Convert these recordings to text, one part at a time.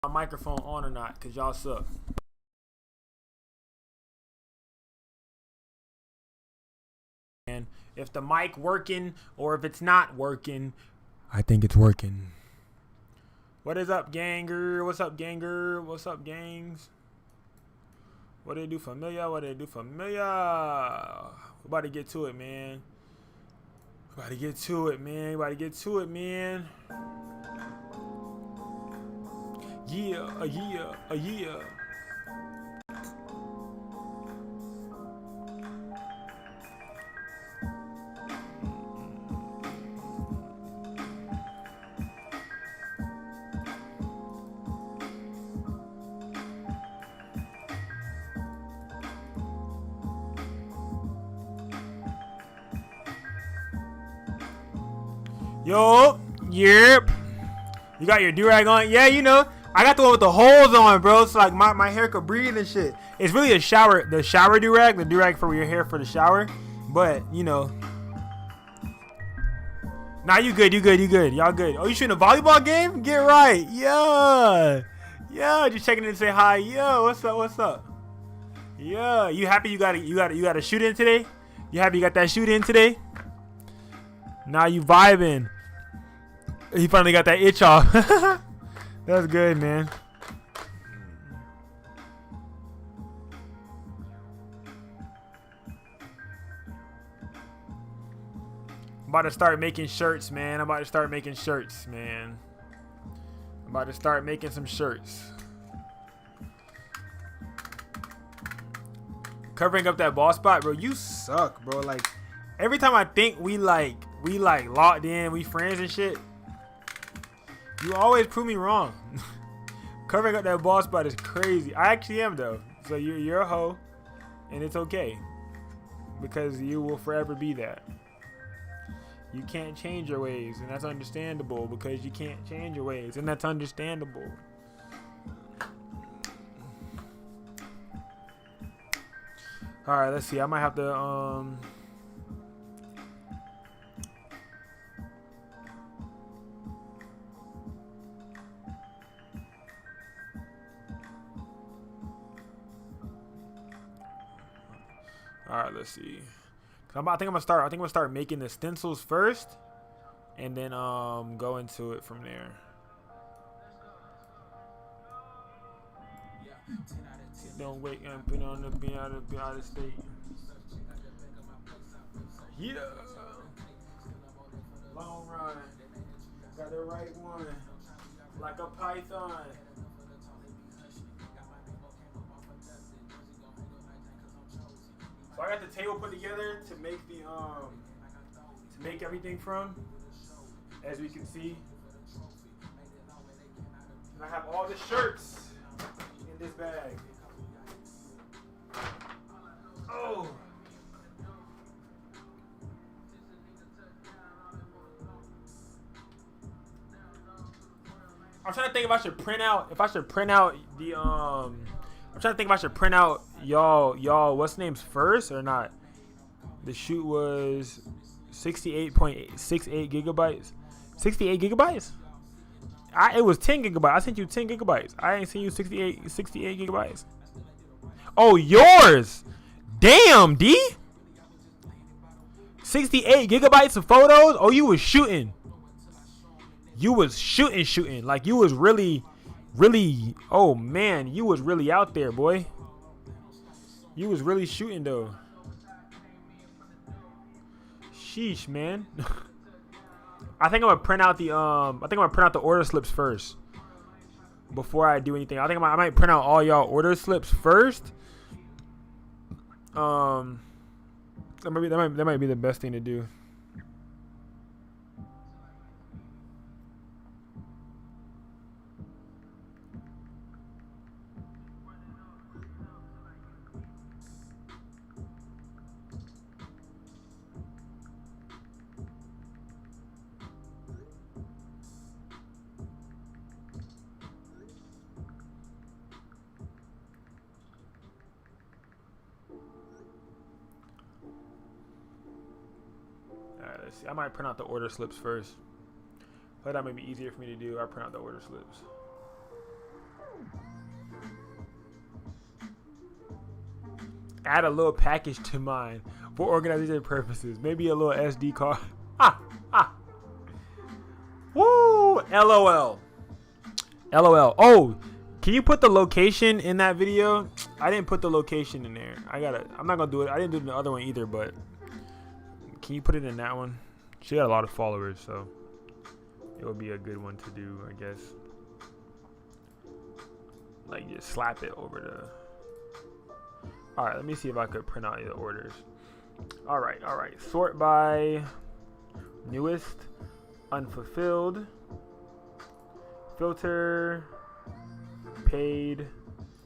my microphone on or not, because y'all suck. And if the mic working or if it's not working, I think it's working. What is up, ganger? What's up, ganger? What's up, gangs? What do they do, familia? What do they do, familia? We're about to get to it, man. We're about to get to it, man. We're about to get to it, man. Yeah, a year, a year. Yo, yep. You got your do-rag on? Yeah, you know. I got the one with the holes on, bro. So like my hair could breathe and shit. It's really a shower, the shower do-rag, the do-rag for your hair for the shower. But, you know. Nah, you good, you good, you good. Y'all good. Oh, you shooting a volleyball game? Get right. Yeah. Yeah, just checking in to say hi. Yo, what's up, what's up? Yeah, you happy you got a shoot in today? You happy you got that shoot in today? Now you vibing. He finally got that itch off. That's good, man. I'm about to start making shirts, man. I'm about to start making shirts, man. I'm about to start making some shirts. Covering up that ball spot, bro. You suck, bro. Like, every time I think we locked in, we friends and shit, you always prove me wrong. Covering up that ball spot is crazy. I actually am, though. So you're a hoe, and it's okay, because you will forever be that. You can't change your ways, and that's understandable, because you can't change your ways, and that's understandable. All right, let's see. I might have to all right, let's see. I think I'm gonna start making the stencils first, and then go into it from there. Don't wait and put on the be out of state. Yeah. Long run. Got the right one. Like a python. So I got the table put together to make the to make everything from, as we can see. And I have all the shirts in this bag. Oh. I'm trying to think if I should print out the I'm trying to think if I should print out y'all what's names first or not. The shoot was 68.68 gigabytes. 68 gigabytes? It was 10 gigabytes. I sent you 10 gigabytes. I ain't seen you 68 gigabytes. Oh, yours. Damn, D. 68 gigabytes of photos? Oh, you was shooting. You was shooting. Like, you was really, oh, man. You was really out there, boy. You was really shooting, though. Sheesh, man. I think I'm gonna print out the order slips first before I do anything. I think I might print out all y'all order slips first. That might be the best thing to do. Let's see. I might print out the order slips first. But that might be easier for me to do. I print out the order slips. add a little package to mine for organization purposes. Maybe a little SD card. Woo! LOL. LOL. Oh, can you put the location in that video? I didn't put the location in there. I'm not gonna do it. I didn't do it in the other one either, but can you put it in that one? She got a lot of followers, so it would be a good one to do, I guess. Like, just slap it over the... Alright, let me see if I could print out the orders. Alright. Sort by newest, unfulfilled, filter, paid,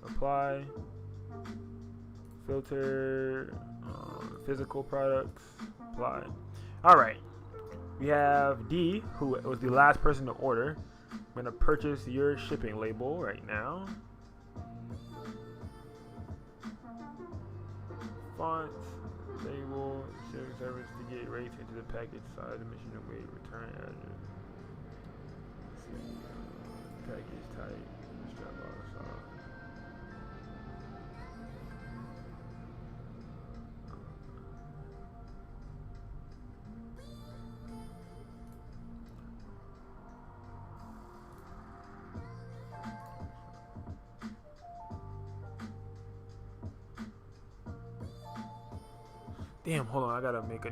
apply, filter, physical products, apply. Alright. We have D, who was the last person to order. I'm going to purchase your shipping label right now. Fonts, label, shipping service to get rates into the package size, mission and weight, return address. Let's see, package type, strap on. Damn, hold on. I gotta make a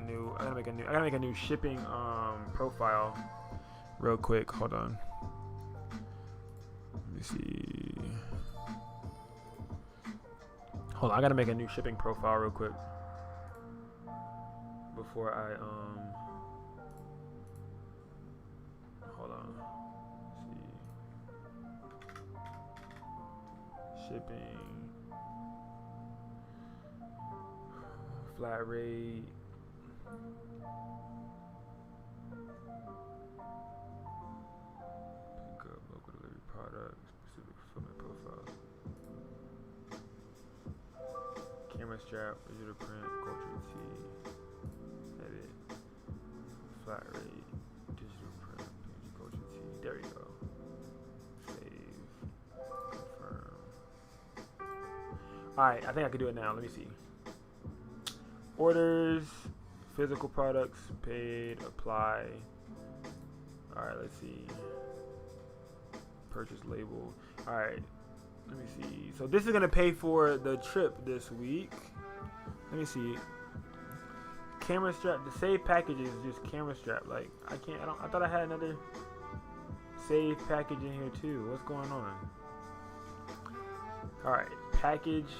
new shipping profile real quick. Hold on. Let me see. Hold on, I gotta make a new shipping profile real quick before I hold on. Let's see. Shipping. Flat rate. Pick up local delivery product, specific fulfillment profile. Camera strap, digital print, culture T, edit, flat rate, digital print, culture T. There you go. Save, confirm. Alright, I think I can do it now. Let me see. Orders, physical products, paid, apply. Alright, let's see. Purchase label. Alright, let me see. So this is going to pay for the trip this week. Let me see. Camera strap. The save package is just camera strap. Like, I thought I had another save package in here too. What's going on? Alright, package.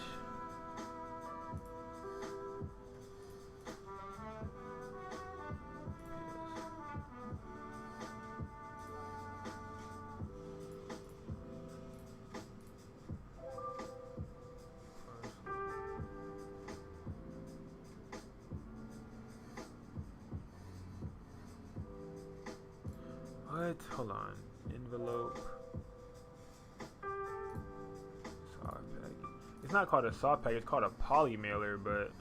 What? Hold on. Envelope. Soft package. It's not called a soft package. It's called a poly mailer, but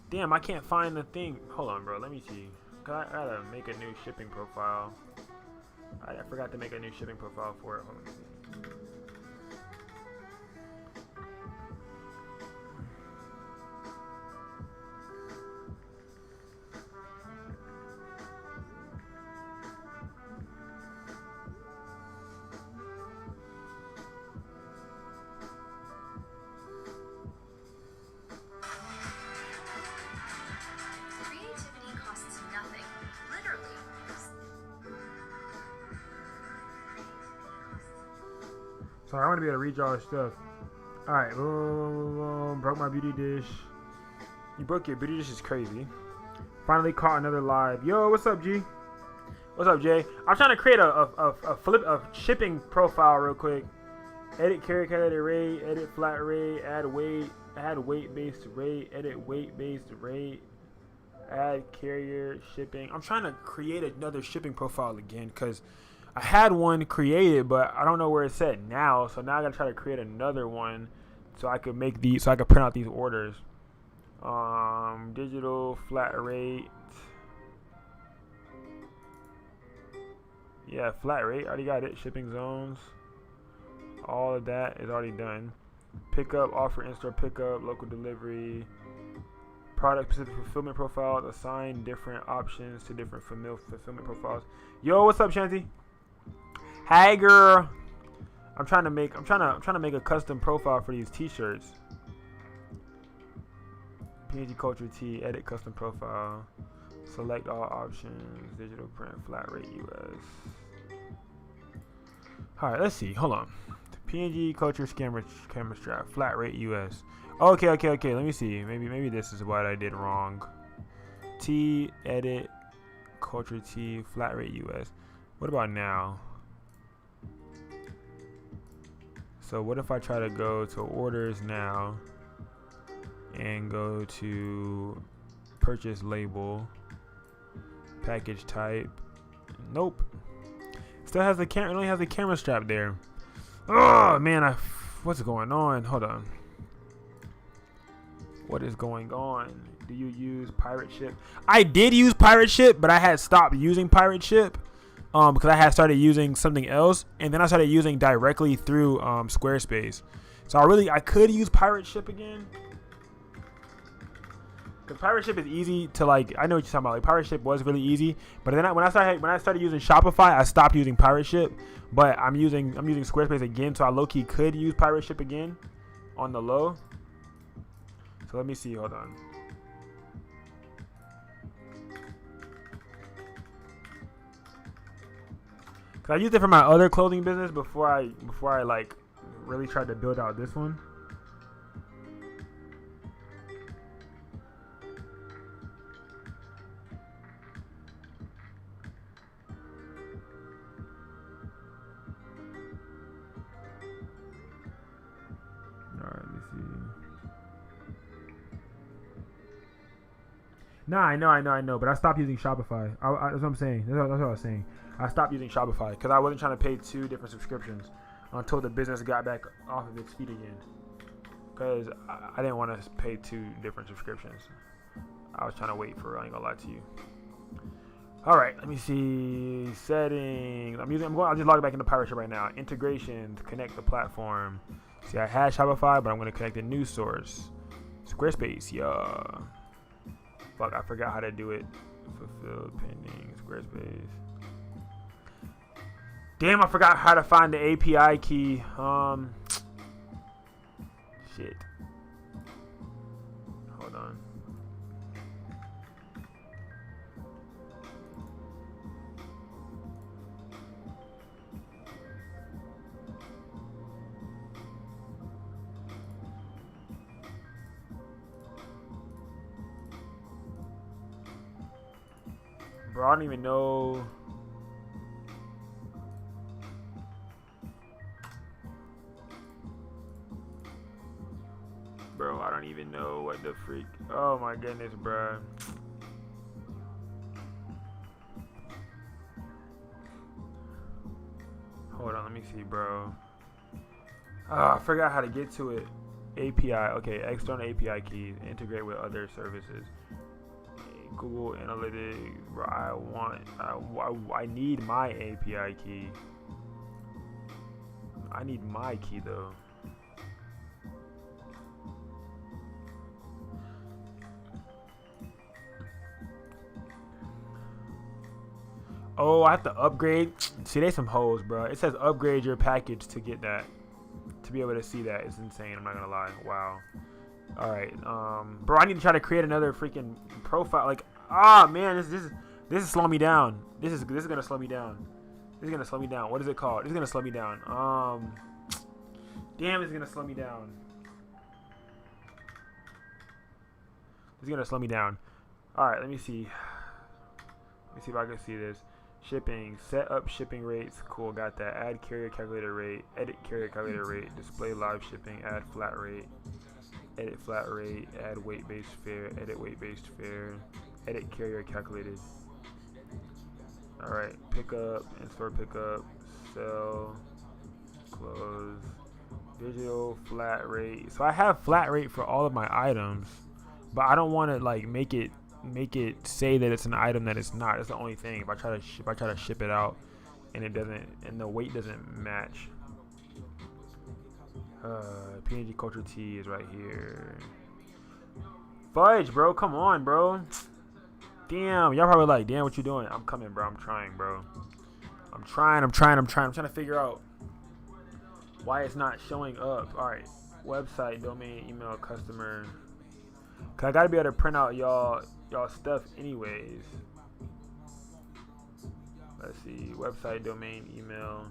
damn, I can't find the thing. Hold on, bro. Let me see. I gotta make a new shipping profile. I forgot to make a new shipping profile for it. Hold on. Sorry, I want to be able to read y'all stuff. Alright, boom, broke my beauty dish. You broke your beauty dish is crazy. Finally caught another live. Yo, what's up, G? What's up, Jay? I'm trying to create a shipping profile real quick. Edit carrier calculated rate, edit flat rate, add weight based rate, edit weight based rate, add carrier shipping. I'm trying to create another shipping profile again because I had one created, but I don't know where it's at now. So now I gotta try to create another one so I could make these, so I could print out these orders. Digital flat rate. Yeah, flat rate. I already got it. Shipping zones. All of that is already done. Pickup, offer in-store pickup, local delivery, product-specific fulfillment profiles, assign different options to different fulfillment profiles. Yo, what's up, Shanti? Hey, girl. I'm trying to make a custom profile for these T-shirts. PNG Culture T, edit custom profile, select all options, digital print, flat rate US. All right, let's see. Hold on. PNG Culture camera strap, flat rate US. Okay. Let me see. Maybe this is what I did wrong. T, edit, Culture T, flat rate US. What about now? So what if I try to go to orders now and go to purchase label, package type? Nope. Still has the camera. It only has the camera strap there. Oh man, what's going on? Hold on. What is going on? Do you use Pirate Ship? I did use Pirate Ship, but I had stopped using Pirate Ship because I had started using something else, and then I started using directly through Squarespace. So I could use Pirate Ship again. Because Pirate Ship is easy to, like, I know what you're talking about. Like, Pirate Ship was really easy, but then when I started using Shopify, I stopped using Pirate Ship. But I'm using Squarespace again, so I low key could use Pirate Ship again on the low. So let me see. Hold on. Cause I used it for my other clothing business before I like really tried to build out this one. Nah, I know, but I stopped using Shopify. That's what I'm saying. That's what I was saying. I stopped using Shopify because I wasn't trying to pay 2 different subscriptions until the business got back off of its feet again. Because I didn't want to pay 2 different subscriptions. I was trying to wait for. I ain't gonna lie to you. All right, let me see settings. I'll just log back into Pirate Ship right now. Integrations, connect the platform. See, I had Shopify, but I'm gonna connect a new source. Squarespace, yeah. Fuck, I forgot how to do it. Fulfilled pending Squarespace. Damn, I forgot how to find the API key. Shit. Hold on. Bro, I don't even know. Bro, I don't even know what the freak. Oh my goodness, bro. Hold on, let me see, bro. I forgot how to get to it. API, okay, external API keys, integrate with other services. Google Analytics, bro, I need my API key. I need my key though. Oh, I have to upgrade. See, they some hoes, bro. It says upgrade your package to get that. To be able to see that. It's insane. I'm not gonna lie. Wow. All right, bro. I need to try to create another freaking profile. Like, man, this is slowing me down. This is gonna slow me down. This is gonna slow me down. What is it called? This is gonna slow me down. Damn, this is gonna slow me down. This is gonna slow me down. All right, let me see. Let me see if I can see this. Shipping, set up shipping rates. Cool, got that. Add carrier calculator rate. Edit carrier calculator rate. Display live shipping. Add flat rate. Edit flat rate. Add weight-based fare. Edit weight-based fare. Edit carrier calculated. Alright, pickup. In-store pickup. Sell. Close. Digital flat rate. So I have flat rate for all of my items, but I don't want to like make it say that it's an item that it's not. It's the only thing. If I try to ship it out and it doesn't, and the weight doesn't match. PNG Culture T is right here. Fudge, bro. Come on, bro. Damn. Y'all probably like, damn, what you doing? I'm coming, bro. I'm trying, bro. I'm trying to figure out why it's not showing up. All right. Website, domain, email, customer. Cause I gotta be able to print out y'all stuff anyways. Let's see. Website, domain, email.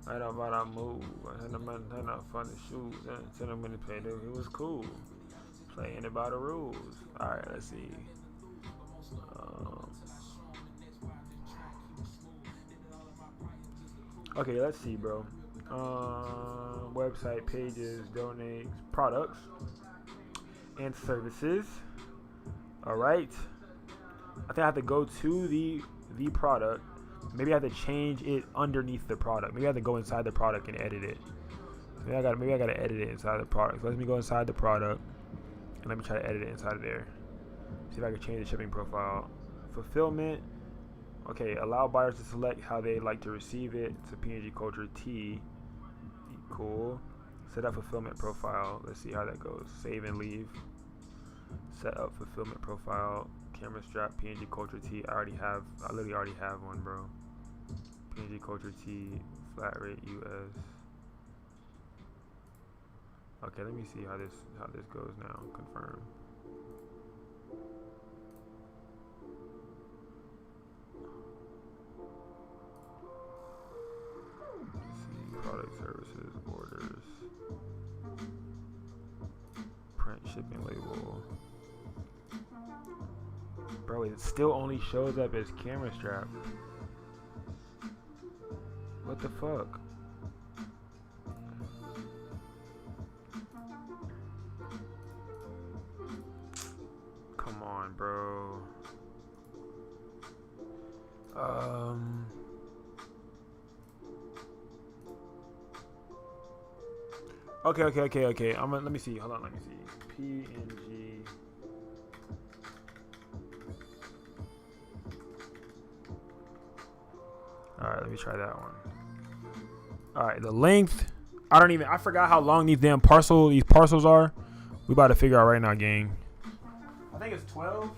I don't about I move. I had enough fun to shoot. Send them in the play. It was cool. Playing it by the rules. All right. Let's see. Okay. Let's see, bro. Website, pages, donates, products, and services. All right. I think I have to go to the product. Maybe I have to change it underneath the product. Maybe I have to go inside the product and edit it. Maybe I gotta edit it inside the product. So let me go inside the product and let me try to edit it inside of there. See if I can change the shipping profile. Fulfillment. Okay, allow buyers to select how they like to receive it. It's a PNG Culture T. Cool. Set up fulfillment profile. Let's see how that goes. Save and leave. Set up fulfillment profile. Camera strap, PNG Culture T. I literally already have one, bro. PNG Culture T, flat rate US. Okay, let me see how this goes now. Confirm. Let's see, product services, orders, print shipping label. Bro, it still only shows up as camera strap. What the fuck? Come on, bro. Okay. Let me see. Hold on, let me see. PNG. Alright, let me try that one. Alright, the length. I forgot how long these parcels are. We about to figure out right now, gang. I think it's 12.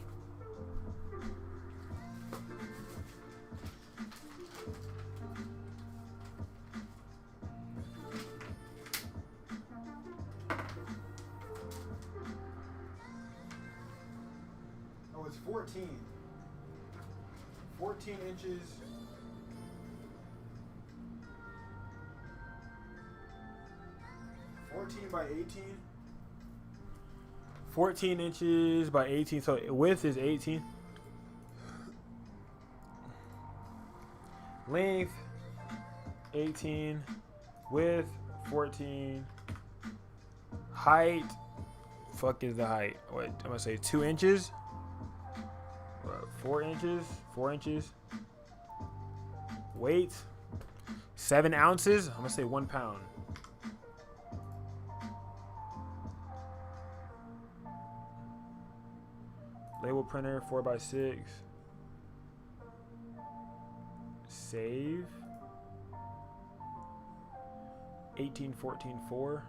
Oh, it's 14. 14 inches. 14 by 18. 14 inches by 18. So width is 18. Length 18. Width 14. Height. Fuck is the height? What I'm gonna say 2 inches. 4 inches. 4 inches. Weight 7 ounces. I'm gonna say 1 pound. Label printer 4x6. Save. 1814.4.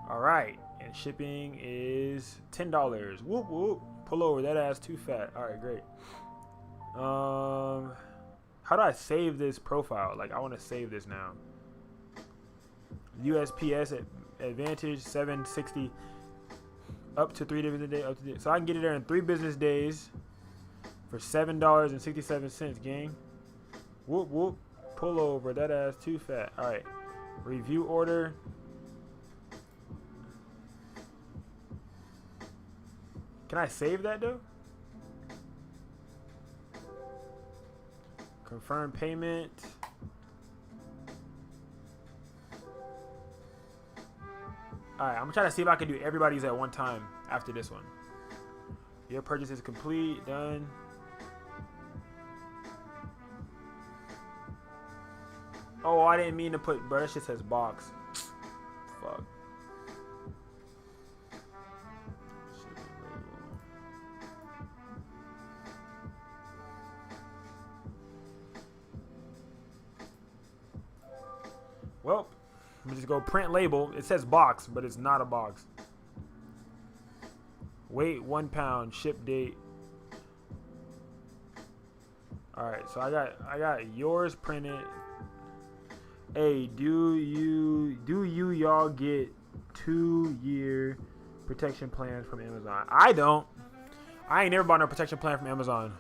All right, and shipping is $10. Whoop whoop. Pull over. That ass too fat. All right, great. How do I save this profile? Like, I want to save this now. USPS Advantage 760. Up to 3 business days. So I can get it there in 3 business days for $7.67, gang. Whoop whoop. Pull over. That ass too fat. All right. Review order. Can I save that though? Confirm payment. Alright, I'm trying to see if I can do everybody's at one time after this one. Your purchase is complete. Done. Oh, I didn't mean to put, bro. That shit says box. Fuck. Well, me just go print label. It says box, but it's not a box. Weight 1 pound. Ship date. All right, so I got yours printed. Hey, do you y'all get 2-year protection plans from Amazon? I don't. I ain't never bought no protection plan from Amazon.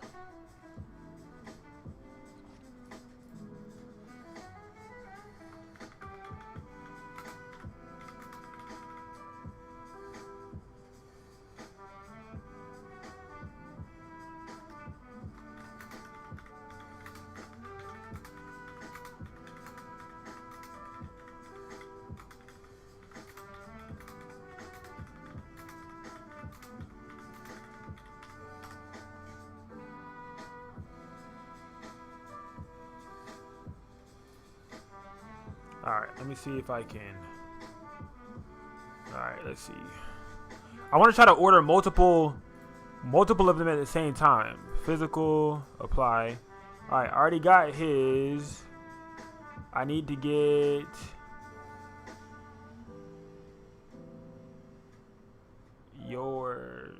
Alright, let me see if I can. Alright, let's see. I want to try to order multiple of them at the same time. Physical, apply. Alright, I already got his. I need to get yours.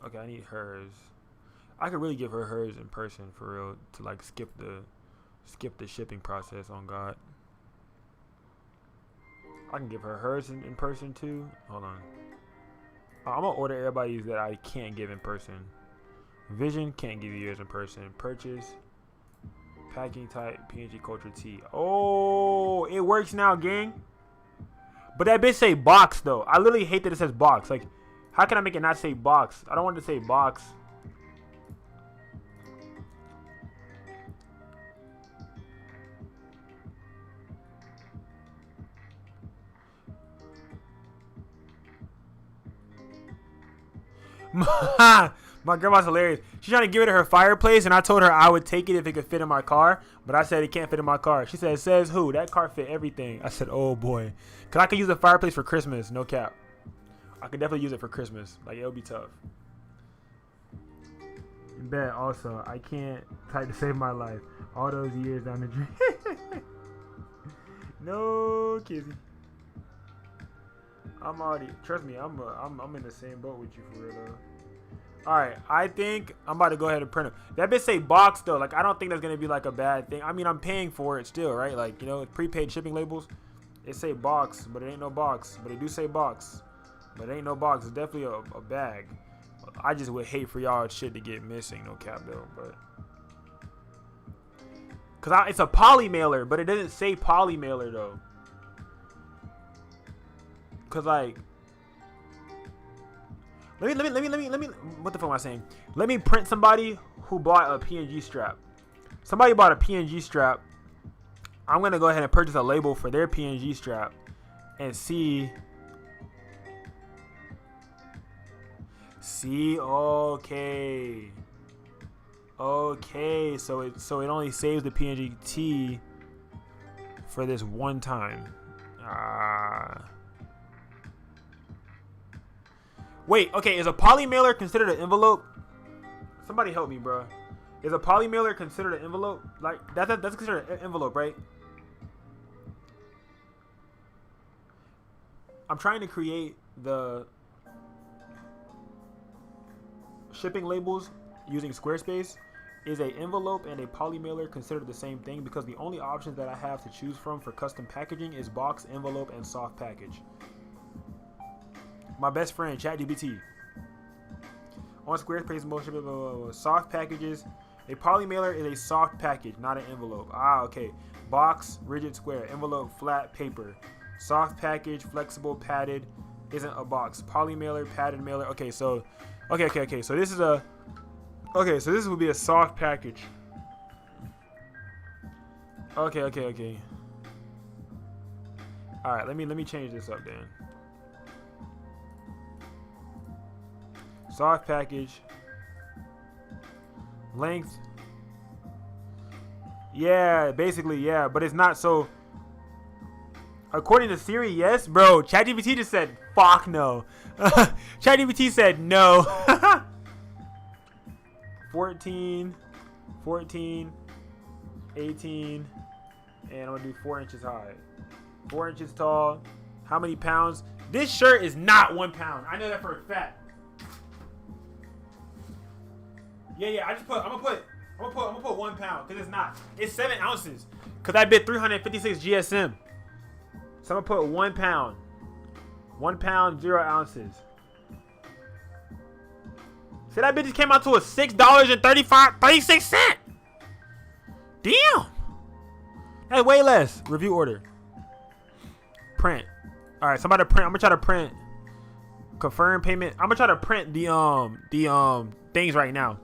Okay, I need hers. I could really give her hers in person for real to like skip the shipping process on God. I can give her hers in person too. Hold on. I'm gonna order everybody's that I can't give in person. Vision, can't give you yours in person. Purchase, packing type, PNG culture T. Oh, it works now, gang. But that bitch say box though. I literally hate that it says box. Like, how can I make it not say box? I don't want it to say box. My grandma's hilarious. She's trying to give it to her fireplace, and I told her I would take it if it could fit in my car, but I said it can't fit in my car. She said, says who? That car fit everything. I said, oh boy. Because I could use a fireplace for Christmas, no cap. I could definitely use it for Christmas. Like, it'll be tough. Bet also, I can't type to save my life. All those years down the drain. No, Kizzy. I'm already, trust me, I'm in the same boat with you for real though. Alright, I think I'm about to go ahead and print them. That bitch say box though. Like, I don't think that's gonna be like a bad thing. I mean, I'm paying for it still, right? Like, you know, prepaid shipping labels. It say box, but it ain't no box. But it do say box. But it ain't no box. It's definitely a bag. I just would hate for y'all shit to get missing, no cap though. But cause it's a poly mailer, but it doesn't say poly mailer though. Cause like, let me. What the fuck am I saying? Let me print somebody who bought a PNG strap. Somebody bought a PNG strap. I'm gonna go ahead and purchase a label for their PNG strap and see. Okay. Okay, so it only saves the PNG T for this one time. Wait, okay, is a poly mailer considered an envelope? Somebody help me, bro. Is a poly mailer considered an envelope? Like, that's considered an envelope, right? I'm trying to create the shipping labels using Squarespace. Is a envelope and a poly mailer considered the same thing? Because the only options that I have to choose from for custom packaging is box, envelope, and soft package. My best friend, ChatGPT. On Squarespace, most soft packages. A poly mailer is a soft package, not an envelope. Okay. Box, rigid square. Envelope, flat paper. Soft package, flexible, padded, isn't a box. Poly mailer, padded mailer. Okay, so, okay. So this is a, okay, so this would be a soft package. Okay. All right, let me change this up then. Soft package. Length. Yeah, basically, yeah. But it's not so. According to Siri, yes. Bro, ChatGPT just said, fuck no. ChatGPT said no. 14. 18, and I'm gonna do 4 inches high, 4 inches tall. How many pounds? This shirt is not 1 pound. I know that for a fact. Yeah. I'm gonna put 1 pound because it's not. It's 7 ounces because I bid 356 GSM. So I'm gonna put 1 pound. 1 pound, 0 ounces. See, that bitch just came out to a $6.36. Damn. That's way less. Review order. Print. All right, somebody print. I'm gonna try to print. Confirm payment. I'm gonna try to print the things right now.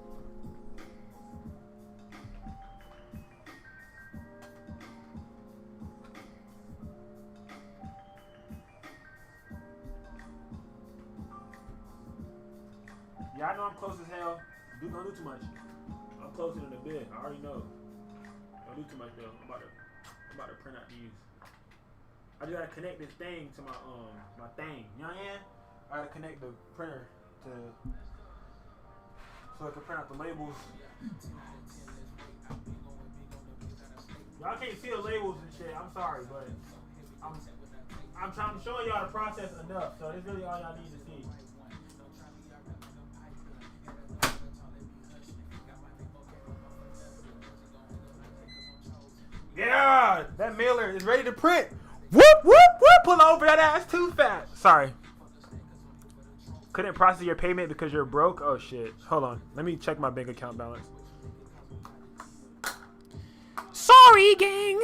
Yeah, I know I'm close as hell. Don't do too much. I'm closer than a bit. I already know. Don't do too much though. I'm about to print out these. I just gotta connect this thing to my my thing. You know what I mean? I gotta connect the printer to so I can print out the labels. Y'all can't see the labels and shit. I'm sorry, but I'm showing y'all the process enough. So that's really all y'all need to see. Yeah, that mailer is ready to print. Whoop, whoop, whoop. Pull over, that ass too fat. Sorry. Couldn't process your payment because you're broke? Oh, shit. Hold on. Let me check my bank account balance. Sorry, gang.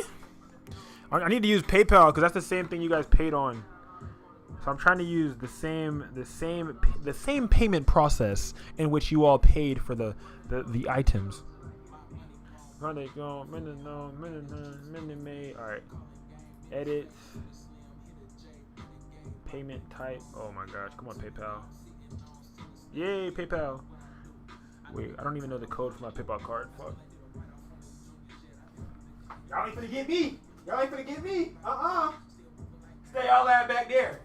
I need to use PayPal because that's the same thing you guys paid on. So I'm trying to use the same payment process in which you all paid for the items. All right. Edit. Payment type. Oh my gosh. Come on, PayPal. Yay, PayPal. Wait, I don't even know the code for my PayPal card. Fuck. Y'all ain't finna get me. Y'all ain't finna get me. Stay all that back there.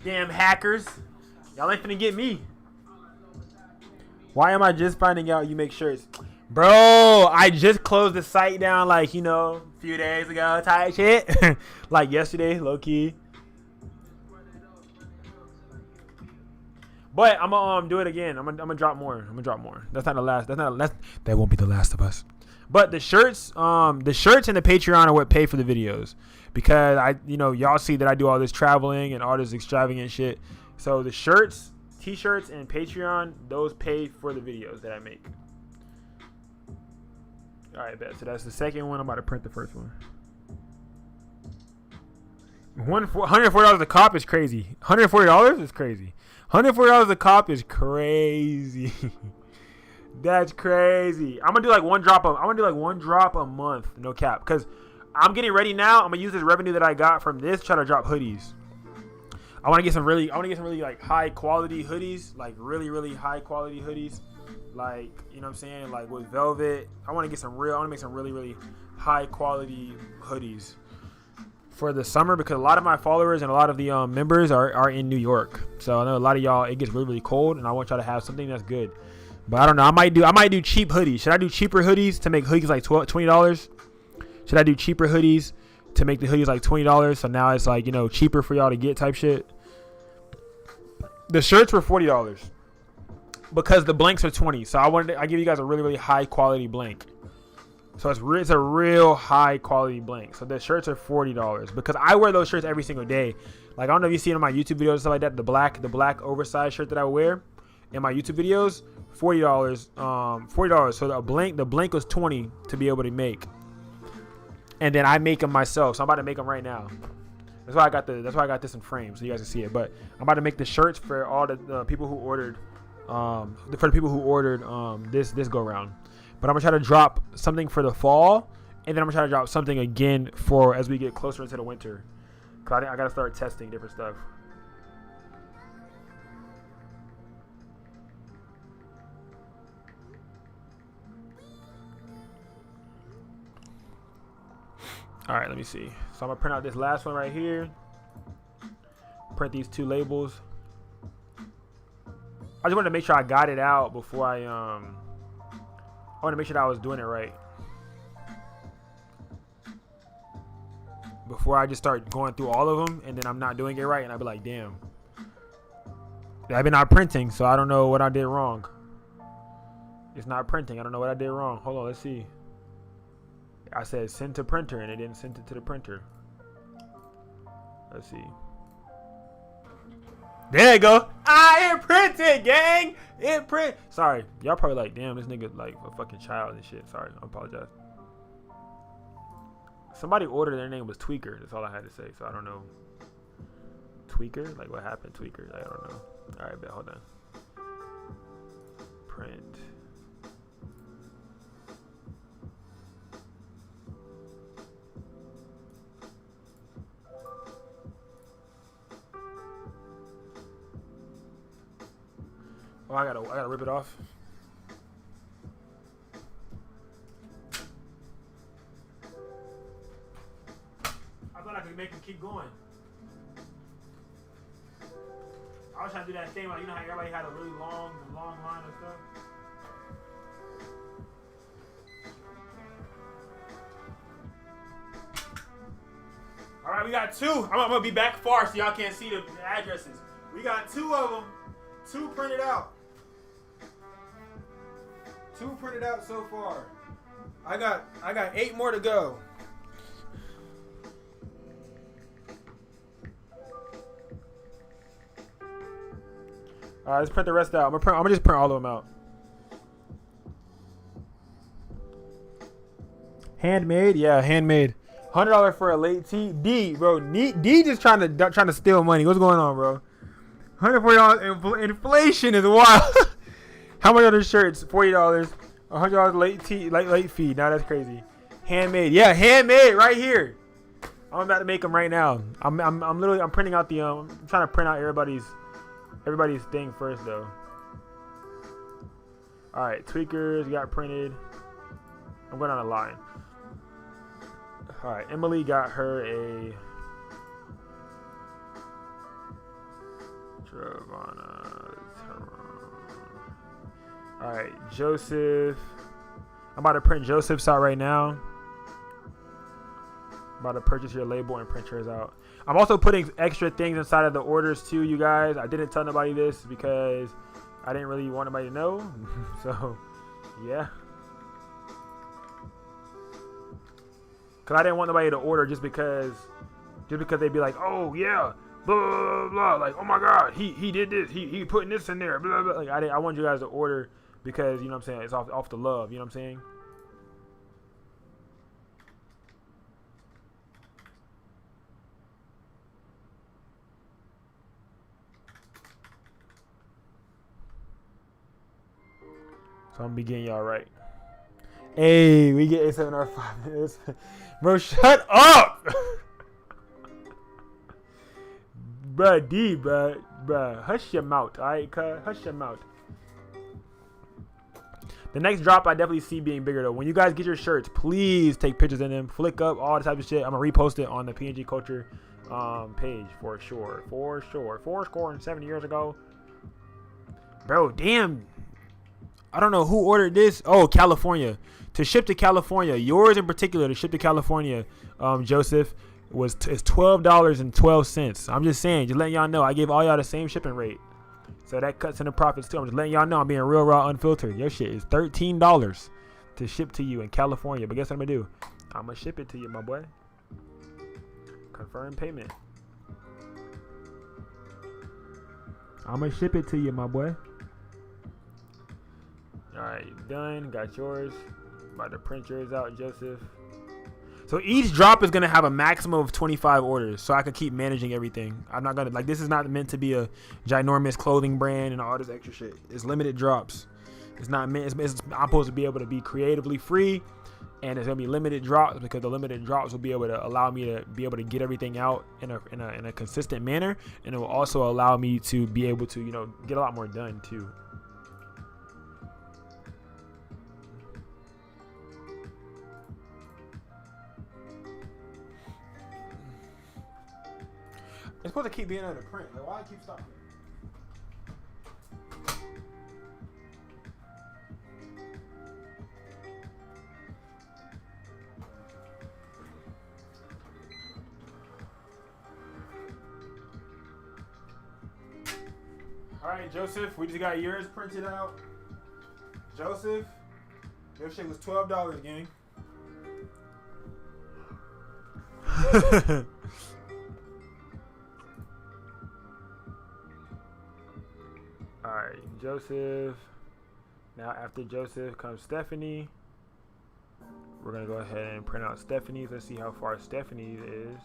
Damn hackers. Y'all ain't finna get me. Why am I just finding out you make shirts? Bro, I just closed the site down like, a few days ago type shit. Like yesterday, low key. But I'm gonna do it again. I'm gonna drop more. That's not the last. That won't be the last of us. But the shirts and the Patreon are what pay for the videos. Because y'all see that I do all this traveling and all this extravagant shit. So the shirts, t-shirts, and Patreon, those pay for the videos that I make. All right, bet. So that's the second one. I'm about to print the first one. $104 a cop is crazy. $140 is crazy. $140 a cop is crazy. That's crazy. I'm gonna do like one drop a month, no cap. Cause I'm getting ready now. I'm gonna use this revenue that I got from this, try to drop hoodies. I want to get some really like high quality hoodies, like really high quality hoodies, like what I'm saying, like with velvet. I want to make some really high quality hoodies for the summer because a lot of my followers and a lot of the members are in New York. So I know a lot of y'all, it gets really cold, and I want y'all to have something that's good. But I don't know. I might do cheap hoodies. Should I do cheaper hoodies to make hoodies like $20? Should I do cheaper hoodies to make the hoodies like $20? So now it's like, cheaper for y'all to get type shit. The shirts were $40 because the blanks are $20. So I give you guys a really high quality blank. So it's a real high quality blank. So the shirts are $40 because I wear those shirts every single day. Like, I don't know if you see it in my YouTube videos and stuff like that. The black oversized shirt that I wear in my YouTube videos, $40. $40. So the blank was $20 to be able to make. And then I make them myself. So I'm about to make them right now. That's why I got this in frame so you guys can see it. But I'm about to make the shirts for all the people who ordered this go round. But I'm gonna try to drop something for the fall, and then I'm gonna try to drop something again for as we get closer into the winter. Cause I gotta start testing different stuff. All right, let me see. So I'm gonna print out this last one right here. Print these two labels. I just wanted to make sure I got it out before I want to make sure that I was doing it right. Before I just start going through all of them and then I'm not doing it right and I'll be like, damn. I've been not printing, so I don't know what I did wrong. It's not printing. I don't know what I did wrong. Hold on, let's see. I said send to printer and it didn't send it to the printer. Let's see. There you go. It printed, gang. It print. Sorry, y'all probably like, damn, this nigga like a fucking child and shit. Sorry, I apologize. Somebody ordered, their name was Tweaker. That's all I had to say. So I don't know. Tweaker? Like what happened, Tweaker? Like, I don't know. All right, bet. Hold on. Print. Oh, I gotta rip it off. I thought I could make him keep going. I was trying to do that thing, like, you know how everybody had a really long line of stuff. All right, we got two. I'm gonna be back far so y'all can't see the addresses. We got two of them. Two printed out. Two printed out so far. I got 8 more to go. All right, let's print the rest out. I'm gonna just print all of them out. Handmade, yeah, handmade. $100 for a late tea. D, bro, D just trying to steal money. What's going on, bro? $140. Inflation is wild. How much are the shirts? $40. $100 late tea, late fee. Now that's crazy. Handmade, yeah, handmade right here. I'm about to make them right now. I'm literally printing out the I'm trying to print out everybody's thing first though. All right, tweakers got printed. I'm going on a line. All right, Emily got her a all right, Joseph. I'm about to print Joseph's out right now. I'm about to purchase your label and print yours out. I'm also putting extra things inside of the orders too, you guys. I didn't tell nobody this because I didn't really want nobody to know. So, yeah. Because I didn't want nobody to order just because they'd be like, oh, yeah, blah, blah, blah, blah. Like, oh, my God, he did this. He putting this in there, blah, blah. Like, I want you guys to order because, you know what I'm saying, it's off the love, you know what I'm saying? So I'm gonna be getting y'all right. Hey, we get A7 R5. Bro, shut up! Bruh, D, bruh. Hush your mouth, alright, cuz? Hush your mouth. The next drop I definitely see being bigger though. When you guys get your shirts, please take pictures in them, flick up, all the type of shit. I'm gonna repost it on the PNG Culture page for sure. 70 years ago. Bro, damn. I don't know who ordered this. Oh, California. To ship to California, yours in particular, to ship to California, Joseph, is $12.12. I'm just saying, just letting y'all know. I gave all y'all the same shipping rate. So that cuts in the profits too. I'm just letting y'all know I'm being real raw, unfiltered. Your shit is $13 to ship to you in California. But guess what I'm going to do? I'm going to ship it to you, my boy. Confirm payment. I'm going to ship it to you, my boy. Alright, done. Got yours. About to print yours out, Joseph. So each drop is going to have a maximum of 25 orders. So I can keep managing everything. I'm not going to, like, this is not meant to be a ginormous clothing brand and all this extra shit. It's limited drops. It's not meant, I'm supposed to be able to be creatively free. And it's going to be limited drops because the limited drops will be able to allow me to be able to get everything out in a consistent manner. And it will also allow me to be able to, you know, get a lot more done too. It's supposed to keep being under print. Like, why I keep stopping? right, Joseph, we just got yours printed out. Joseph, your shit was $12, gang. Alright, Joseph. Now after Joseph comes Stephanie. We're gonna go ahead and print out Stephanie's. Let's see how far Stephanie's is.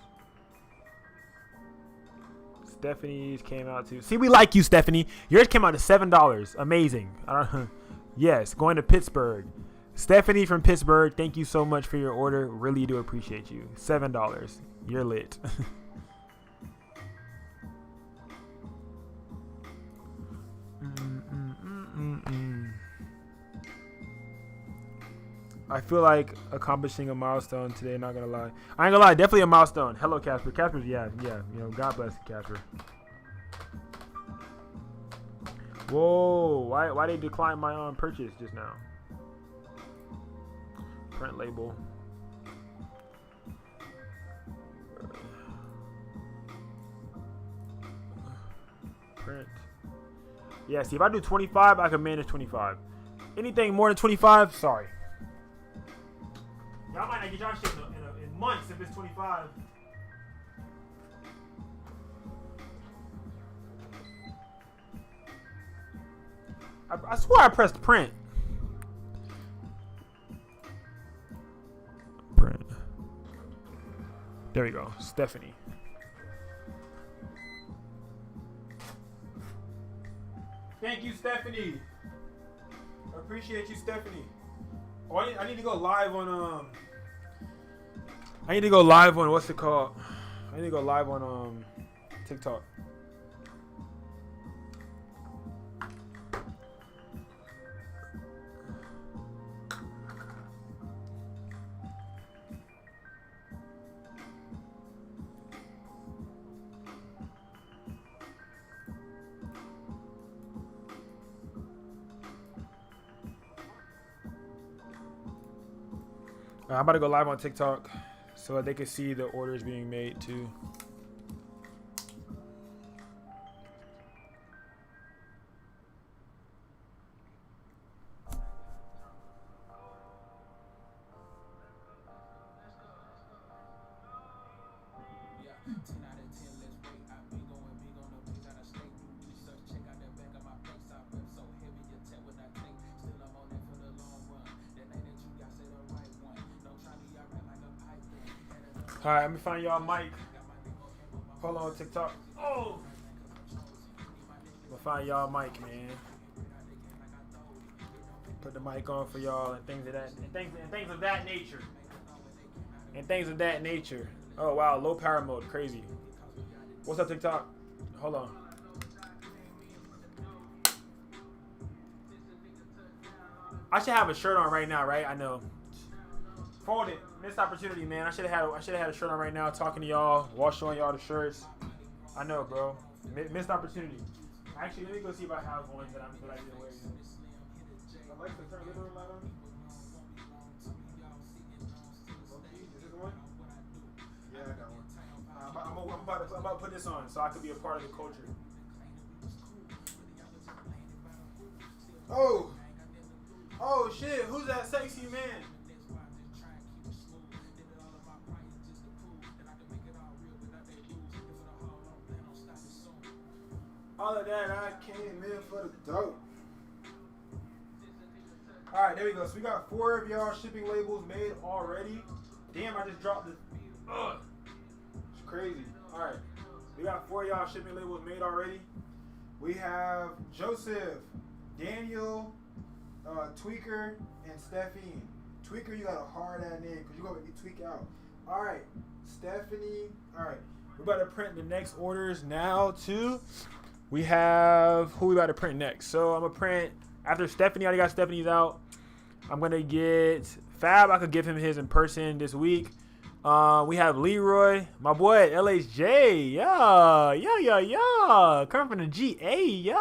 Stephanie's came out to. See, we like you, Stephanie. Yours came out to $7. Amazing. Yes, going to Pittsburgh. Stephanie from Pittsburgh, thank you so much for your order. Really do appreciate you. $7. You're lit. I feel like accomplishing a milestone today, not gonna lie. I ain't gonna lie, definitely a milestone. Hello, Casper. Casper's, yeah. You know, God bless you, Casper. Whoa, why they decline my purchase just now? Print label. Print. Yeah, see, if I do 25, I can manage 25. Anything more than 25, sorry. Y'all might not get y'all shit in months if it's 25. I swear I pressed print. Print. There we go. Stephanie. Thank you, Stephanie. Appreciate you, Stephanie. Oh, I need to go live on I need to go live on what's it called? I need to go live on TikTok. I'm about to go live on TikTok so that they can see the orders being made too. Alright, let me find y'all mic. Hold on, TikTok. Oh! I'm gonna find y'all mic, man. Put the mic on for y'all and things of that nature. And things of that nature. Oh wow, low power mode, crazy. What's up, TikTok? Hold on. I should have a shirt on right now, right? I know. Fold it. Missed opportunity, man. I should have had a shirt on right now, talking to y'all, while showing y'all the shirts. I know, bro. Missed opportunity. Actually, let me go see if I have one that I didn't wear. Alexa, turn the room light on. Is this one? Yeah, I got one. I'm about to put this on so I could be a part of the culture. Oh shit! Who's that sexy man? All of that, I came in for the dope. Alright, there we go. So we got 4 of y'all shipping labels made already. Damn, I just dropped it. Ugh. It's crazy. Alright. We got 4 of y'all shipping labels made already. We have Joseph, Daniel, Tweaker, and Stephanie. Tweaker, you got a hard ass name because you're going to make me tweak out. Alright. Stephanie. Alright. We're about to print the next orders now, too. We have, who we about to print next? So I'm going to print, after Stephanie, I already got Stephanie's out. I'm going to get Fab. I could give him his in person this week. We have Leroy, my boy, LHJ. Yeah. Coming from the GA. Yeah.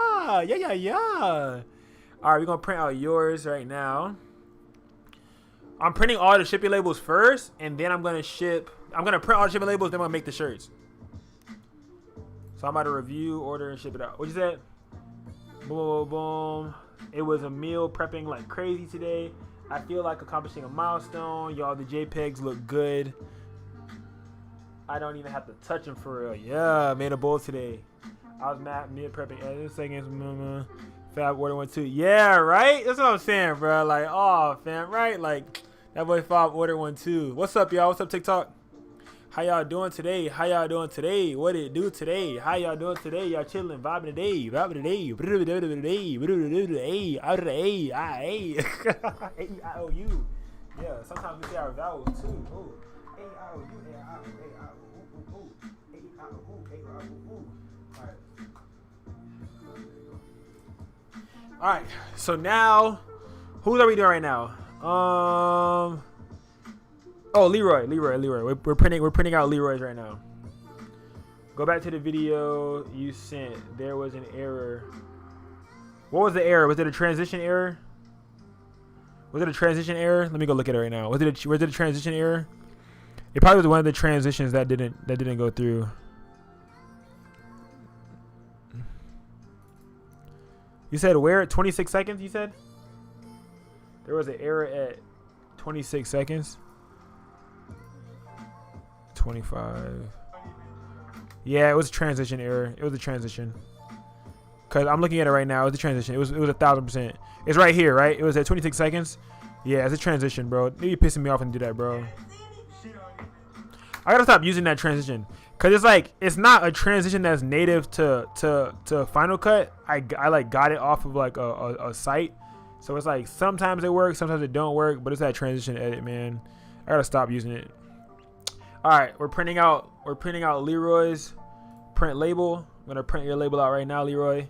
All right, we're going to print out yours right now. I'm printing all the shipping labels first, and then I'm going to print all the shipping labels, then I'm going to make the shirts. So I'm about to review, order, and ship it out. What you said? Boom, boom, boom. It was a meal prepping like crazy today. I feel like accomplishing a milestone. Y'all, the JPEGs look good. I don't even have to touch them for real. Yeah, made a bowl today. I was mad meal prepping. 8 seconds. Fab order 1 2. Yeah, right? That's what I'm saying, bro. Like, oh, fam, right? Like, that boy Fab order 1 2. What's up, y'all? What's up, TikTok? How y'all doing today? How y'all doing today? What it do today? How y'all doing today? Y'all chilling, vibing today, vibing today. A-I-O-U. Yeah, sometimes we say our vowels too. Oh, A-I-O-U, A-I-O-U, A-I-O-U, A-I-O-U. All right, so now, who are we doing right now? Oh, Leroy. We're printing out Leroy's right now. Go back to the video you sent. There was an error. What was the error? Was it a transition error? Was it a transition error? Let me go look at it right now. Was it a transition error? It probably was one of the transitions that didn't go through. You said where? 26 seconds, you said? There was an error at 26 seconds. 25. Yeah, it was a transition error. It was a transition. Cause I'm looking at it right now. It was a transition. It was 1,000%. It's right here, right? It was at 26 seconds. Yeah, it's a transition, bro. Maybe pissing me off and do that, bro. I gotta stop using that transition. Cause it's like it's not a transition that's native to Final Cut. I like got it off of like a site. So it's like sometimes it works, sometimes it don't work, but it's that transition edit, man. I gotta stop using it. All right, we're printing out Leroy's print label. I'm gonna print your label out right now, Leroy.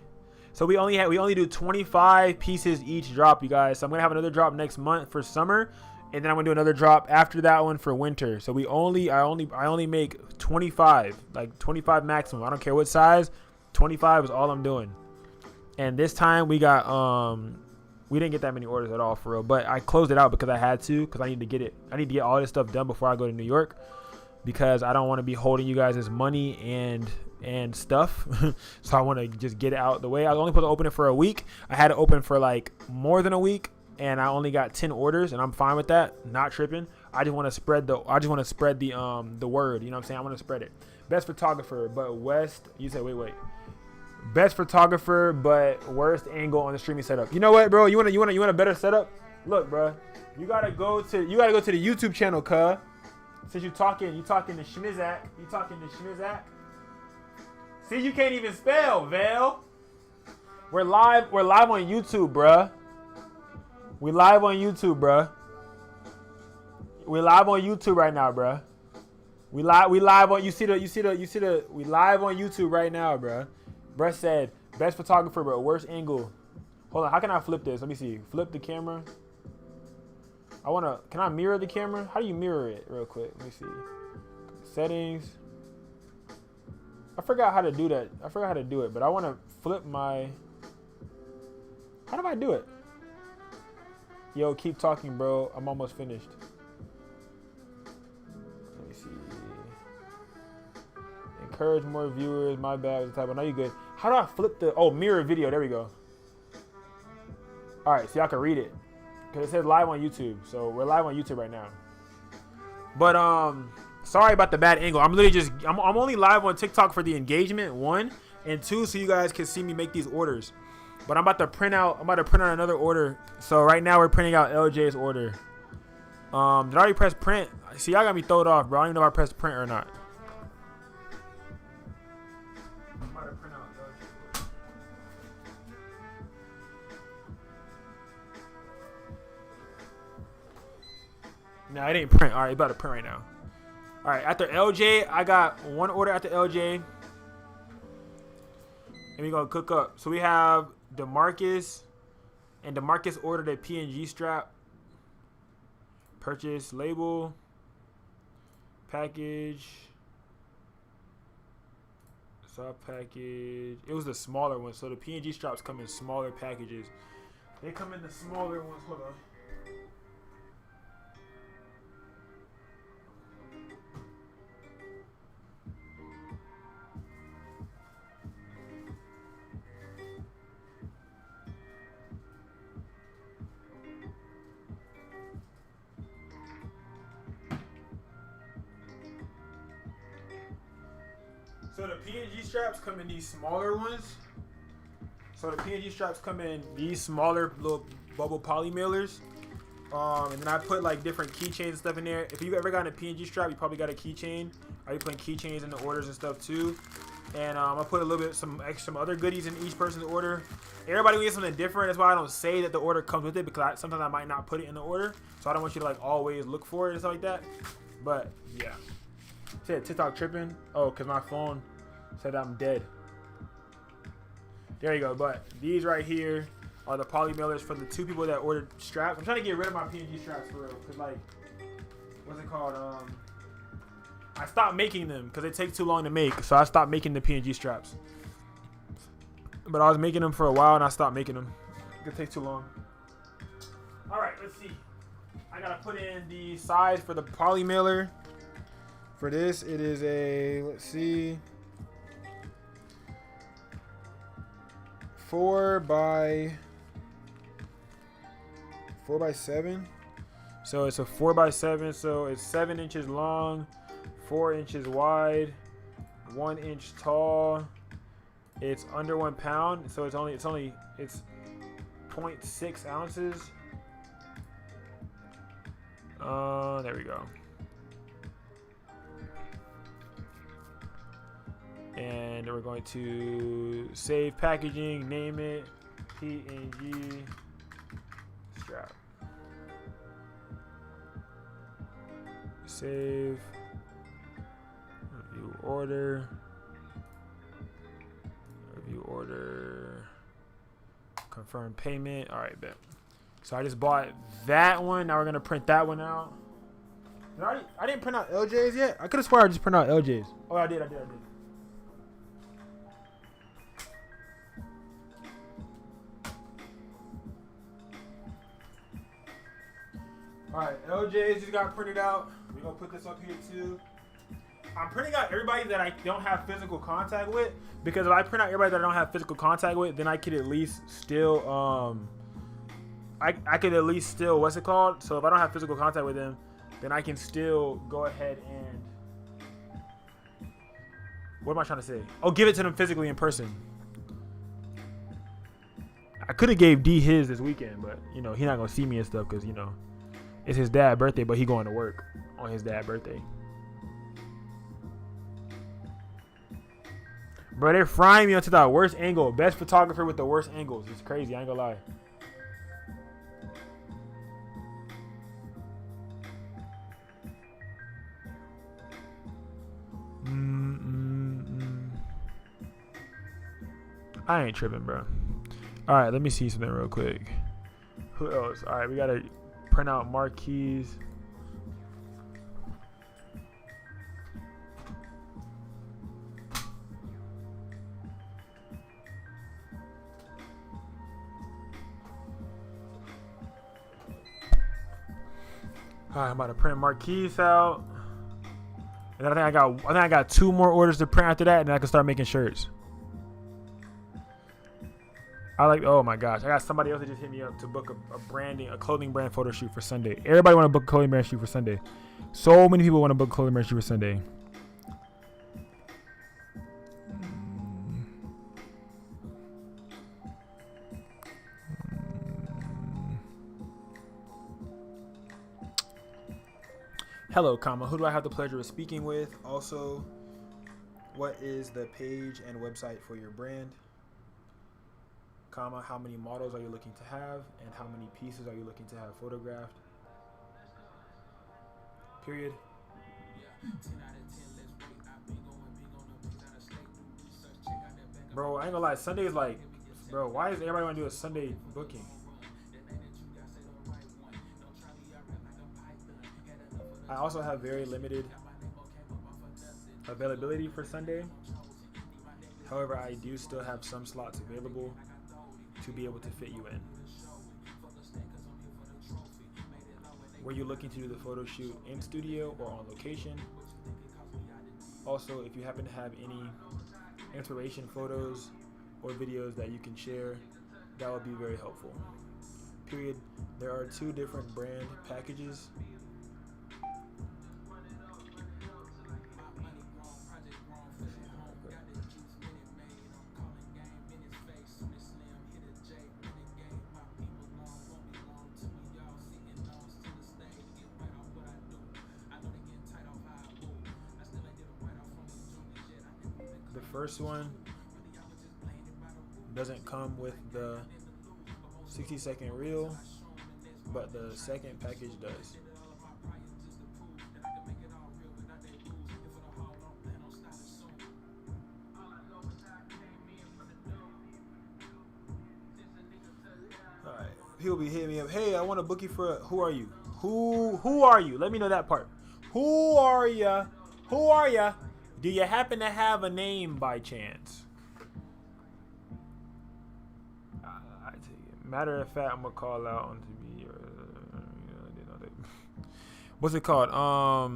So we only do 25 pieces each drop, you guys. So I'm gonna have another drop next month for summer, and then I'm gonna do another drop after that one for winter. So I only make 25, like 25 maximum. I don't care what size. 25 is all I'm doing. And this time we didn't get that many orders at all for real, but I closed it out because I had to, because I need to get all this stuff done before I go to New York. Because I don't want to be holding you guys' money and stuff. So I want to just get it out the way. I was only supposed to open it for a week. I had to open for like more than a week, and I only got 10 orders, and I'm fine with that. Not tripping. I just want to spread the word. You know what I'm saying? I want to spread it. Best photographer, but you said wait. Best photographer, but worst angle on the streaming setup. You know what, bro? You want a better setup? Look, bro. You gotta go to the YouTube channel, cuh. Since you talking to Schmizak. See, you can't even spell, Vale. We're live on YouTube, bruh. We live on YouTube right now, bruh. We live on we live on YouTube right now, bruh. Bruh said best photographer, but worst angle. Hold on, how can I flip this? Let me see. Flip the camera. Can I mirror the camera? How do you mirror it real quick? Let me see. Settings. I forgot how to do that. I forgot how to do it, but I want to flip my... How do I do it? Yo, keep talking, bro. I'm almost finished. Let me see. Encourage more viewers. My bad. Was the type. I know you good. How do I flip the... Oh, mirror video. There we go. All right, so y'all can read it. Because it says live on YouTube. So we're live on YouTube right now. But sorry about the bad angle. I'm only live on TikTok for the engagement, 1, and 2, so you guys can see me make these orders. But I'm about to print out another order. So right now we're printing out LJ's order. Did I already press print? See, y'all got me thrown off, bro. I don't even know if I pressed print or not. I'm about to print out LJ's order. No, it ain't print. All right, about to print right now. All right, after LJ, I got one order after LJ. And we're going to cook up. So we have DeMarcus. And DeMarcus ordered a PNG strap. Purchase label. Package. Soft package. It was the smaller one. So the PNG straps come in smaller packages. They come in the smaller ones. Hold on. So the PNG straps come in these smaller ones. So the PNG straps come in these smaller little bubble poly mailers. And then I put like different keychains and stuff in there. If you've ever gotten a PNG strap, you probably got a keychain. Are you putting keychains in the orders and stuff too? And I put a little bit some other goodies in each person's order. Everybody will get something different. That's why I don't say that the order comes with it, because sometimes I might not put it in the order. So I don't want you to like always look for it and stuff like that. But yeah. Said TikTok tripping. Oh, because my phone said I'm dead. There you go. But these right here are the poly mailers for the 2 people that ordered straps. I'm trying to get rid of my PNG straps for real. Because like, what's it called? I stopped making them because it takes too long to make. So I stopped making the PNG straps. But I was making them for a while and I stopped making them. It takes too long. All right, let's see. I got to put in the size for the poly mailer. For this, it is a, let's see, 4 by 7. So it's a 4 by 7. So it's 7 inches long, 4 inches wide, 1 inch tall. It's under 1 pound. So it's 0.6 ounces. There we go. And we're going to save packaging, name it PNG strap. Save, review order, confirm payment. All right, bet. So I just bought that one. Now we're gonna print that one out. I didn't print out LJs yet. I could have sworn I just printed out LJs. Oh, I did. Alright, LJs just got printed out. We're going to put this up here too. I'm printing out everybody that I don't have physical contact with, because if I print out everybody that I don't have physical contact with, then I could at least still, I could at least still, what's it called? So if I don't have physical contact with them, then I can still go ahead and, what am I trying to say? Oh, give it to them physically in person. I could have gave D his this weekend, but, you know, he's not going to see me and stuff because, you know, it's his dad's birthday, but he going to work on his dad's birthday. Bro, they're frying me onto the worst angle. Best photographer with the worst angles. It's crazy. I ain't gonna lie. I ain't tripping, bro. All right, let me see something real quick. Who else? All right, we gotta print out marquees. All right, I'm about to print marquees out, and then I think I got 2 more orders to print after that, and then I can start making shirts. Oh my gosh, I got somebody else that just hit me up to book a clothing brand photo shoot for Sunday. Everybody want to book a clothing brand shoot for Sunday. So many people want to book a clothing brand shoot for Sunday. Hello, comma. Who do I have the pleasure of speaking with? Also, what is the page and website for your brand? Comma, how many models are you looking to have, and how many pieces are you looking to have photographed? Period. Bro, I ain't gonna lie, Sunday is like, bro, why does everybody want to do a Sunday booking? I also have very limited availability for Sunday. However, I do still have some slots available to be able to fit you in. Were you looking to do the photo shoot in studio or on location? Also, if you happen to have any inspiration photos or videos that you can share, that would be very helpful. Period. There are 2 different brand packages. first one doesn't come with the 60-second reel, but the second package does. Alright, people be hitting me up. Hey, I want to book you for who are you? Who are you? Let me know that part. Who are ya? Who are ya? Do you happen to have a name by chance? I take it. Matter of fact, I'm gonna call out on TV. What's it called? I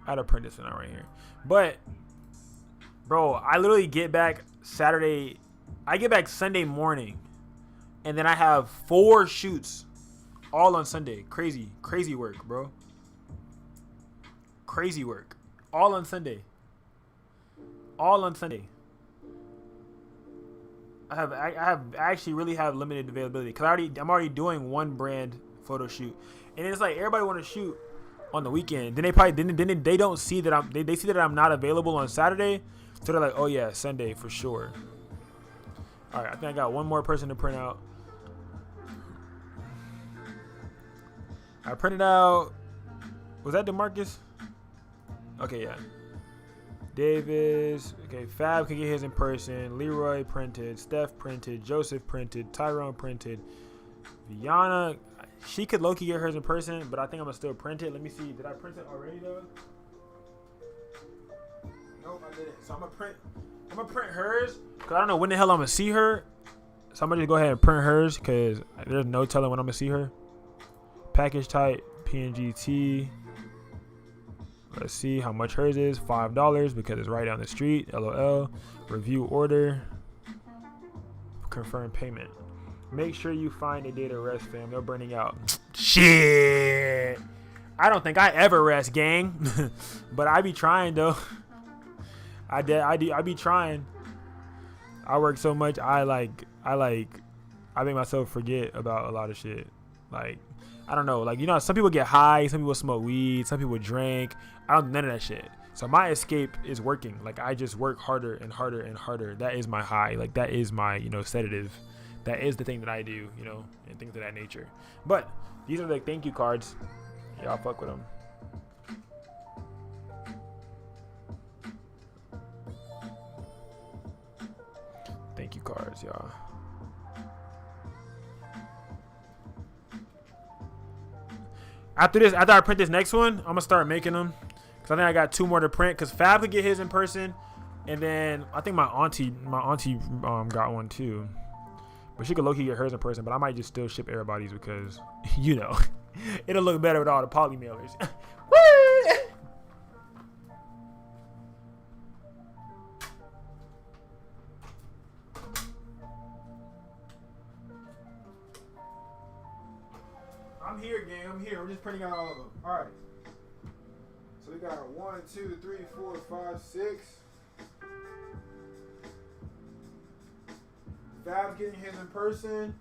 had to print this one out right here. But, bro, I literally get back Saturday. I get back Sunday morning, and then I have 4 shoots, all on Sunday. Crazy work, bro. Crazy work. All on Sunday. All on Sunday. I actually really have limited availability because I'm already doing one brand photo shoot, and it's like everybody want to shoot on the weekend. Then they probably they don't see that they see that I'm not available on Saturday, so they're like, oh yeah, Sunday for sure. All right, I think I got one more person to print out. I printed out. Was that DeMarcus? Okay, yeah. Davis. Okay, Fab can get his in person. Leroy printed. Steph printed. Joseph printed. Tyrone printed. Viana, she could low-key get hers in person, but I think I'm gonna still print it. Let me see. Did I print it already though? Nope, I didn't. So I'm gonna print hers because I don't know when the hell I'm gonna see her. So I'm gonna just go ahead and print hers because there's no telling when I'm gonna see her. Package type PNGT. Let's see how much hers is. $5 because it's right down the street. LOL. Review order. Confirm payment. Make sure you find a day to rest, fam. They're burning out. Shit. I don't think I ever rest, gang. But I be trying though. I be trying. I work so much. I make myself forget about a lot of shit. Like, I don't know. Like, you know, some people get high, some people smoke weed, some people drink. I don't do none of that shit. So my escape is working. Like, I just work harder and harder and harder. That is my high. Like, that is my, you know, sedative. That is the thing that I do, you know, and things of that nature. But these are the thank you cards. Y'all fuck with them. Thank you cards, y'all. After I print this next one, I'm gonna start making them because I think I got 2 more to print. Because Fab could get his in person, and then I think my auntie got one too, but she could low-key get hers in person. But I might just still ship everybody's because you know it'll look better with all the poly mailers. Woo! I'm here, gang. I'm here. We're just printing out all of them. All right. So we got 1, 2, 3, 4, 5, 6. Fab's getting his in person.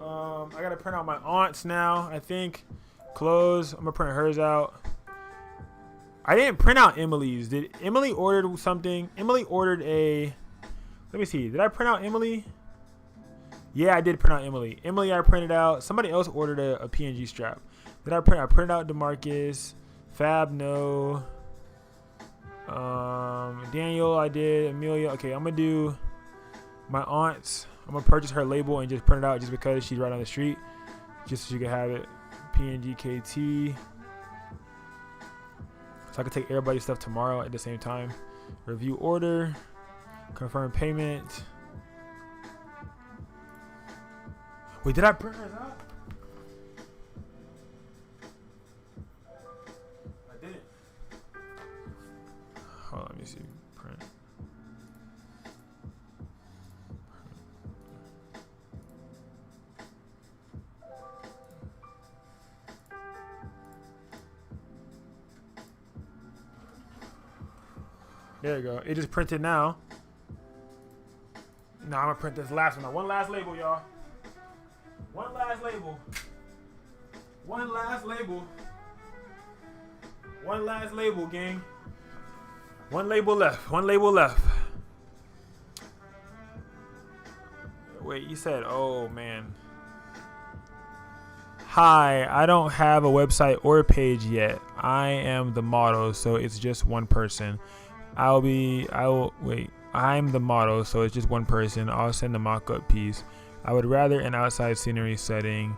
I gotta print out my aunt's now. I think clothes. I'm gonna print hers out. I didn't print out Emily's. Did Emily order something? Emily ordered a. Let me see. Did I print out Emily? Yeah, I did print out Emily. Emily, I printed out. Somebody else ordered a PNG strap. Did I print? I printed out DeMarcus. Fab, no. Daniel, I did. Amelia. Okay, I'm gonna do my aunt's. I'm gonna purchase her label and just print it out just because she's right on the street, just so she can have it. PNG KT. So I can take everybody's stuff tomorrow at the same time. Review order. Confirm payment. Wait, did I print hers out? I didn't. Hold on, let me see. Print. There you go. It just printed now. Now I'm gonna print this last one. One last label, y'all. One last label. One last label. One last label, gang. One label left. One label left. Wait, you said, oh man. Hi, I don't have a website or page yet. I am the model, so it's just one person. I'm the model, so it's just one person. I'll send the mock-up piece. I would rather an outside scenery setting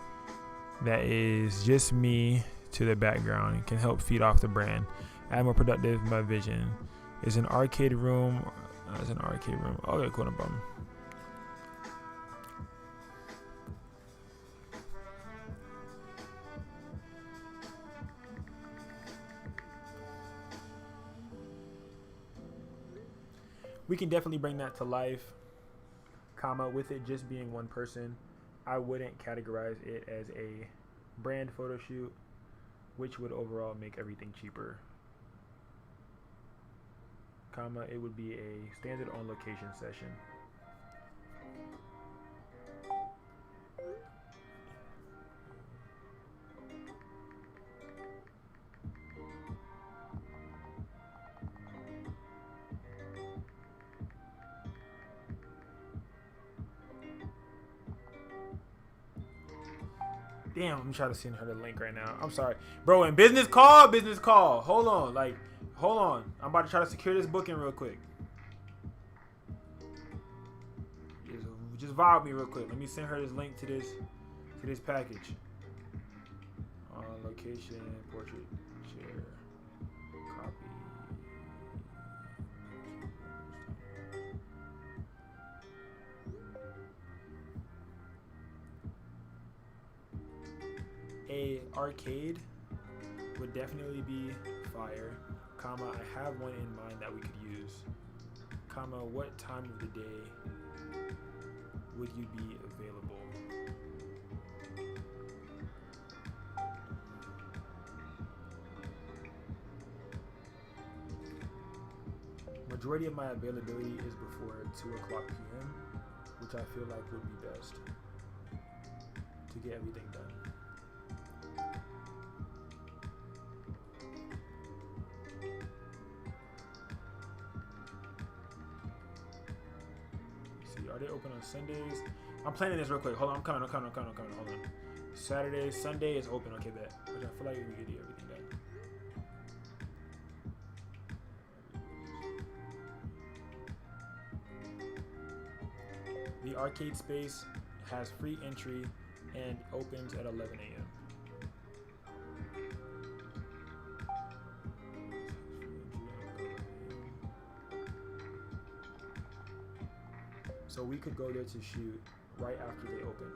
that is just me to the background. It can help feed off the brand. Add more productive my vision. Is an arcade room. It's an arcade room. Okay, cool, no problem. We can definitely bring that to life, comma, with it just being one person. I wouldn't categorize it as a brand photo shoot, which would overall make everything cheaper, comma, it would be a standard on location session. Damn, I'm trying to send her the link right now. I'm sorry. Bro, in business call. Hold on. Hold on. I'm about to try to secure this booking real quick. Just vibe with me real quick. Let me send her this link to this package. Location, portrait, share, copy. A arcade would definitely be fire, comma, I have one in mind that we could use, comma, what time of the day would you be available? Majority of my availability is before 2 o'clock p.m., which I feel like would be best to get everything done. Are they open on Sundays? I'm planning this real quick. Hold on, I'm coming. Hold on. Saturday, Sunday is open. Okay, bet. Which I feel like we could do everything done. The arcade space has free entry and opens at 11 a.m. So we could go there to shoot right after they open.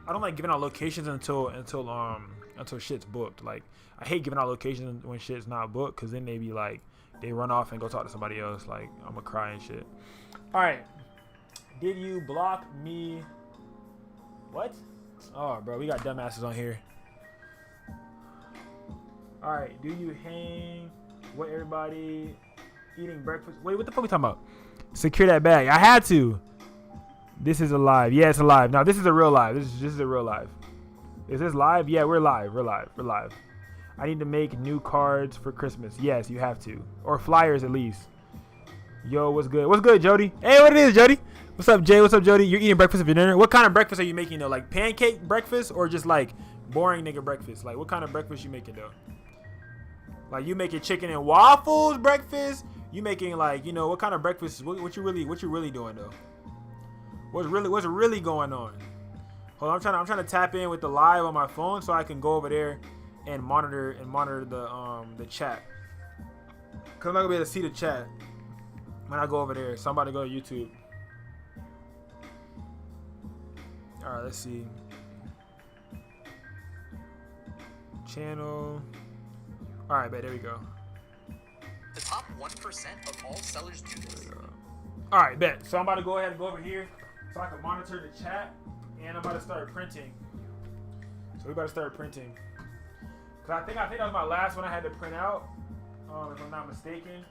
I don't like giving out locations until shit's booked. Like, I hate giving out locations when shit's not booked, because then they be like, they run off and go talk to somebody else. Like, I'm gonna cry and shit. All right. Did you block me? What? Oh, bro, we got dumbasses on here. All right, do you hang with everybody eating breakfast? Wait, what the fuck are we talking about? Secure that bag. I had to. This is a live. Yeah, it's a live. Now, this is a real live. This is a real live. Is this live? Yeah, we're live. We're live. I need to make new cards for Christmas. Yes, you have to. Or flyers at least. Yo, what's good? What's good, Jody? Hey, what it is, Jody? What's up, Jay? What's up, Jody? You're eating breakfast for dinner? What kind of breakfast are you making, though? Like pancake breakfast or just like boring nigga breakfast? Like, what kind of breakfast you making, though? Like, you making chicken and waffles breakfast? You making, like, you know, what kind of breakfast? What you really doing, though? What's really going on? Hold on, I'm trying to tap in with the live on my phone so I can go over there and monitor the chat. Cause I'm not gonna be able to see the chat when I go over there. So I'm about to go to YouTube. All right, let's see. Channel. All right, bet, there we go. The top 1% of all sellers do this. All right, bet. So I'm about to go ahead and go over here so I can monitor the chat, and I'm about to start printing. So we about to start printing. Cause I think that was my last one I had to print out, if I'm not mistaken.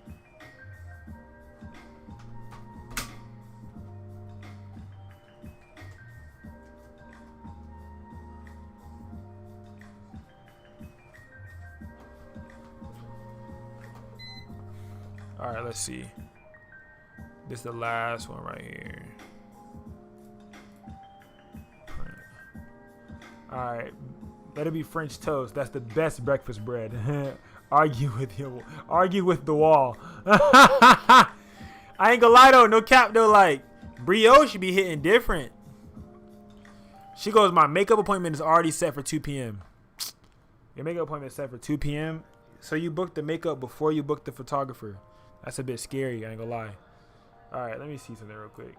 All right, let's see. This is the last one right here. All right, let it be French toast. That's the best breakfast bread. Argue with the wall. I ain't gonna lie though, no cap though. Like brioche should be hitting different. She goes, my makeup appointment is already set for 2 p.m. Your makeup appointment is set for 2 p.m. So you booked the makeup before you booked the photographer. That's a bit scary, I ain't gonna lie. All right, let me see something real quick.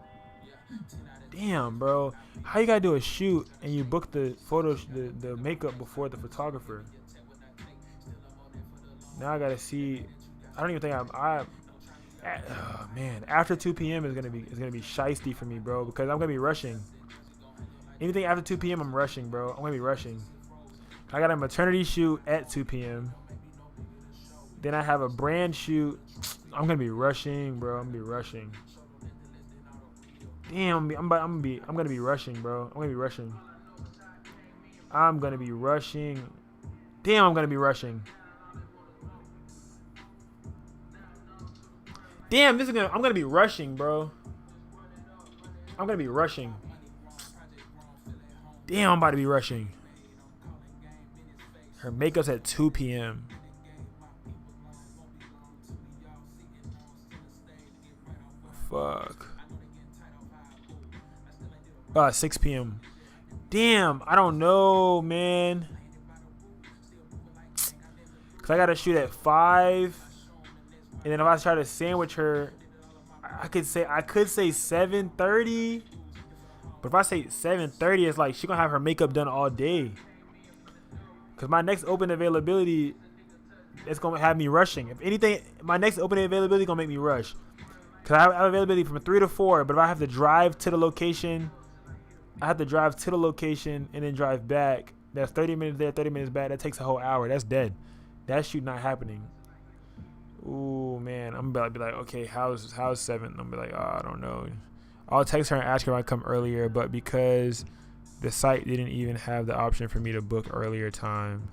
Damn, bro. How you gotta do a shoot and you book the the makeup before the photographer? Now I gotta see. I don't even think oh, man, after 2 p.m. is gonna be shiesty for me, bro, because I'm gonna be rushing. Anything after 2 p.m. I'm rushing, bro. I'm gonna be rushing. I got a maternity shoot at 2 p.m. Then I have a brand shoot. I'm gonna be rushing, bro. I'm gonna be rushing. Damn, I'm gonna be rushing, bro. I'm gonna be rushing. I'm gonna be rushing. Damn, I'm gonna be rushing. Damn, I'm gonna be rushing, bro. I'm gonna be rushing. Damn, I'm about to be rushing. Her makeup's at 2 p.m. Fuck. 6 p.m. Damn, I don't know, man. Cause I gotta shoot at 5. And then if I try to sandwich her, I could say 7:30. But if I say 7:30, it's like she gonna have her makeup done all day. Cause my next open availability, it's gonna have me rushing. If anything, my next open availability gonna make me rush. Cause I have availability from 3 to 4. But if I have to drive to the location, and then drive back. That's 30 minutes there, 30 minutes back. That takes a whole hour. That's dead. That shoot not happening. Ooh, man, I'm about to be like, okay, how's 7? I'm gonna be like, oh, I don't know. I'll text her and ask her if I come earlier, but because the site didn't even have the option for me to book earlier time.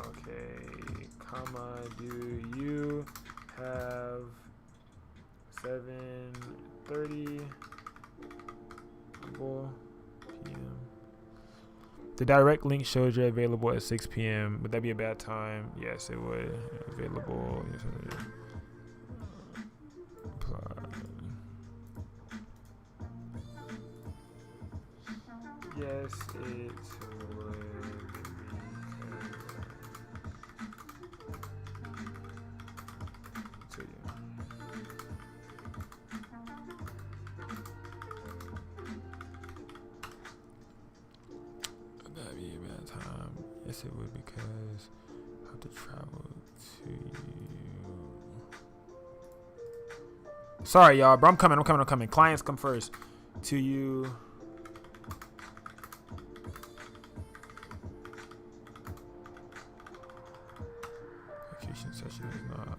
Okay, comma, do you have 7:30 p.m. The direct link shows you're available at 6 p.m. Would that be a bad time? Yes, it would. Available. Yes, it would. That'd be a bad time. Yes, it would, because I have to travel to you. Sorry, y'all, bro. I'm coming. Clients come first. To you. Vacation session is not.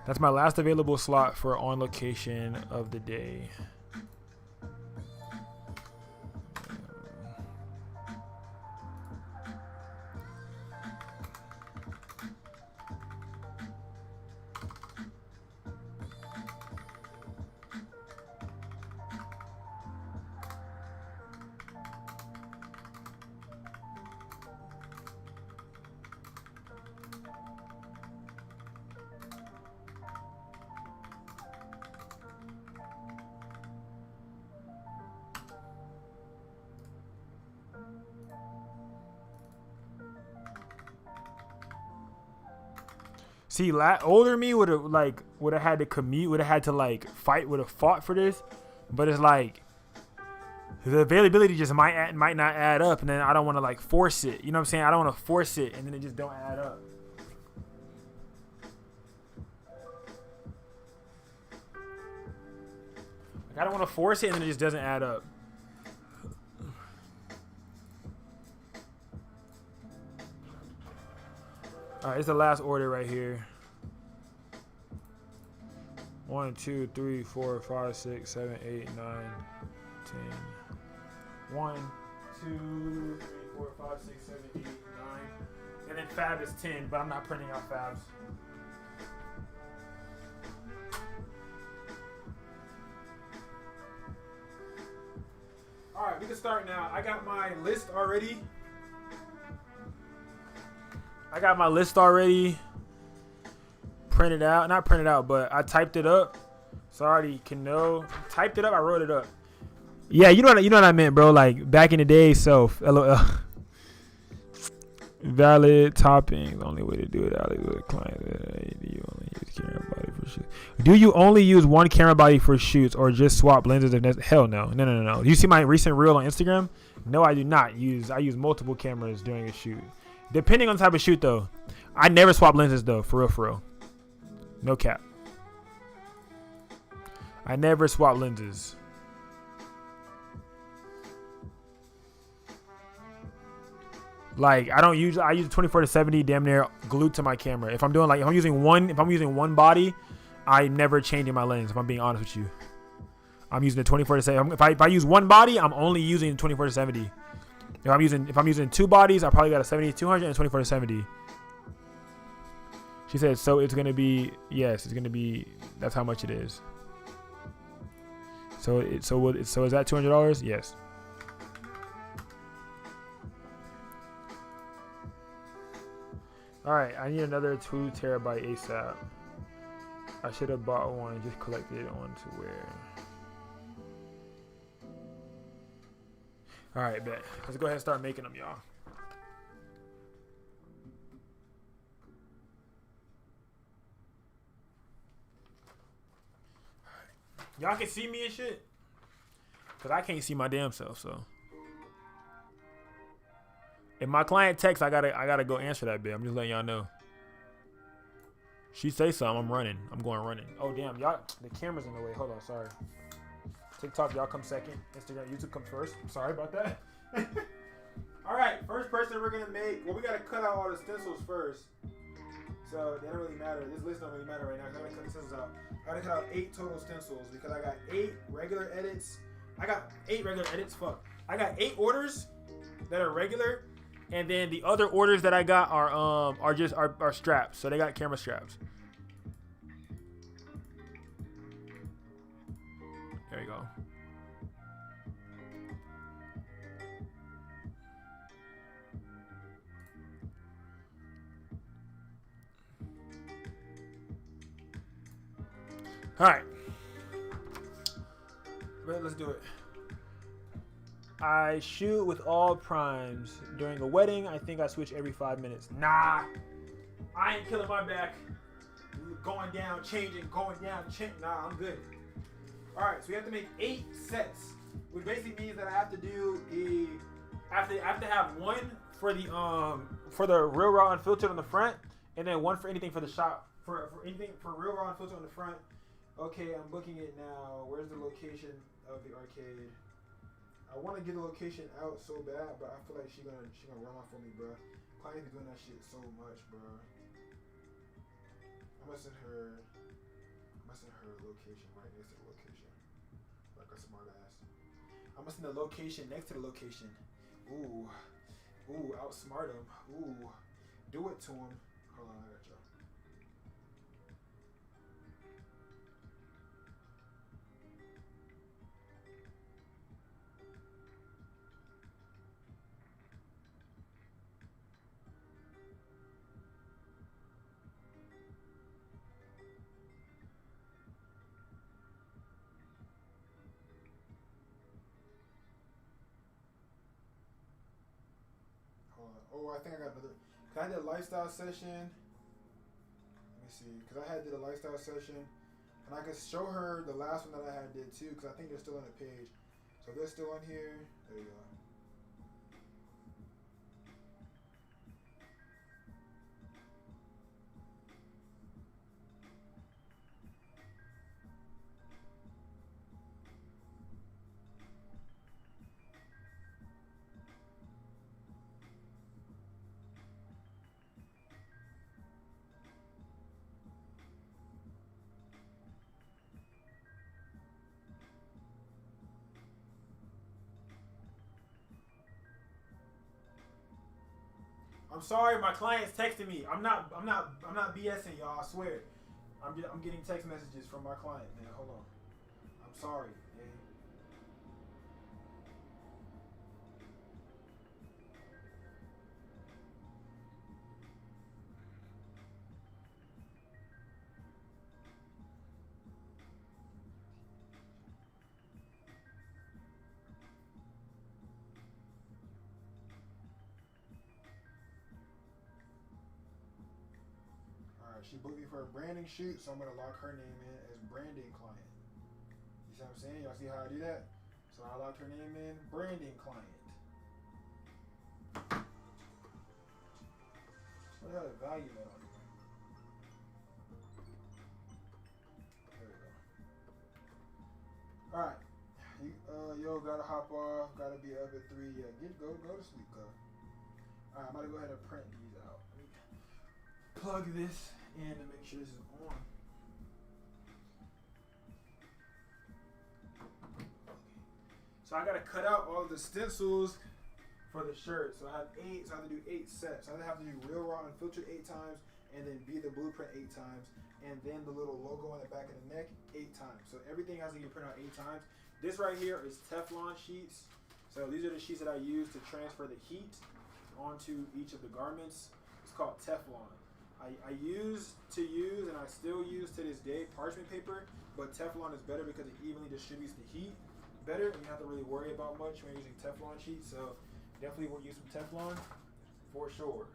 That's my last available slot for on location of the day. See, older me would have had to commute, would have had to like fight, would have fought for this, but it's like the availability just might not add up, and then I don't want to like force it. You know what I'm saying? I don't want to force it, and then it just don't add up. Like I don't want to force it, and then it just doesn't add up. All right, it's the last order right here. 1, 2, 3, 4, 5, 6, 7, 8, 9, 10. 1, 2, 3, 4, 5, 6, 7, 8, 9. And then fab is 10, but I'm not printing out fabs. All right, we can start now. I got my list already. Printed out. Not printed out, but I typed it up. So I already can know. Typed it up, I wrote it up. Yeah, you know what I meant, bro. Like back in the day, so LOL. Valid toppings. Only way to do it, Alex, with a client. Do you only use camera body for shoots? Do you only use one camera body for shoots, or just swap lenses if necessary? Hell no. No. You see my recent reel on Instagram? No, I do not use. I use multiple cameras during a shoot. Depending on the type of shoot, though. I never swap lenses, though. For real. No cap. I never swap lenses. Like I use 24-70 damn near glued to my camera. If I'm using one body, I'm never changing my lens. If I'm being honest with you, I'm using the 24-70. If I use one body, I'm only using 24-70. If I'm using two bodies, I probably got a 70-200 and 24-70. She said, so it's gonna be, yes, it's gonna be. That's how much it is. So is that $200? Yes. All right, I need another 2 terabyte ASAP. I should have bought one and just collected one to wear. All right, bet. Let's go ahead and start making them, y'all. Y'all can see me and shit? Because I can't see my damn self, so. If my client texts, I gotta go answer that bit. I'm just letting y'all know. She say something, I'm running. I'm going running. Oh damn, y'all, the camera's in the way. Hold on, sorry. TikTok, y'all come second. Instagram, YouTube comes first. Sorry about that. All right, first person we're gonna make. Well, we gotta cut out all the stencils first. So they don't really matter. This list don't really matter right now. I gotta cut the stencils out. I gotta cut out 8 total stencils because I got 8 regular edits. Fuck. I got 8 orders that are regular. And then the other orders that I got are straps. So they got camera straps. There you go. All right. Let's do it. I shoot with all primes. During a wedding, I think I switch every 5 minutes. Nah, I ain't killing my back. Going down, changing, going down, nah, I'm good. All right, so we have to make 8 sets, which basically means that I have to do I have to have one for the real raw unfiltered on the front, and then one for anything for the shop for anything for real raw unfiltered on the front. Okay, I'm booking it now. Where's the location of the arcade? I want to get the location out so bad, but I feel like she gonna run off on me, bro. Clients be doing that shit so much, bro. I'm gonna send her location right next to the location, like a smart ass. I'm gonna send the location next to the location. Ooh, outsmart him. Ooh, do it to him. Hold on, I got y'all. Oh, I think I got another. I did a lifestyle session. Let me see, because I had did a lifestyle session, and I could show her the last one that I had did too, because I think they're still on the page. So they're still on here. There you go. I'm sorry, my client's texting me. I'm not BSing y'all. I swear. I'm getting text messages from my client, man. Hold on. I'm sorry, man. She booked me for a branding shoot, so I'm gonna lock her name in as branding client. You see what I'm saying? Y'all see how I do that? So I locked her name in branding client. What the hell is value at on here? There we go. All right, yo, gotta hop off. Gotta be up at 3. Yeah, go to sleep, cuz. All right, I'm gonna go ahead and print these out. Let me plug this in to make sure this is on. So I gotta cut out all of the stencils for the shirt. So I have 8, so I have to do 8 sets. So I have to do real raw unfiltered 8 times, and then be the blueprint 8 times, and then the little logo on the back of the neck 8 times. So everything has to get printed out 8 times. This right here is Teflon sheets. So these are the sheets that I use to transfer the heat onto each of the garments. It's called Teflon. I used to use, and I still use to this day, parchment paper, but Teflon is better because it evenly distributes the heat better, and you don't have to really worry about much when you're using Teflon sheets. So definitely will use some Teflon for sure.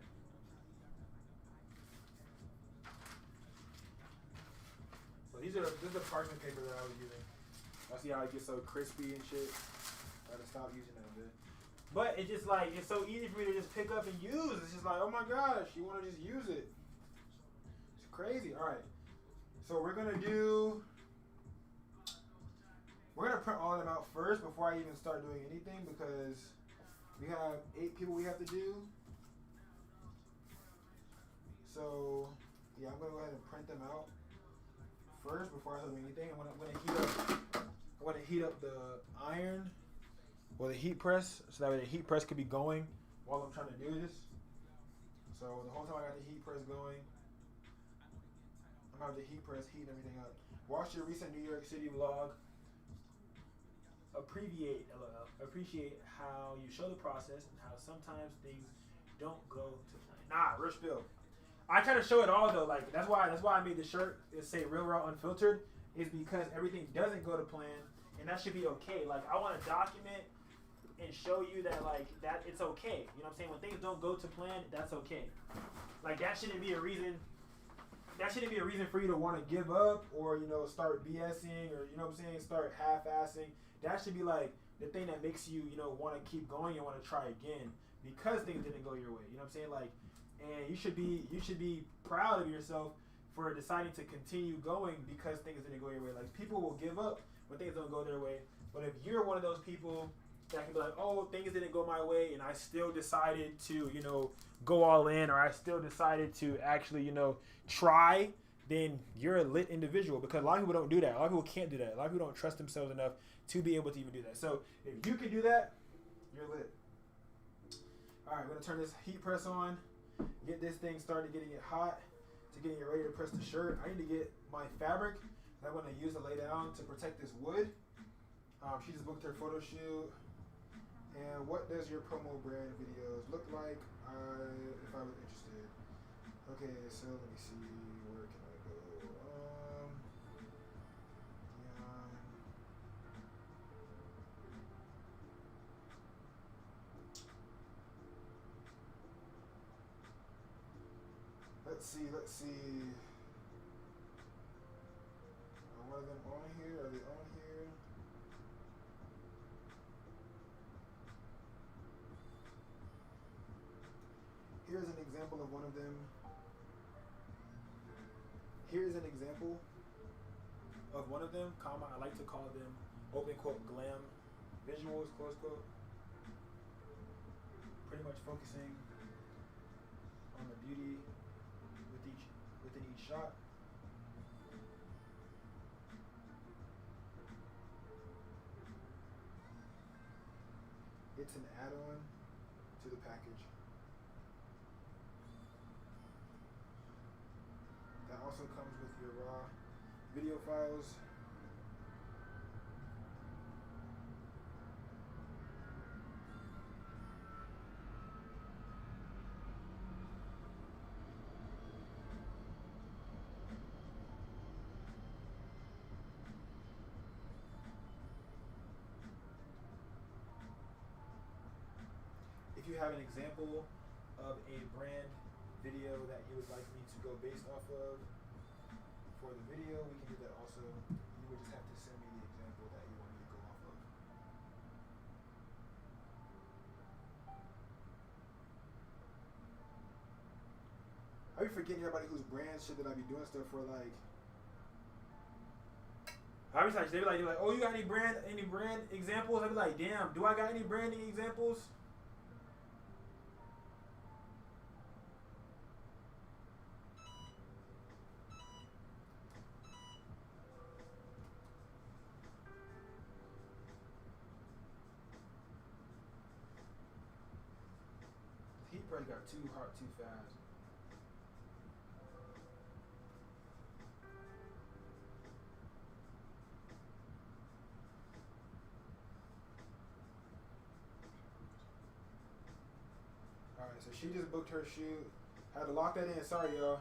So this is the parchment paper that I was using. I see how it gets so crispy and shit. I had to stop using that bit. But it's just like, it's so easy for me to just pick up and use. It's just like, oh my gosh, you want to just use it. It's crazy. All right. So we're going to print all of them out first before I even start doing anything, because we have 8 people we have to do. So yeah, I'm going to go ahead and print them out first before I start doing anything. I'm going to heat up the iron or the heat press, so that way the heat press could be going while I'm trying to do this. So the whole time I got the heat press going, I'm gonna have the heat press heating everything up. Watch your recent New York City vlog. Appreciate how you show the process and how sometimes things don't go to plan. Nah, real spill. I try to show it all though. Like that's why I made the shirt say real raw unfiltered, is because everything doesn't go to plan, and that should be okay. Like I want to document and show you that that it's okay. You know what I'm saying? When things don't go to plan, that's okay. Like that shouldn't be a reason. That shouldn't be a reason for you to want to give up or start BSing or you know what I'm saying, start half-assing. That should be like the thing that makes you want to keep going and want to try again because things didn't go your way. You know what I'm saying? Like, and you should be proud of yourself for deciding to continue going because things didn't go your way. Like people will give up when things don't go their way, but if you're one of those people that can be like, oh, things didn't go my way, and I still decided to, go all in, or I still decided to actually, try, then you're a lit individual. Because a lot of people don't do that. A lot of people can't do that. A lot of people don't trust themselves enough to be able to even do that. So if you can do that, you're lit. All right, I'm gonna turn this heat press on, get this thing started getting it hot, to getting it ready to press the shirt. I need to get my fabric that I'm gonna use to lay down to protect this wood. She just booked her photo shoot. And what does your promo brand videos look like if I was interested? Okay, so let me see. Where can I go? Let's see. one of them. Here's an example of one of them, comma, I like to call them open quote glam visuals, close quote. Pretty much focusing on the beauty within each shot. It's an add-on to the package. That also comes with your raw video files. If you have an example of a brand video that you would like me to go based off of for the video, we can do that also. You would just have to send me the example that you want me to go off of. I be forgetting everybody whose brand shit that I be doing stuff for, like. I be like, they be like, oh, you got any brand examples? I be like, damn, do I got any branding examples? He probably got too hot too fast. Alright, so she just booked her shoot. Had to lock that in. Sorry, y'all.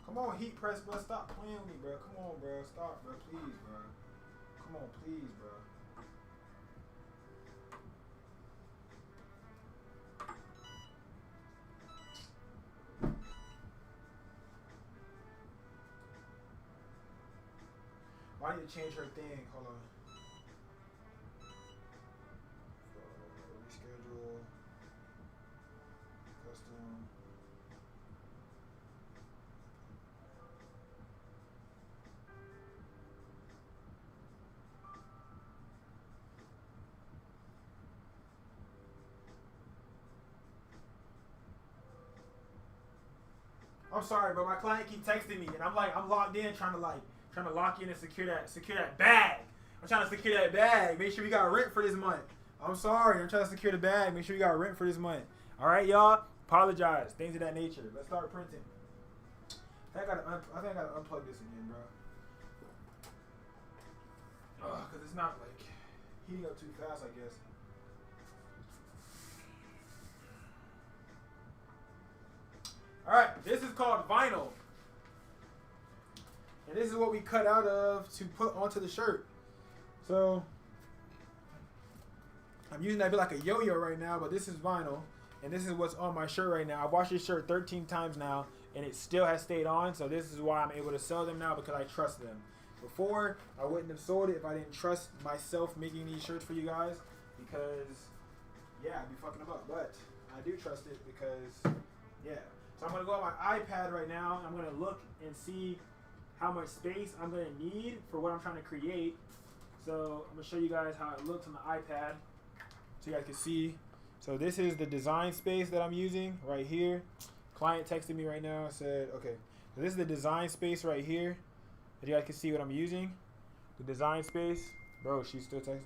Come on, heat press, bro. Stop playing with me, bro. Come on, bro. Stop, bro. Please, bro. Come on, please, bro. I need to change her thing. Hold on. Reschedule. Custom. I'm sorry, bro. My client keep texting me, and I'm locked in, trying to lock in and secure that bag. I'm trying to secure that bag. Make sure we got rent for this month. I'm sorry. I'm trying to secure the bag. Make sure we got rent for this month. All right, y'all. Apologize. Things of that nature. Let's start printing. I think I gotta unplug this again, bro. Cause it's not like heating up too fast, I guess. All right, this is called vinyl. And this is what we cut out of to put onto the shirt. So I'm using that bit like a yo-yo right now, but this is vinyl. And this is what's on my shirt right now. I've washed this shirt 13 times now, and it still has stayed on. So this is why I'm able to sell them now, because I trust them. Before, I wouldn't have sold it if I didn't trust myself making these shirts for you guys. Because, yeah, I'd be fucking them up. But I do trust it because, yeah. So I'm going to go on my iPad right now. I'm going to look and see how much space I'm going to need for what I'm trying to create. So I'm going to show you guys how it looks on the iPad so you guys can see. So this is the design space that I'm using right here. Client texted me right now and said, okay, so this is the design space right here. That you guys can see what I'm using. The design space. Bro, she's still texting.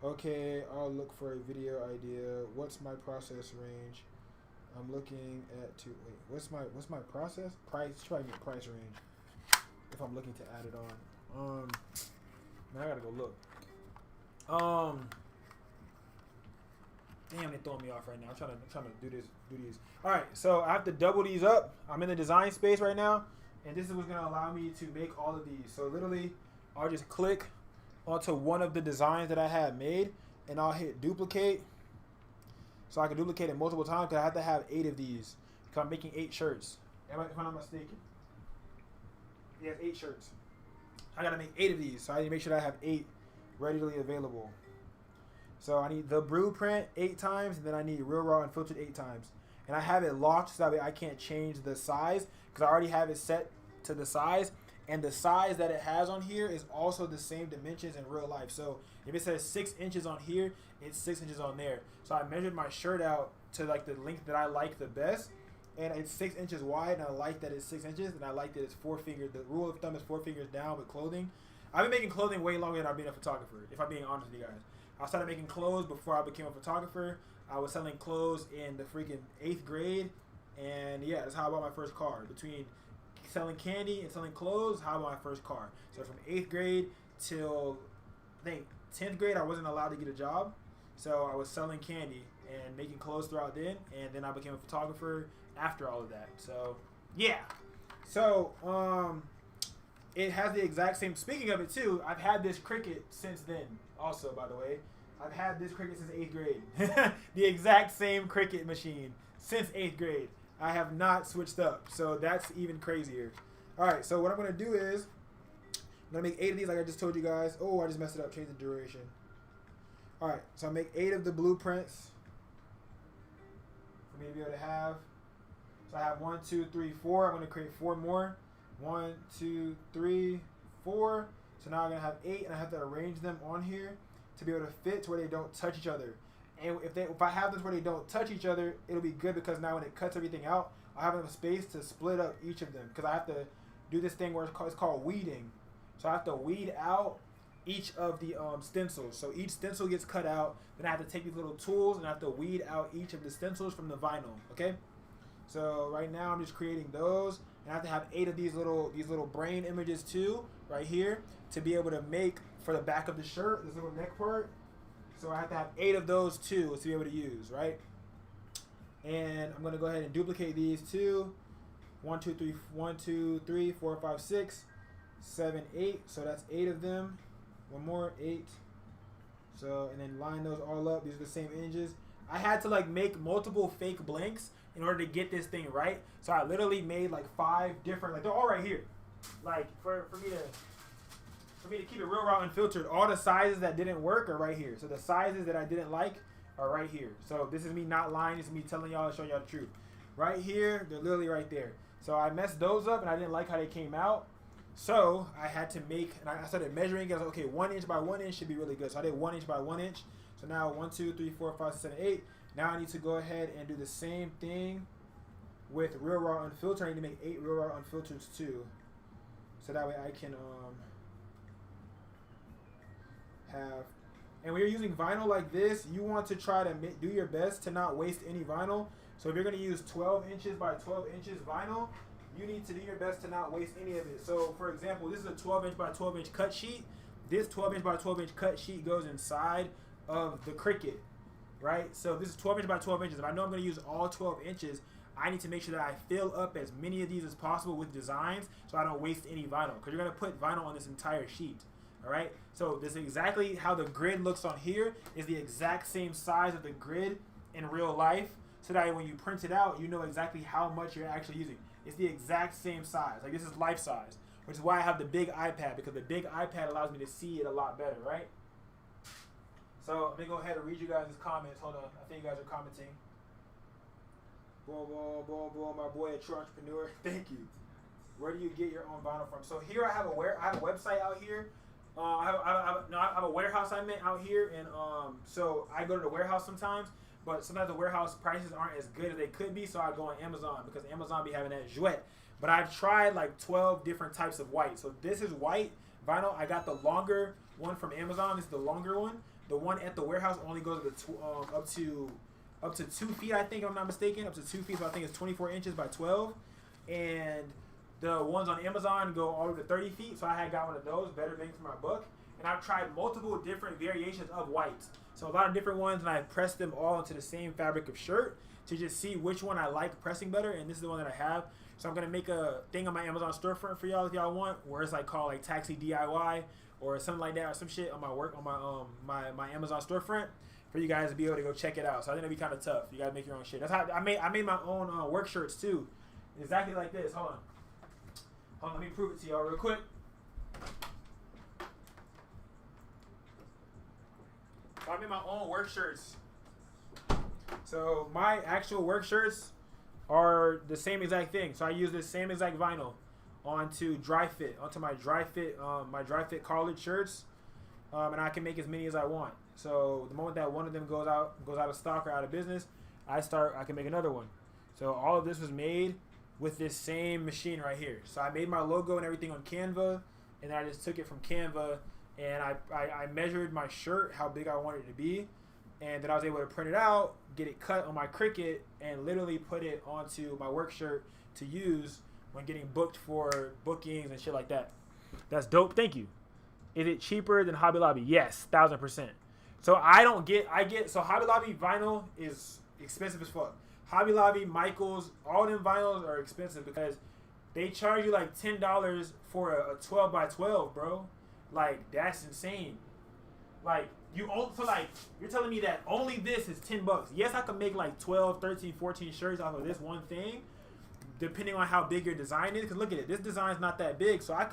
Okay, I'll look for a video idea. What's my process range? I'm looking at wait, what's my process? Price, try to get price range. If I'm looking to add it on. Man, I gotta go look. Damn, they're throwing me off right now. I'm trying to do these. Alright, so I have to double these up. I'm in the design space right now. And this is what's gonna allow me to make all of these. So literally, I'll just click onto one of the designs that I had made, and I'll hit duplicate. So I can duplicate it multiple times, because I have to have 8 of these. Because I'm making 8 shirts. If I'm not mistaken. He has 8 shirts. I gotta make 8 of these. So I need to make sure that I have 8 readily available. So I need the blueprint 8 times, and then I need real raw and filtered 8 times. and I have it locked so that way I can't change the size because I already have it set to the size, and the size that it has on here is also the same dimensions in real life. So if it says 6 inches on here, it's 6 inches on there. So I measured my shirt out to like the length that I like the best, and it's 6 inches wide, and I like that it's 6 inches, and I like that it's 4 fingers. The rule of thumb is 4 fingers down with clothing. I've been making clothing way longer than I've been a photographer, if I'm being honest with you guys. I started making clothes before I became a photographer. I was selling clothes in the freaking 8th grade, and yeah, that's how I bought my first car. Between selling candy and selling clothes, how I bought my first car. So from 8th grade till, I think, 10th grade, I wasn't allowed to get a job. So I was selling candy and making clothes throughout then, and then I became a photographer after all of that. So, yeah. So, it has the exact same, speaking of it too, I've had this Cricut since then, also, by the way. I've had this Cricut since 8th grade. The exact same Cricut machine since 8th grade. I have not switched up, so that's even crazier. Alright, so what I'm going to do is, I'm going to make 8 of these like I just told you guys. Oh, I just messed it up, change the duration. Alright, so I make 8 of the blueprints for me to be able to have. So I have 1, 2, 3, 4. I'm going to create 4 more. 1, 2, 3, 4. So now I'm going to have 8, and I have to arrange them on here to be able to fit to where they don't touch each other. And if I have this where they don't touch each other, it'll be good because now when it cuts everything out, I have enough space to split up each of them. Because I have to do this thing where it's called weeding. So I have to weed out each of the stencils. So each stencil gets cut out. Then I have to take these little tools and I have to weed out each of the stencils from the vinyl. Okay. So right now I'm just creating those. And I have to have 8 of these little brain images too, right here, to be able to make for the back of the shirt, this little neck part. So I have to have 8 of those too to be able to use, right? And I'm gonna go ahead and duplicate these too. 1, 2, 3, 1, 2, 3, 4, 5, 6, 7, 8. So that's 8 of them. One more, 8. So, and then line those all up. These are the same images. I had to like make multiple fake blanks in order to get this thing right. So I literally made like 5 different, like they're all right here. Like for me to keep it real raw unfiltered, all the sizes that didn't work are right here. So the sizes that I didn't like are right here. So this is me not lying. This is me telling y'all and showing y'all the truth. Right here, they're literally right there. So I messed those up and I didn't like how they came out. So I had to make, and I started measuring it. I was like, okay, 1 inch by 1 inch should be really good. So I did 1 inch by 1 inch. So now 1, 2, 3, 4, 5, 6, 7, 8. Now I need to go ahead and do the same thing with real raw unfiltered. I need to make 8 real raw unfiltered too. So that way I can have, and when you're using vinyl like this, you want to try to do your best to not waste any vinyl. So if you're going to use 12 inches by 12 inches vinyl, you need to do your best to not waste any of it. So for example, this is a 12 inch by 12 inch cut sheet. This 12 inch by 12 inch cut sheet goes inside of the Cricut, right? So this is 12 inch by 12 inches. If I know I'm going to use all 12 inches, I need to make sure that I fill up as many of these as possible with designs so I don't waste any vinyl, because you're going to put vinyl on this entire sheet. All right, so this is exactly how the grid looks on here, is the exact same size of the grid in real life, so that when you print it out, you know exactly how much you're actually using. It's the exact same size. Like this is life size, which is why I have the big iPad, because the big iPad allows me to see it a lot better, right? So let me go ahead and read you guys' comments. Hold on, I think you guys are commenting. Boom, boom, boom, boom, my boy, a true entrepreneur. Thank you. Where do you get your own vinyl from? So here I have a website out here. I have a warehouse I meant out here, and so I go to the warehouse sometimes, but sometimes the warehouse prices aren't as good as they could be, so I go on Amazon, because Amazon be having that jouet. But I've tried like 12 different types of white. So this is white vinyl. I got the longer one from Amazon. This is the longer one. The one at the warehouse only goes up to 2 feet, I think, if I'm not mistaken, up to 2 feet. So I think it's 24 inches by 12, and the ones on Amazon go all the way to 30 feet, so I had got one of those, better bang for my buck. And I've tried multiple different variations of whites. So a lot of different ones, and I pressed them all into the same fabric of shirt to just see which one I like pressing better, and this is the one that I have. So I'm going to make a thing on my Amazon storefront for y'all if y'all want, where it's like called like Taxi DIY or something like that, or some shit on my work, on my my Amazon storefront, for you guys to be able to go check it out. So I think it'd be kind of tough. You got to make your own shit. That's how I made my own work shirts too. Exactly like this. Hold on, let me prove it to y'all real quick. I made my own work shirts. So my actual work shirts are the same exact thing. So I use this same exact vinyl onto dry fit, onto my dry fit collared shirts, and I can make as many as I want. So the moment that one of them goes out of stock or out of business, I can make another one. So all of this was made with this same machine right here. So I made my logo and everything on Canva, and then I just took it from Canva, and I measured my shirt, how big I wanted it to be, and then I was able to print it out, get it cut on my Cricut, and literally put it onto my work shirt to use when getting booked for bookings and shit like that. That's dope. Thank you. Is it cheaper than Hobby Lobby? Yes, 1000%. So so Hobby Lobby vinyl is expensive as fuck. Hobby Lobby, Michaels, all them vinyls are expensive because they charge you like $10 for a 12 by 12, bro. Like, that's insane. Like, you're telling me that only this is $10. Yes, I could make like 12, 13, 14 shirts off of this one thing, depending on how big your design is. Because look at it, this design's not that big, so I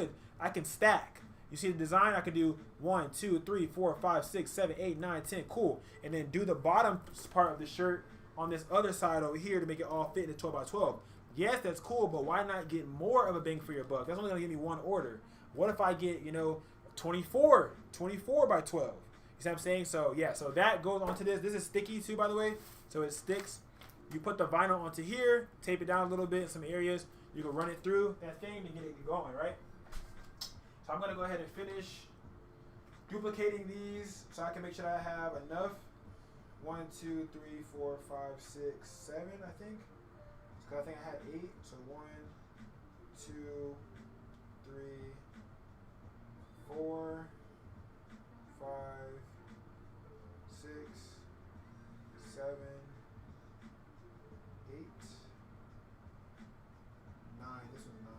can stack. You see the design? I could do 1, 2, 3, 4, 5, 6, 7, 8, 9, 10. Cool. And then do the bottom part of the shirt on this other side over here to make it all fit in the 12 by 12. Yes, that's cool, but why not get more of a bang for your buck? That's only gonna give me one order. What if I get, 24 by 12? You see what I'm saying? So yeah, so that goes onto this. This is sticky too, by the way, so it sticks. You put the vinyl onto here, tape it down a little bit in some areas. You can run it through that thing to get it going, right? So I'm gonna go ahead and finish duplicating these so I can make sure that I have enough. 1, 2, 3, 4, 5, 6, 7, I think. Because I think I had 8. So 1, 2, 3, 4, 5, 6, 7, 8, 9. This was 9.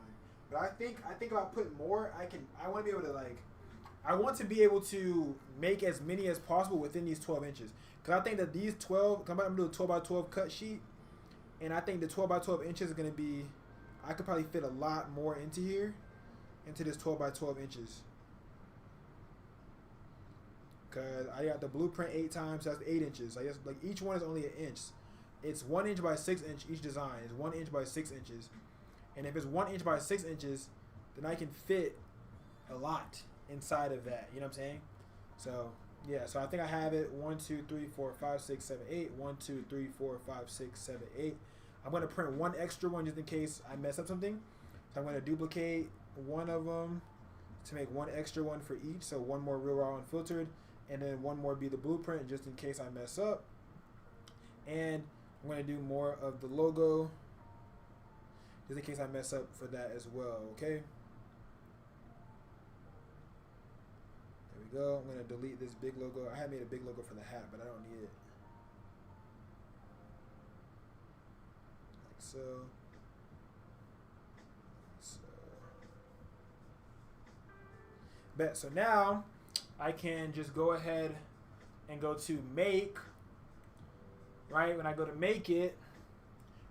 But I think if I put more, I want to be able to I want to be able to make as many as possible within these 12 inches. Because I think that these 12, I'm going to do a 12 by 12 cut sheet. And I think the 12 by 12 inches is going to be, I could probably fit a lot more into here, into this 12 by 12 inches. Because I got the blueprint 8 times, so that's 8 inches. I guess each one is only an inch. It's 1 inch by 6 inch, each design is 1 inch by 6 inches. And if it's 1 inch by 6 inches, then I can fit a lot inside of that. You know what I'm saying? So yeah, so I think I have it 1, 2, 3, 4, 5, 6, 7, 8. 1, 2, 3, 4, 5, 6, 7, 8. I'm going to print one extra one just in case I mess up something. So I'm going to duplicate one of them to make one extra one for each. So one more real raw unfiltered, and then one more be the blueprint just in case I mess up. And I'm going to do more of the logo just in case I mess up for that as well, okay? There we go. I'm going to delete this big logo. I had made a big logo for the hat, but I don't need it. Like so. Bet. So now I can just go ahead and go to make, right? When I go to make it,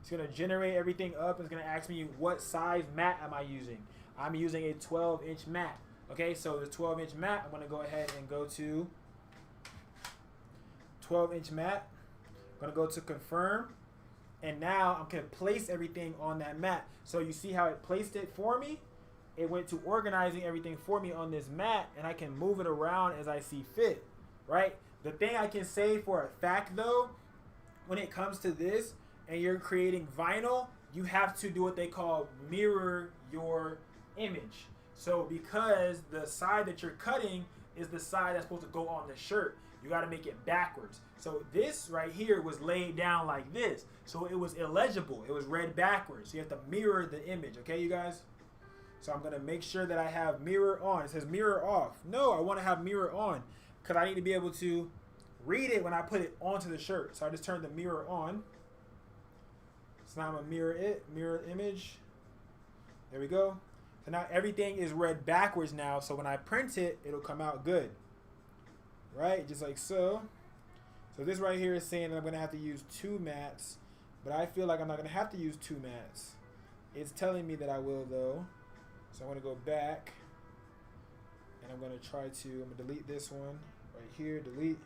it's going to generate everything up. It's going to ask me what size mat am I using. I'm using a 12-inch mat. Okay, so the 12-inch mat, I'm going to go ahead and go to 12-inch mat. I'm going to go to confirm. And now I'm going to place everything on that mat. So you see how it placed it for me? It went to organizing everything for me on this mat, and I can move it around as I see fit, right? The thing I can say for a fact, though, when it comes to this and you're creating vinyl, you have to do what they call mirror your image. So because the side that you're cutting is the side that's supposed to go on the shirt, you got to make it backwards. So this right here was laid down like this. So it was illegible. It was read backwards. So you have to mirror the image. Okay, you guys? So I'm going to make sure that I have mirror on. It says mirror off. No, I want to have mirror on because I need to be able to read it when I put it onto the shirt. So I just turned the mirror on. So now I'm going to mirror it. Mirror image. There we go. So now everything is read backwards now. So when I print it, it'll come out good. Right? Just like so. So this right here is saying that I'm going to have to use 2 mats. But I feel like I'm not going to have to use 2 mats. It's telling me that I will though. So I'm going to go back. And I'm going to try to, I'm going to delete this one. Right here, delete.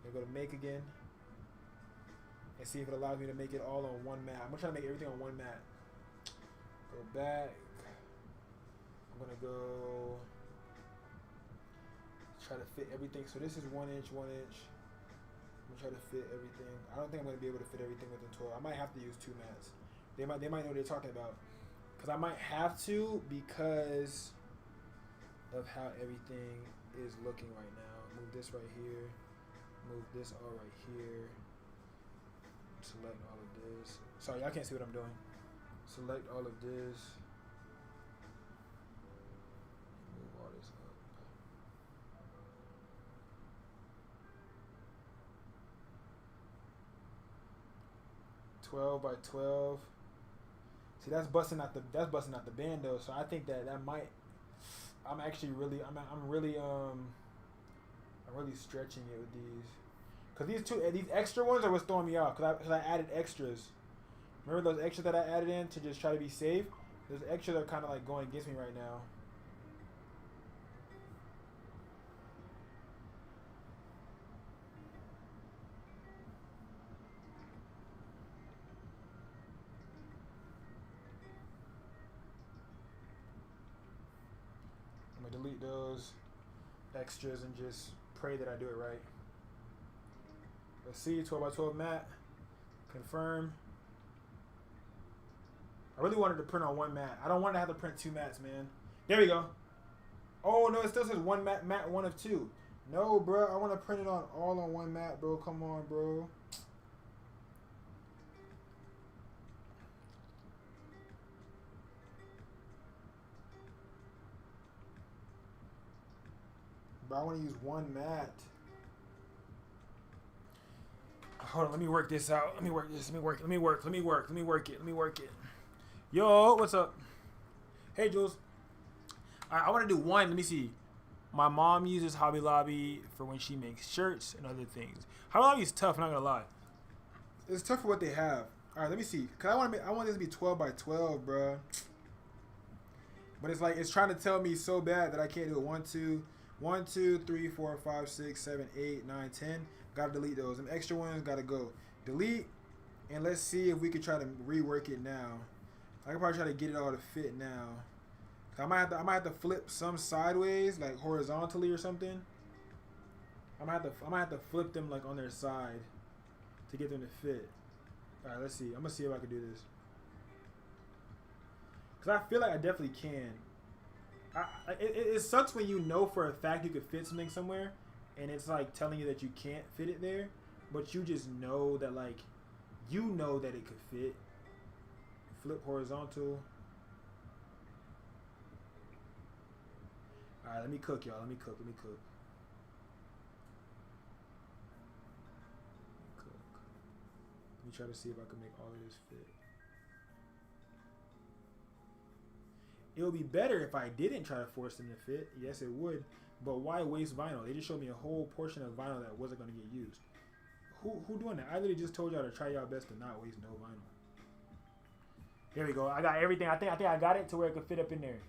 I'm going to go to make again. and see if it allows me to make it all on one mat. I'm gonna try to make everything on one mat. Go back. I'm gonna go try to fit everything. So this is 1 inch, 1 inch. I'm gonna try to fit everything. I don't think I'm gonna be able to fit everything within 12. I might have to use 2 mats. They might know what they're talking about. Cause I might have to because of how everything is looking right now. Move this right here. Move this all right here. Select all of this. Sorry, I can't see what I'm doing. Select all of this. Move all this up. 12 by 12. See, that's busting out the band though. So I think that might. I'm really stretching it with these. Cause these extra ones are what's throwing me off. Cause I added extras. Remember those extras that I added in to just try to be safe? Those extras are kind of like going against me right now. I'm gonna delete those extras and just pray that I do it right. Let's see, 12 by 12 mat. Confirm. I really wanted to print on one mat. I don't want to have to print 2 mats, man. There we go. Oh, no, it still says 1 mat, mat 1 of 2. No, bro, I want to print it on all on 1 mat, bro. Come on, bro. Bro, I want to use 1 mat. Hold on, let me work this out. Let me work this. Let me work it. Yo, what's up? Hey, Jules. I want to do one. Let me see. My mom uses Hobby Lobby for when she makes shirts and other things. Hobby Lobby is tough, I'm not gonna lie. It's tough for what they have. All right, let me see. Cause I want this to be 12 by 12, bro. But it's like it's trying to tell me so bad that I can't do it. 1, 2, 3, 4, 5, 6, 7, 8, 9, 10. Gotta delete those. Them extra ones gotta go. Delete, and let's see if we can try to rework it now. I can probably try to get it all to fit now. I might have to flip some sideways, like horizontally or something. I might have to flip them like on their side to get them to fit. All right, let's see. I'm gonna see if I can do this. Cause I feel like I definitely can. It sucks when you know for a fact you could fit something somewhere, and it's like telling you that you can't fit it there, but you just know that like, you know that it could fit. Flip horizontal. All right, let me cook, y'all. Let me cook. Let me try to see if I can make all of this fit. It would be better if I didn't try to force them to fit. Yes, it would. But why waste vinyl? They just showed me a whole portion of vinyl that wasn't going to get used. Who doing that? I literally just told y'all to try y'all best to not waste no vinyl. There we go. I got everything. I think I got it to where it could fit up in there.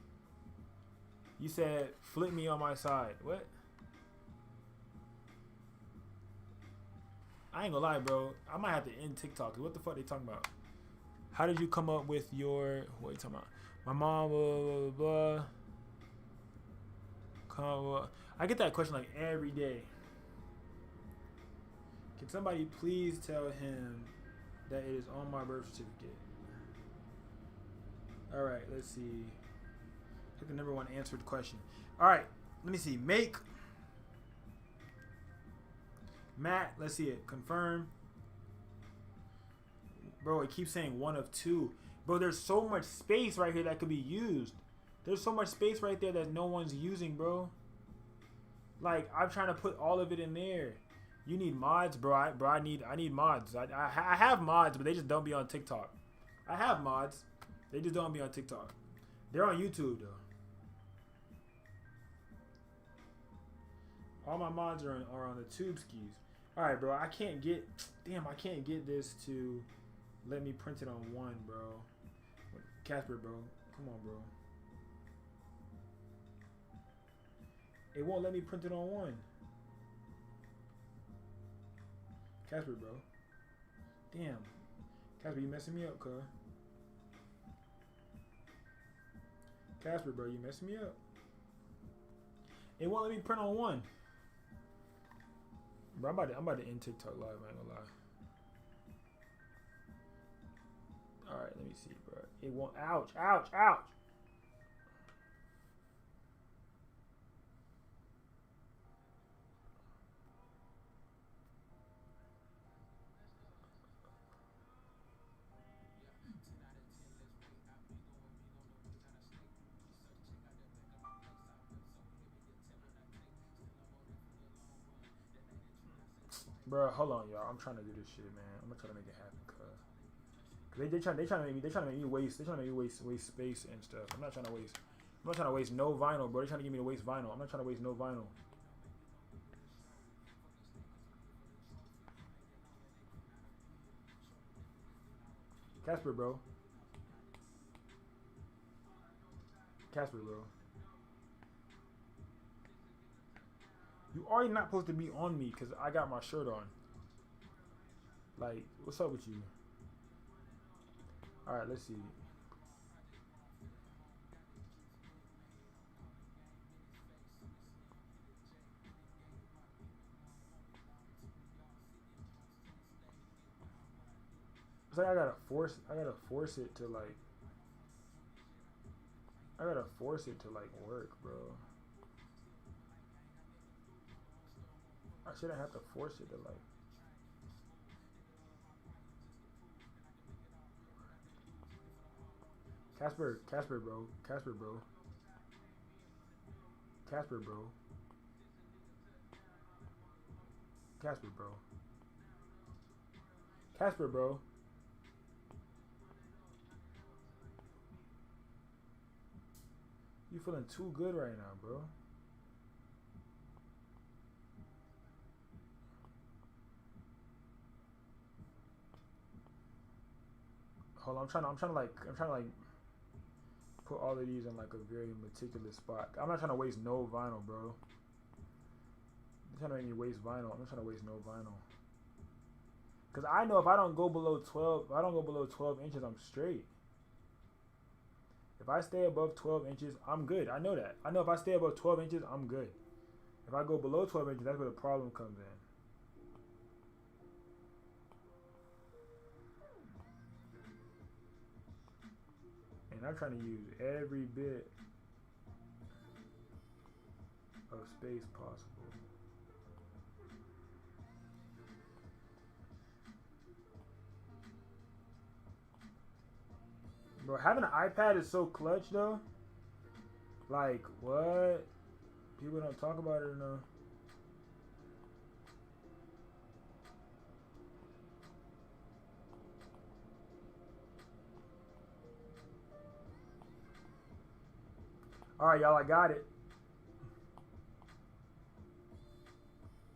You said flip me on my side. What? I ain't gonna lie, bro. I might have to end TikTok. What the fuck they talking about? How did you come up with your... What are you talking about? My mom, blah, blah, blah. I get that question like every day. Can somebody please tell him that it is on my birth certificate? All right, let's see. Pick the number 1 answered question. All right, let me see. Make Matt. Let's see it. Confirm. Bro, it keeps saying 1 of 2. Bro, there's so much space right here that could be used. There's so much space right there that no one's using, bro. Like, I'm trying to put all of it in there. You need mods, bro. I need mods. I have mods, but they just don't be on TikTok. I have mods. They just don't be on TikTok. They're on YouTube, though. All my mods are on the tube skis. All right, bro. I can't get this to let me print it on 1, bro. Casper, bro. Come on, bro. It won't let me print it on 1. Casper, bro. Damn. Casper, you messing me up, cuz. Casper, bro, you messing me up. It won't let me print on one. Bro, I'm about to end TikTok live, I ain't gonna lie. Alright, let me see, bro. It won't. Ouch, ouch, ouch. Bro, hold on, y'all. I'm trying to do this shit, man. I'm gonna try to make it happen, cuz. They trying to make me waste. They trying to make me waste space and stuff. I'm not trying to waste no vinyl, bro. They trying to get me to waste vinyl. I'm not trying to waste no vinyl. Casper, bro. Casper, bro. You already not supposed to be on me because I got my shirt on. Like, what's up with you? Alright, let's see. It's like I gotta force it to like work, bro. I shouldn't have to force it to like. Casper, bro. Casper, bro. Casper, bro. Casper, bro. Casper, bro. You feeling too good right now, bro. Hold on, I'm trying to like put all of these in like a very meticulous spot. I'm not trying to waste no vinyl, bro. You're trying to make me waste vinyl. I'm not trying to waste no vinyl. Cause I know if I don't go below 12 inches, I'm straight. If I stay above 12 inches, I'm good. I know that. I know if I stay above 12 inches, I'm good. If I go below 12 inches, that's where the problem comes in. And I'm trying to use every bit of space possible. Bro, having an iPad is so clutch though. Like, what? People don't talk about it enough. Alright, y'all, I got it.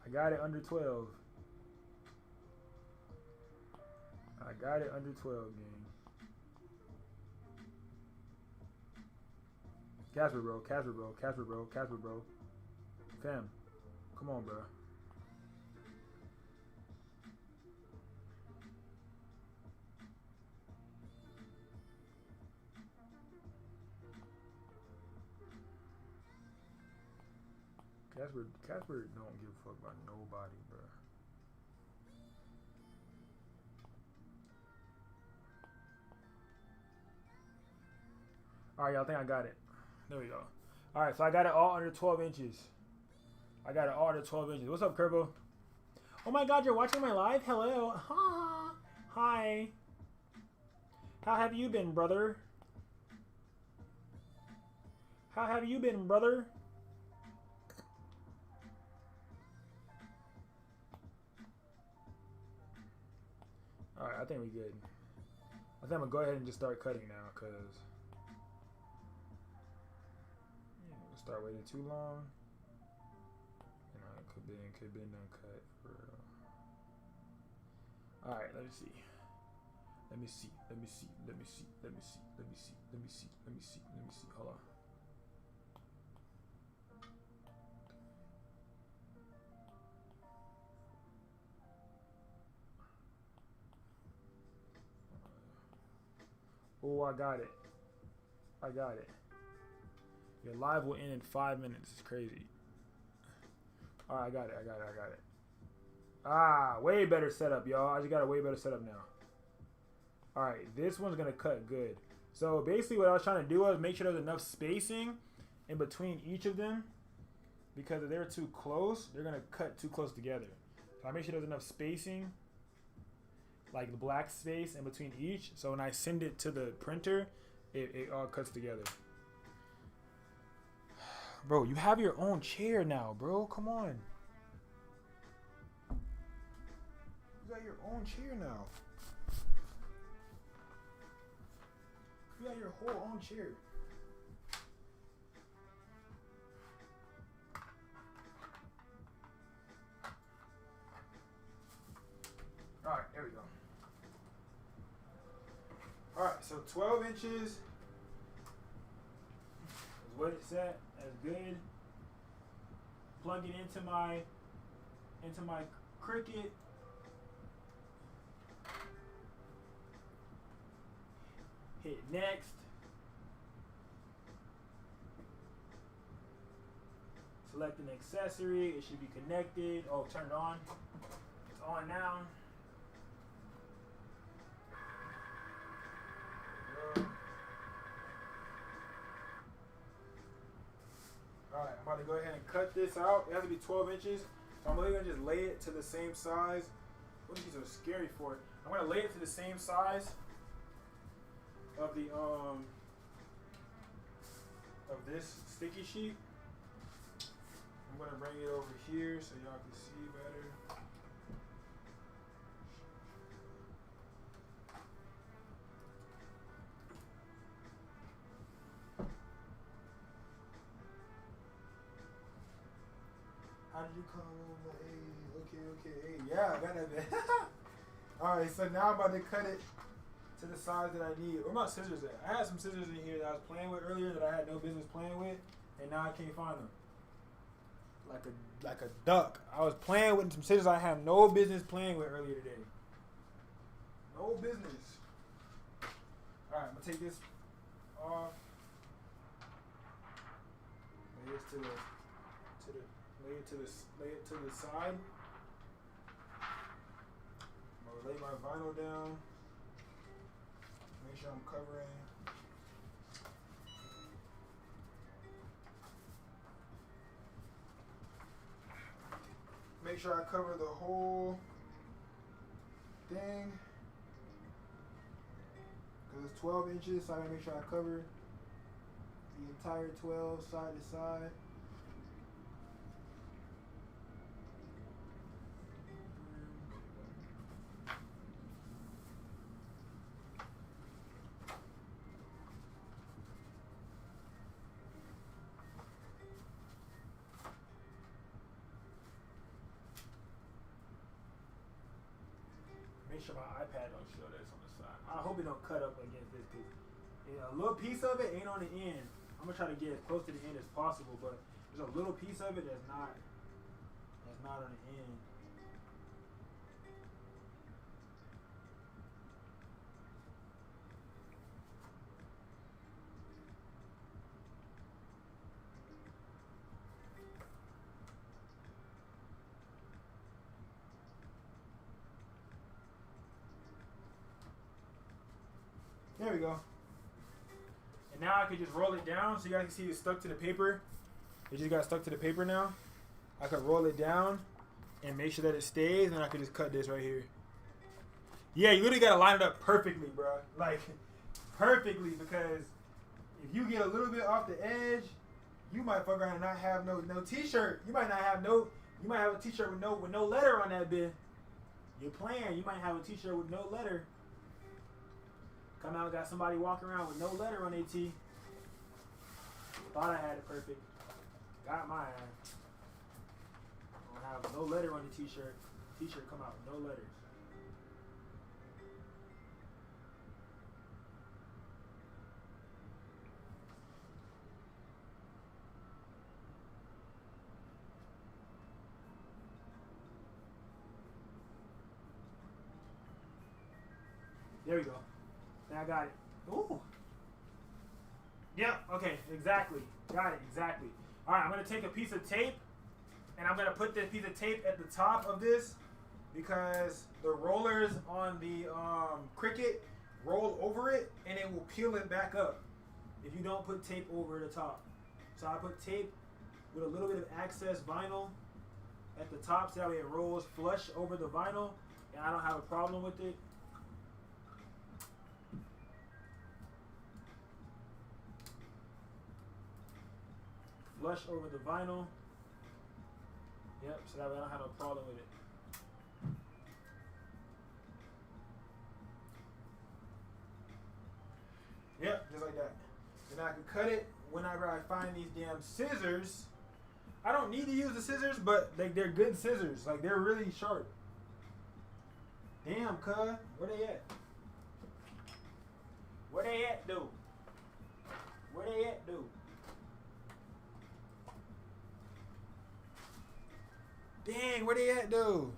I got it under 12. I got it under 12, gang. Casper, bro. Casper, bro. Casper, bro. Casper, bro. Fam. Come on, bro. Casper don't give a fuck about nobody, bro. Alright, y'all, I think I got it. There we go. Alright, so I got it all under 12 inches. I got it all under 12 inches. What's up, Kerbo? Oh my god, you're watching my live? Hello. Hi. How have you been, brother? How have you been, brother? Alright, I think we good. I think I'm gonna go ahead and just start cutting now, cause start waiting too long. You know, it could be done cut for real. Alright, let me see. Let me see. Hold on. Oh, I got it. I got it. Your live will end in 5 minutes. It's crazy. All right, I got it. I got it. I got it. Ah, way better setup, y'all. I just got a way better setup now. All right, this one's gonna cut good. So basically, what I was trying to do was make sure there's enough spacing in between each of them, because if they're too close, they're gonna cut too close together. So I make sure there's enough spacing, like the black space in between each. So when I send it to the printer, it all cuts together. Bro, you have your own chair now, bro. Come on. You got your own chair now. You got your whole own chair. Alright, there we go. Alright, so 12 inches is what it said. That's good. Plug it into my Cricut. Hit next. Select an accessory. It should be connected. Oh, turned on. It's on now. Alright, I'm about to go ahead and cut this out. It has to be 12 inches. So I'm really going to just lay it to the same size. What are these so scary for? I'm going to lay it to the same size of the of this sticky sheet. I'm going to bring it over here so y'all can see better. How did you come over? Hey, okay. Hey, yeah, I got that. Alright, so now I'm about to cut it to the size that I need. Where my scissors at? I had some scissors in here that I was playing with earlier that I had no business playing with, and now I can't find them. Like a duck. I was playing with some scissors I have no business playing with earlier today. No business. Alright, I'm gonna take this off. Lay it to the side. I'm gonna lay my vinyl down. Make sure I'm covering. Make sure I cover the whole thing. Because it's 12 inches, so I gotta make sure I cover the entire 12 side to side. Make sure my iPad don't show this on the side. I hope it don't cut up against this, because a little piece of it ain't on the end. I'm gonna try to get as close to the end as possible, but there's a little piece of it that's not on the end. There we go. And now I can just roll it down so you guys can see it's stuck to the paper. It just got stuck to the paper now. I could roll it down and make sure that it stays, and I could just cut this right here. Yeah, you literally gotta line it up perfectly, bro. Like, perfectly, because if you get a little bit off the edge, you might fuck around and not have no t-shirt. You might have a t-shirt with no letter on that bit. You're playing, you might have a t-shirt with no letter. Come out, got somebody walking around with no letter on their tee. Thought I had it perfect. Got mine. Don't have no letter on the t-shirt. T-shirt come out with no letters. There we go. Now I got it. Ooh. Yep. Okay. Exactly. Got it. Exactly. All right. I'm gonna take a piece of tape, and I'm gonna put this piece of tape at the top of this because the rollers on the Cricut roll over it, and it will peel it back up if you don't put tape over the top. So I put tape with a little bit of excess vinyl at the top, so that way it rolls flush over the vinyl, and I don't have a problem with it. Flush over the vinyl. Yep, so that way I don't have no problem with it. Yep, just like that. Then I can cut it whenever I find these damn scissors. I don't need to use the scissors, but they're good scissors. Like, they're really sharp. Damn, cuz. Where they at? Where they at, dude? Where they at, dude? Dang, where they at, dude?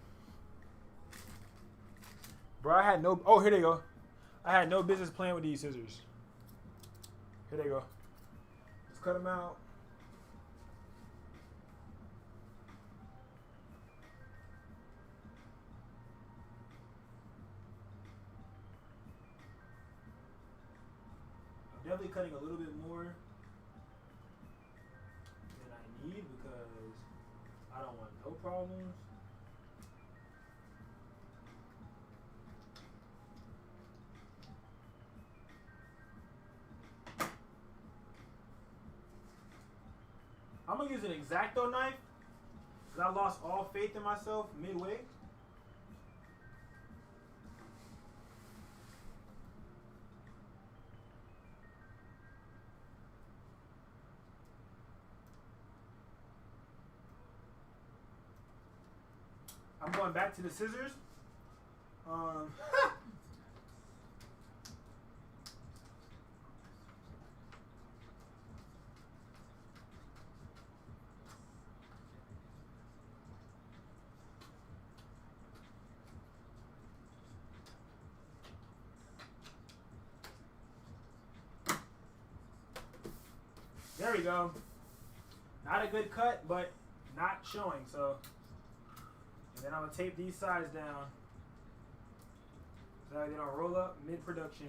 Bro, I had no... Oh, here they go. I had no business playing with these scissors. Here they go. Let's cut them out. I'm definitely cutting a little bit more than I need because I don't want no problems. I'm gonna use an X-Acto knife because I lost all faith in myself midway. I'm going back to the scissors. There we go. Not a good cut, but not showing, so. And then I'm gonna tape these sides down so that they don't roll up mid-production.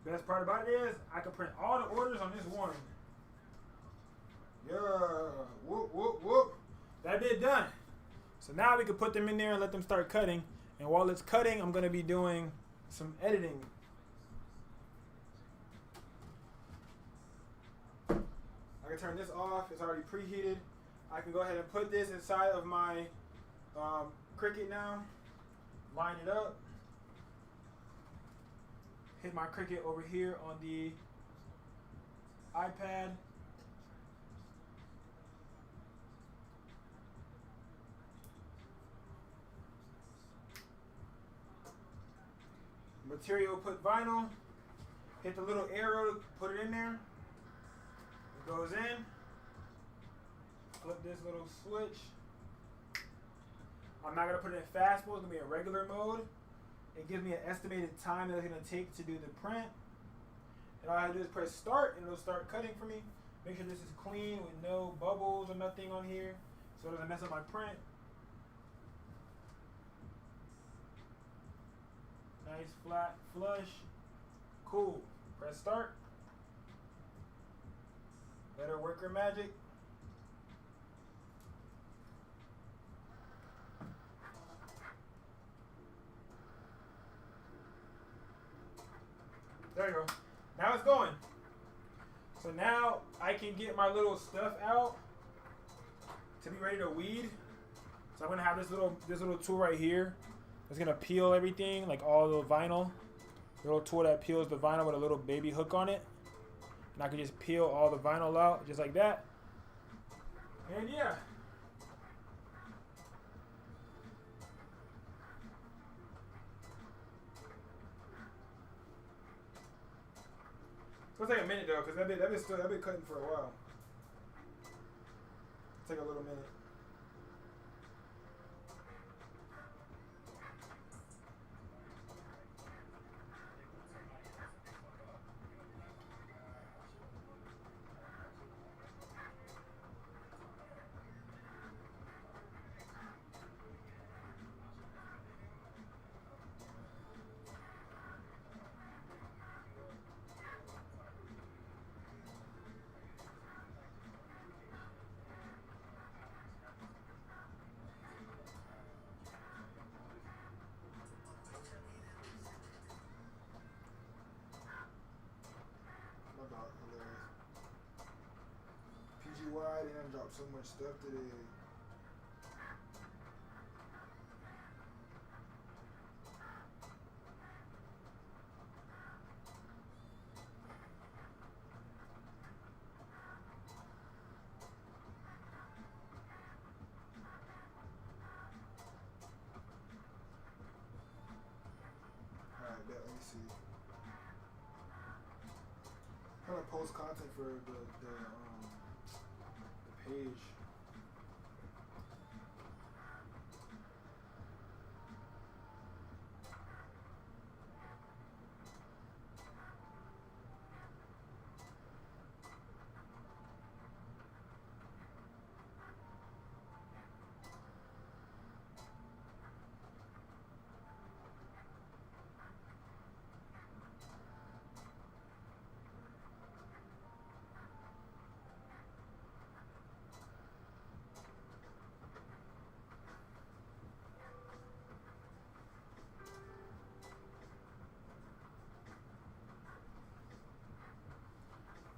Best part about it is I can print all the orders on this one. Yeah, whoop, whoop, whoop. That bit done. So now we can put them in there and let them start cutting. And while it's cutting, I'm gonna be doing some editing. I can turn this off. It's already preheated. I can go ahead and put this inside of my Cricut now. Line it up. Hit my Cricut over here on the iPad. Material, put vinyl. Hit the little arrow, put it in there. It goes in. Flip this little switch. I'm not gonna put it in fast mode, it's gonna be in regular mode. It gives me an estimated time that it's gonna take to do the print. And all I have to do is press start and it'll start cutting for me. Make sure this is clean with no bubbles or nothing on here so it doesn't mess up my print. Nice flat flush. Cool. Press start. Better worker magic. There you go. Now it's going. So now I can get my little stuff out to be ready to weed. So I'm gonna have this little tool right here. It's gonna peel everything, like all the vinyl. The little tool that peels the vinyl with a little baby hook on it. And I can just peel all the vinyl out just like that. And yeah. It's gonna take a minute though, because that bit cutting for a while. Take a little minute. dropped so much stuff today. Alright, let me see. I'm trying to post content for the page.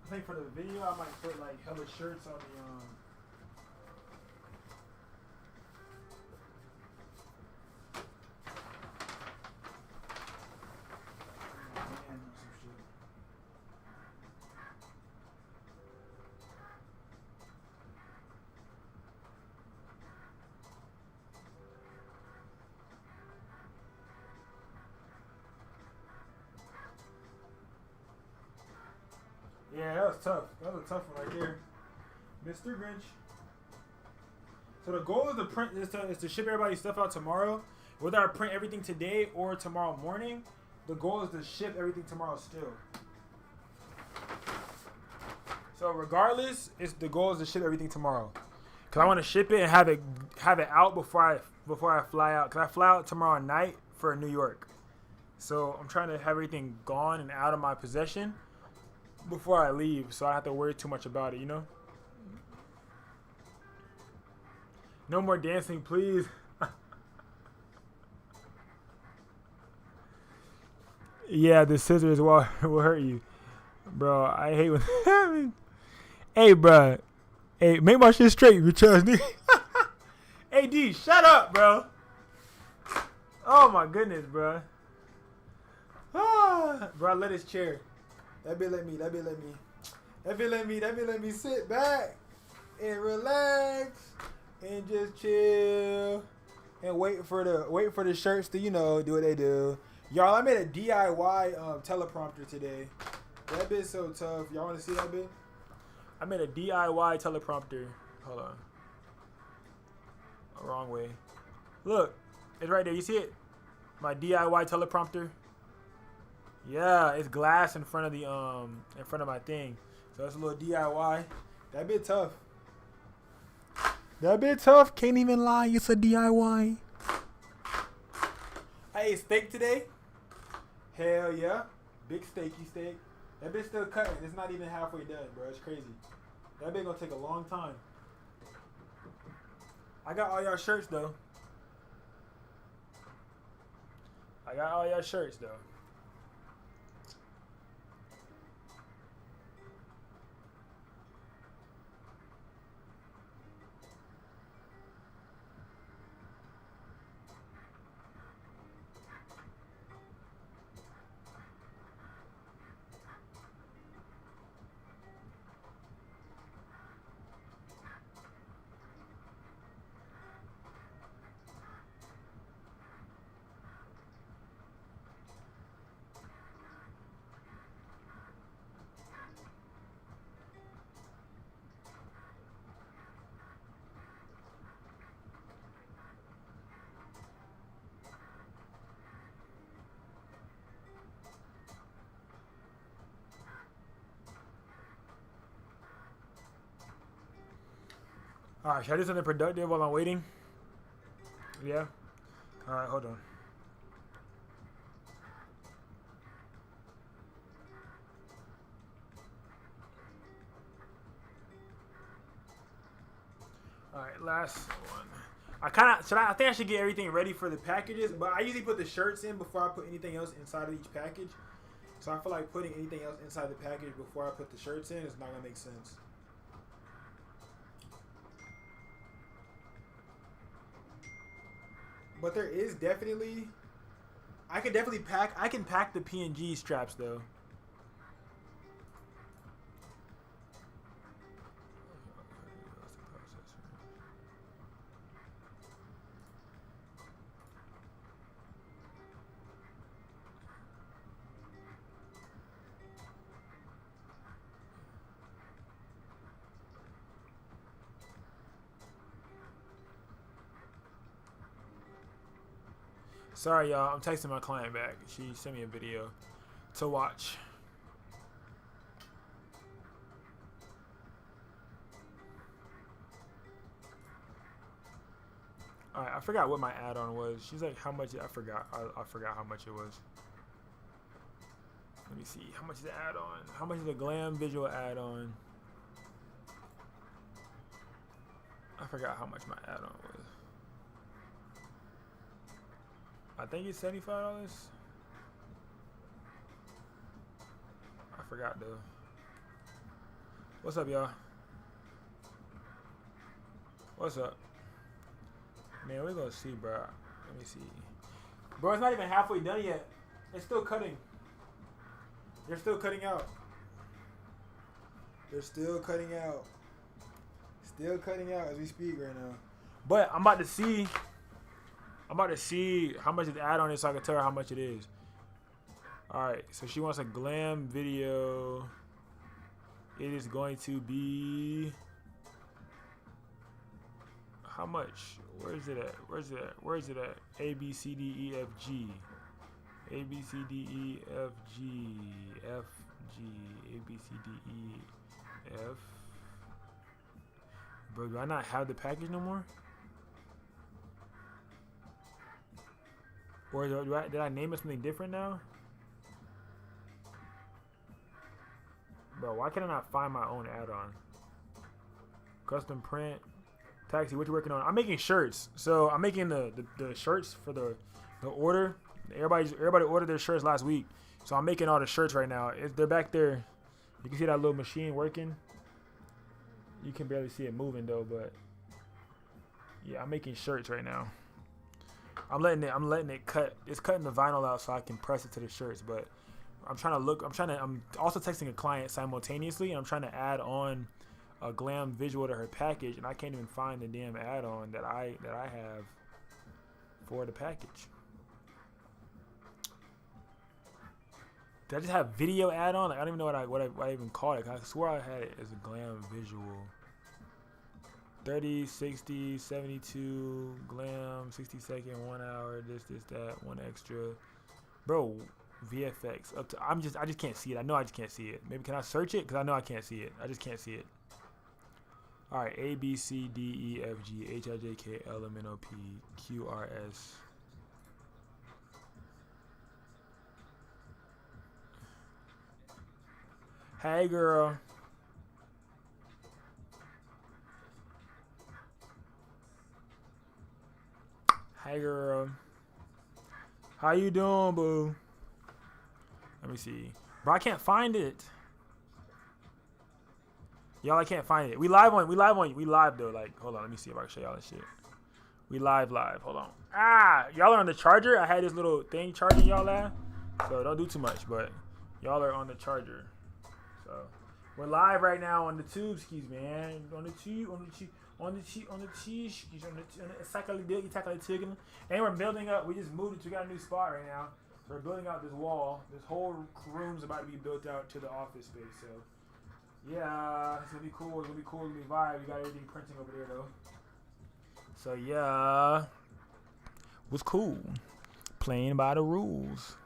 I think for the video, I might put like hella shirts on the man, or some shit. Yeah, that was tough. That was a tough one right there. Mr. Grinch. So the goal is to print is to ship everybody's stuff out tomorrow. Whether I print everything today or tomorrow morning, the goal is to ship everything tomorrow still. So regardless, the goal is to ship everything tomorrow. Cause I want to ship it and have it out before I fly out. Cause I fly out tomorrow night for New York. So I'm trying to have everything gone and out of my possession before I leave, so I don't have to worry too much about it, you know? No more dancing, please. Yeah, the scissors will hurt you. Bro, I hate when... Hey, bro. Hey, make my shit straight, bitch ass nigga. Hey, D, shut up, bro. Oh, my goodness, bro. Bro, I let his chair. That bitch let me sit back and relax and just chill and wait for the shirts to, you know, do what they do. Y'all, I made a DIY teleprompter today. That bitch so tough. Y'all want to see that bitch? I made a DIY teleprompter. Hold on. Wrong way. Look, it's right there. You see it? My DIY teleprompter. Yeah, it's glass in front of the in front of my thing. So it's a little DIY. That bit tough. That bit tough. Can't even lie. It's a DIY. I ate steak today. Hell yeah. Big steaky steak. That bit's still cutting. It's not even halfway done, bro. It's crazy. That bit gonna take a long time. I got all y'all shirts though. Alright, should I do something productive while I'm waiting? Yeah? Alright, hold on. Alright, last one. I think I should get everything ready for the packages, but I usually put the shirts in before I put anything else inside of each package. So I feel like putting anything else inside the package before I put the shirts in is not gonna make sense. But there is definitely, I can pack the PNG straps though. Sorry, y'all. I'm texting my client back. She sent me a video to watch. All right, I forgot what my add-on was. She's like, how much? I forgot. I forgot how much it was. Let me see. How much is the add-on? How much is the Glam Visual add-on? I forgot how much my add-on was. I think it's $75. I forgot though. What's up, y'all? What's up? Man, we're gonna see, bro. Let me see. Bro, it's not even halfway done yet. It's still cutting. They're still cutting out. They're still cutting out. Still cutting out as we speak right now. But I'm about to see how much the add-on is so I can tell her how much it is. Alright, so she wants a Glam video. It is going to be how much? Where is it at? Where's it at? Where is it at? A B C D E F G. A B C D E F G. F G. A B C D E F. Bro, do I not have the package no more? Or did I name it something different now? Bro, why can I not find my own add-on? Custom print. Taxi, what you working on? I'm making shirts. So I'm making the shirts for the order. Everybody ordered their shirts last week. So I'm making all the shirts right now. They're back there. You can see that little machine working. You can barely see it moving though, but yeah, I'm making shirts right now. I'm letting it cut. It's cutting the vinyl out so I can press it to the shirts, but I'm also texting a client simultaneously, and I'm trying to add on a Glam visual to her package, and I can't even find the damn add-on that I have for the package. Did I just have video add-on? Like, I don't even know what I even called it. I swear I had it as a Glam visual. 30, 60, 72, Glam, 60 second, 1 hour, this, that, one extra. Bro, VFX up to I just can't see it. I know I just can't see it. Maybe can I search it? Because I know I can't see it. I just can't see it. Alright, A B C D E F G H I J K L M N O P Q R S. Hey girl. Hey girl. How you doing, boo? Let me see. Bro, I can't find it. Y'all, I can't find it. We live though. Like, hold on, let me see if I can show y'all this shit. We live. Hold on. Y'all are on the charger. I had this little thing charging y'all at. So don't do too much, but y'all are on the charger. So we're live right now on the tube skis, man. On the and we're building up. We just moved it. We got a new spot right now. So we're building out this wall. This whole room's about to be built out to the office space. So yeah, it's gonna be cool. It's gonna be cool. It's gonna be vibe. We got everything printing over there though. So yeah, was cool. Playing by the rules.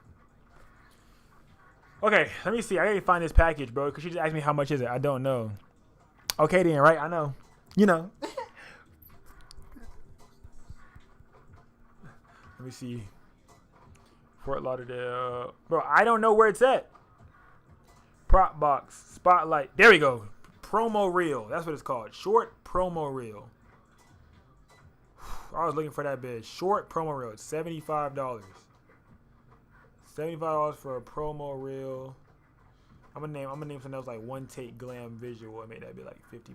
Okay, let me see. I gotta find this package, bro. Cause she just asked me how much is it. I don't know. Okay then, right? I know. You know. Let me see. Fort Lauderdale. Bro, I don't know where it's at. Prop box. Spotlight. There we go. Promo reel. That's what it's called. Short promo reel. I was looking for that bitch. Short promo reel. It's $75. $75 for a promo reel. I'm gonna name something else like one take Glam visual and make that be like $50.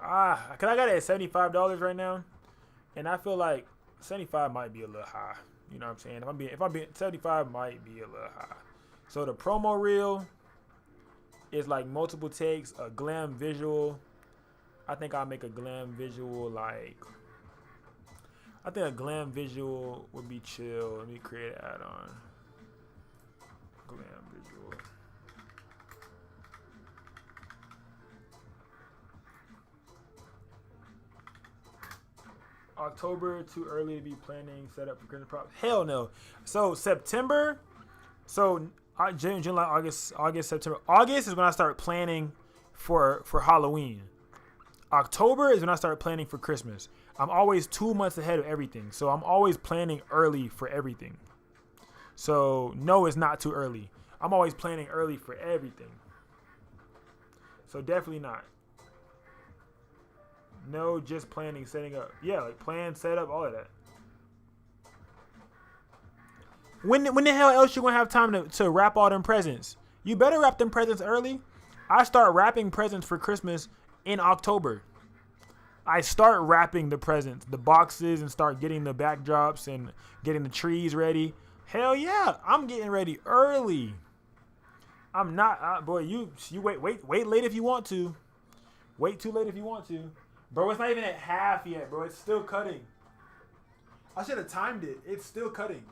Cause I got it at $75 right now, and I feel like 75 might be a little high. You know what I'm saying? If I'm being 75 might be a little high. So the promo reel is like multiple takes, a glam visual. I think I'll make a glam visual like. I think a glam visual would be chill. Let me create an add-on. Glam visual. October, too early to be planning setup for Christmas props. Hell no. So September. So June, July, August, September. August is when I start planning for Halloween. October is when I start planning for Christmas. I'm always 2 months ahead of everything. So I'm always planning early for everything. So no, it's not too early. I'm always planning early for everything. So definitely not. No, just planning, setting up. Yeah, like plan, set up, all of that. When the hell else you gonna have time to wrap all them presents? You better wrap them presents early. I start wrapping presents for Christmas in October. I start wrapping the presents, the boxes, and start getting the backdrops and getting the trees ready. Hell yeah, I'm getting ready early. I'm not, boy. You wait late if you want to. Wait too late if you want to. Bro, it's not even at half yet, bro. It's still cutting. I should have timed it. It's still cutting.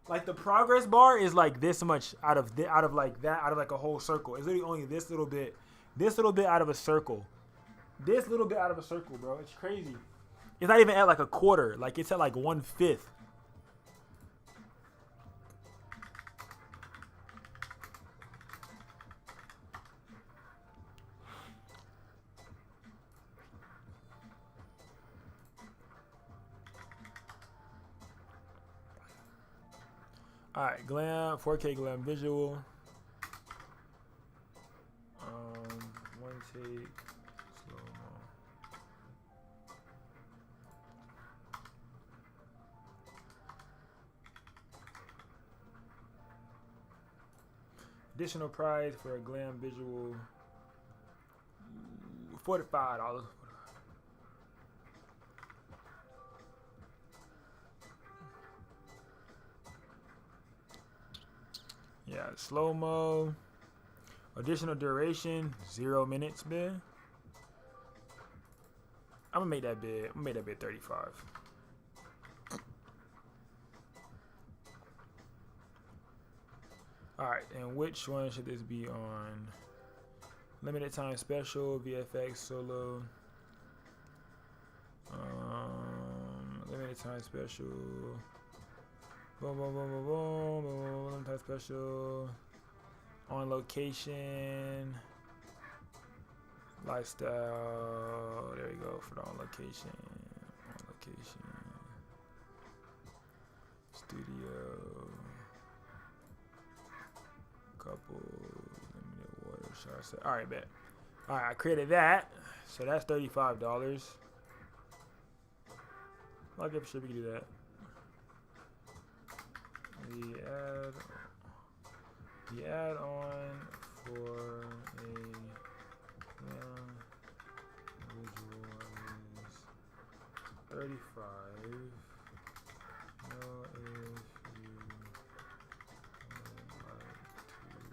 Like the progress bar is like this much out of like a whole circle. It's literally only this little bit out of a circle. This little bit out of a circle, bro. It's crazy. It's not even at like a quarter. Like it's at like 1/5. All right, glam, 4K glam visual. One take, slow mo. Additional price for a glam visual, $45. Yeah, slow mo. Additional duration, 0 minutes, man. I'm gonna make that bid. I'm gonna make that bid 35. All right, and which one should this be on? Limited time special, VFX solo. Limited time special. Boom, boom, boom, boom, boom, boom, limited time special. On location. Lifestyle. There we go for the on location. On location. Studio. Couple. Limited water shots. All right, bet. All right, I created that. So that's $35. I'll give a shit we can do that. The add-on for a visual is 35. Know if you would like to do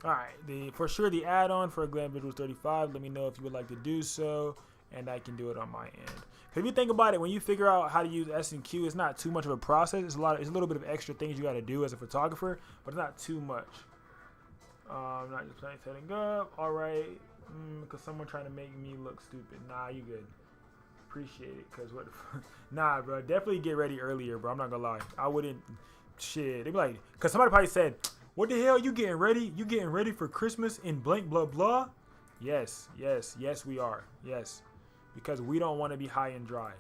so. Alright, for sure the add-on for a glam visual is 35. Let me know if you would like to do so, and I can do it on my end. If you think about it, when you figure out how to use S&Q, it's not too much of a process. It's a little bit of extra things you got to do as a photographer, but it's not too much. Not just playing setting up. All right, because someone trying to make me look stupid. Nah, you good. Appreciate it, cause what? Nah, bro. Definitely get ready earlier, bro. I'm not gonna lie. I wouldn't. Shit. They be like, cause somebody probably said, "What the hell? You getting ready? You getting ready for Christmas in blank blah blah?" Yes, we are. Yes. Because we don't want to be high and dry.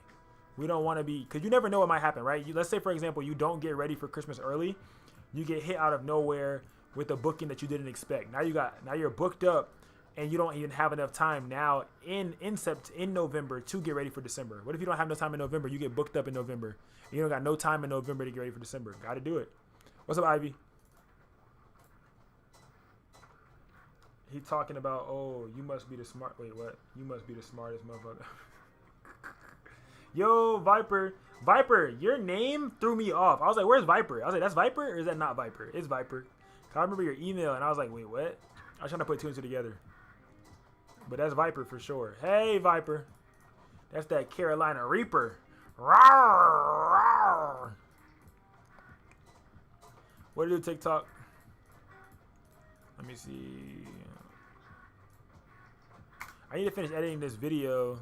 We don't want to be, because you never know what might happen, right? Let's say, for example, you don't get ready for Christmas early. You get hit out of nowhere with a booking that you didn't expect. Now you're booked up, and you don't even have enough time now in November to get ready for December. What if you don't have no time in November? You get booked up in November. You don't got no time in November to get ready for December. Got to do it. What's up, Ivy? He talking about, oh, you must be the smart. Wait, what? You must be the smartest motherfucker. Yo, Viper. Viper, your name threw me off. I was like, where's Viper? I was like, that's Viper or is that not Viper? It's Viper. I remember your email and I was like, wait, what? I was trying to put two and two together. But that's Viper for sure. Hey, Viper. That's that Carolina Reaper. Rawr, rawr. What do you do, TikTok? Let me see. I need to finish editing this video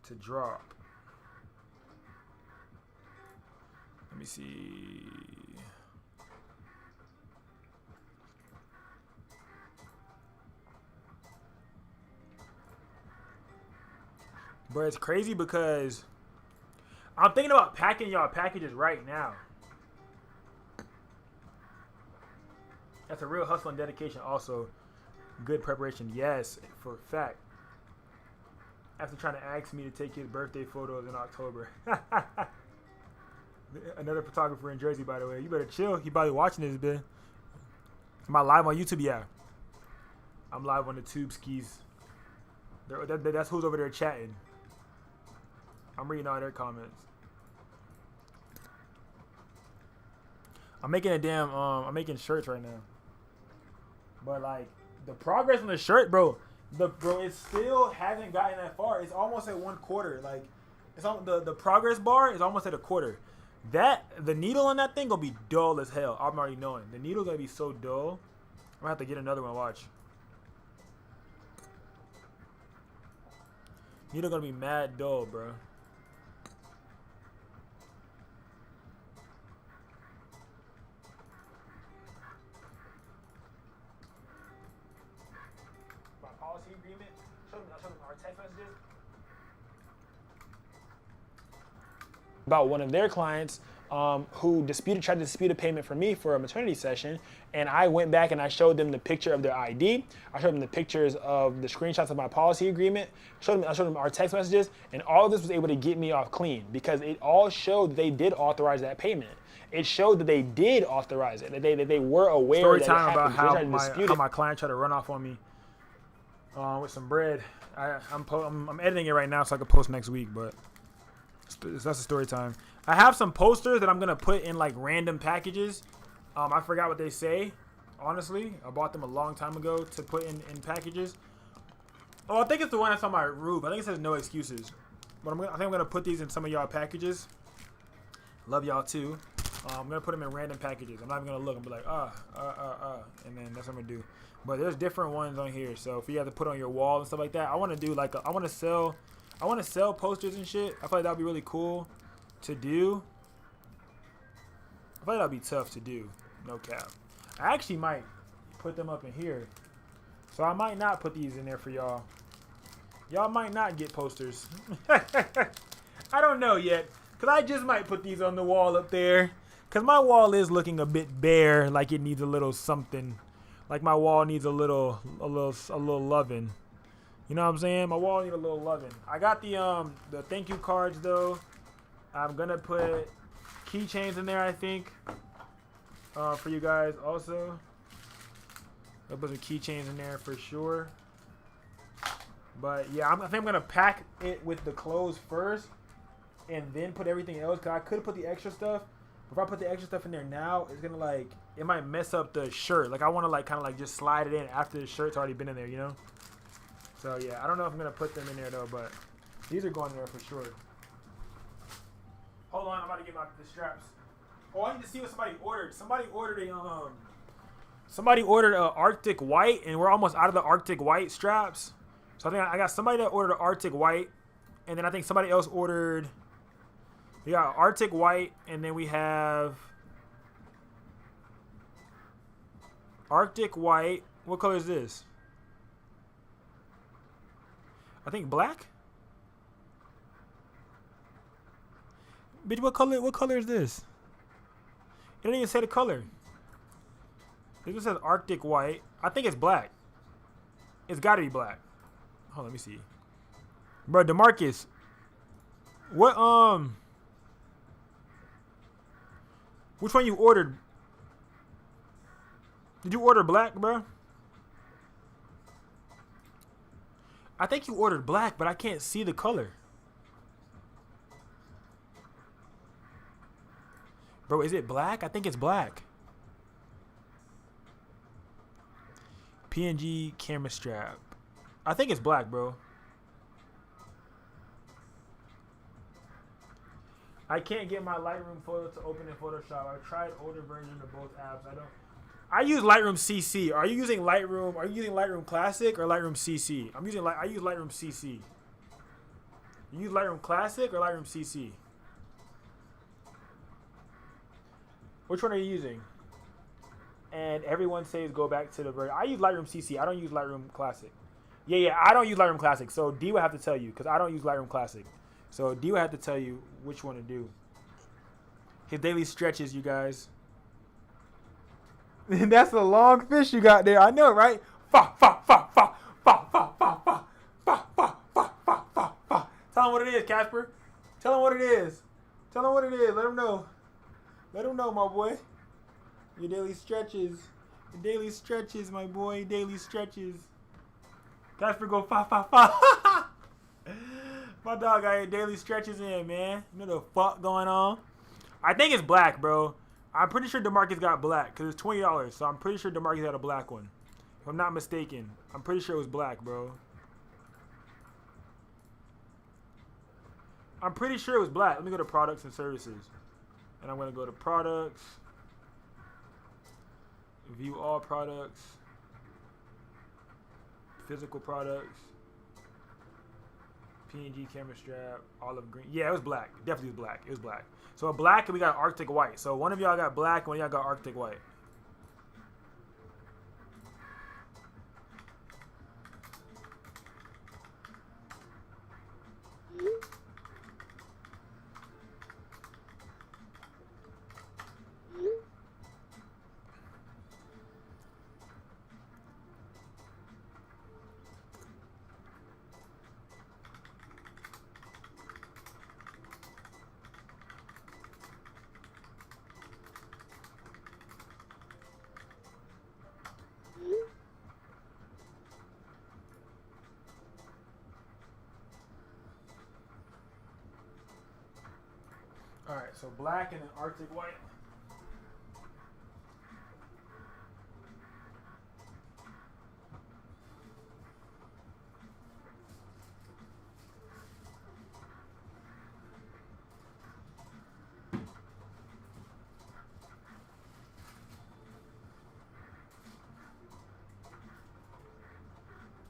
to drop. Let me see. But it's crazy because I'm thinking about packing y'all packages right now. That's a real hustle and dedication. Also, good preparation. Yes, for a fact. After trying to ask me to take his birthday photos in October. Another photographer in Jersey, by the way. You better chill. He probably watching this, man. Am I live on YouTube? Yeah. I'm live on the Tube Skis. That's who's over there chatting. I'm reading all their comments. I'm making a damn, I'm making shirts right now. But like, the progress on the shirt, bro, it still hasn't gotten that far. It's almost at 1/4. Like, it's on the progress bar is almost at 1/4. The needle on that thing gonna be dull as hell. I'm already knowing. The needle gonna be so dull. I'm gonna have to get another one. Watch. Needle gonna be mad dull, bro. My policy agreement. Show them our text messages. About one of their clients who tried to dispute a payment for me for a maternity session, and I went back and I showed them the picture of their ID. I showed them the pictures of the screenshots of my policy agreement. I showed them our text messages, and all of this was able to get me off clean because it all showed that they did authorize that payment. It showed that they did authorize it, that they were aware. Story that time it about how my client tried to run off on me with some bread. I'm editing it right now so I can post next week, but. That's a story time. I have some posters that I'm gonna put in like random packages. I forgot what they say. Honestly, I bought them a long time ago to put in packages. Oh, I think it's the one that's on my roof. I think it says no excuses. But I think I'm gonna put these in some of y'all packages. Love y'all too. I'm gonna put them in random packages. I'm not even gonna look. I'm be like and then that's what I'm gonna do. But there's different ones on here. So if you have to put on your wall and stuff like that, I want to do like I want to sell posters and shit. I feel like that'd be really cool to do. I feel like that'd be tough to do. No cap. I actually might put them up in here. So I might not put these in there for y'all. Y'all might not get posters. I don't know yet. Because I just might put these on the wall up there. Because my wall is looking a bit bare. Like it needs a little something. Like my wall needs a little loving. You know what I'm saying? My wall need a little loving. I got the thank you cards though. I'm gonna put keychains in there, I think, for you guys also. I'll put some keychains in there for sure. But yeah, I think I'm gonna pack it with the clothes first, and then put everything else. Cause I could put the extra stuff. If I put the extra stuff in there now, it's gonna like it might mess up the shirt. Like I want to like kind of like just slide it in after the shirt's already been in there, you know. So yeah, I don't know if I'm gonna put them in there though, but these are going in there for sure. Hold on, I'm about to get the straps. Oh, I need to see what somebody ordered. Somebody ordered a Arctic White, and we're almost out of the Arctic White straps. So I think I got somebody that ordered an Arctic White, and then I think somebody else ordered. We got Arctic White, and then we have Arctic White. What color is this? I think black. Bitch, what color is this? It didn't even say the color. It just says Arctic White. I think it's black. It's got to be black. Hold on, let me see. Bro, DeMarcus. What which one you ordered? Did you order black, bro? I think you ordered black, but I can't see the color. Bro, is it black? I think it's black. PNG camera strap. I think it's black, bro. I can't get my Lightroom photo to open in Photoshop. I've tried older versions of both apps. I use Lightroom CC. Are you using Lightroom? Are you using Lightroom Classic or Lightroom CC? I use Lightroom CC. You use Lightroom Classic or Lightroom CC? Which one are you using? And everyone says go back to the version. I use Lightroom CC. I don't use Lightroom Classic. Yeah, I don't use Lightroom Classic. So D would have to tell you because I don't use Lightroom Classic. So D would have to tell you which one to do. His daily stretches, you guys. That's a long fish you got there. I know, right? Fa fa fa fa fa fa fa fa fa fa fa fa fa fa. Tell him what it is, Casper. Tell him what it is. Tell him what it is. Let him know. Let him know, my boy. Your daily stretches. Your daily stretches, my boy. Daily stretches. Casper go fa fa fa. My dog got your daily stretches in, man. You know the fuck going on? I think it's black, bro. I'm pretty sure DeMarcus got black because it's $20. So I'm pretty sure DeMarcus had a black one. If I'm not mistaken. I'm pretty sure it was black, bro. I'm pretty sure it was black. Let me go to products and services. And I'm going to go to products. View all products. Physical products. PNG camera strap. Olive green. Yeah, it was black. Definitely was black. It was black. So a black and we got Arctic white. So one of y'all got black and one of y'all got Arctic white. Alright, so black and then Arctic white.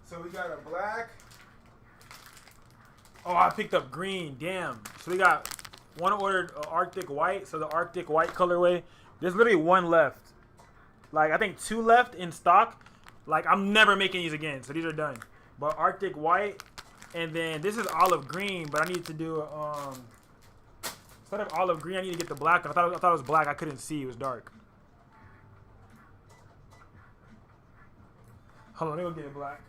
So we got a black. Oh, I picked up green. Damn. So we got one ordered Arctic white. So the Arctic white colorway. There's literally one left. Like, I think 2 left in stock. Like, I'm never making these again. So these are done. But Arctic white. And then this is olive green. But I need to do instead of olive green, I need to get the black. I thought it was black. I couldn't see. It was dark. Hold on. Let me go get it black.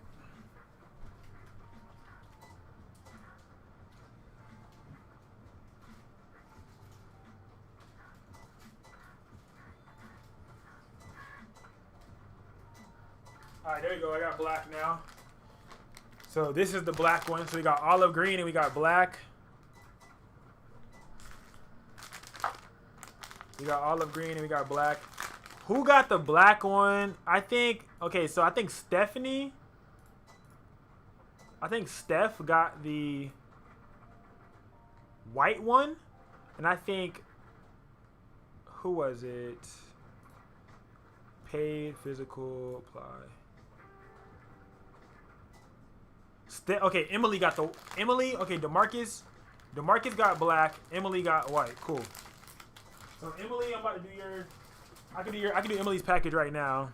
Alright, there you go. I got black now. So this is the black one. So we got olive green and we got black. We got olive green and we got black. Who got the black one? I think, okay, so I think Stephanie. I think Steph got the white one. And I think, who was it? Paid, physical, apply. Okay, Emily got the okay, DeMarcus got black, Emily got white. Cool. So Emily, I'm about to do your I can do Emily's package right now.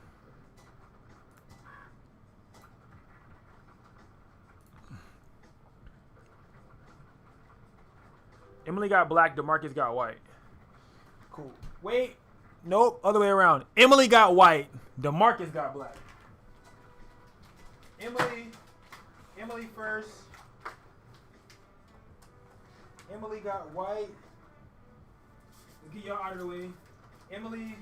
Emily got black, DeMarcus got white. Cool. Wait. Nope, other way around. Emily got white, DeMarcus got black. Emily first. Emily got white. Let's get y'all out of the way. Emily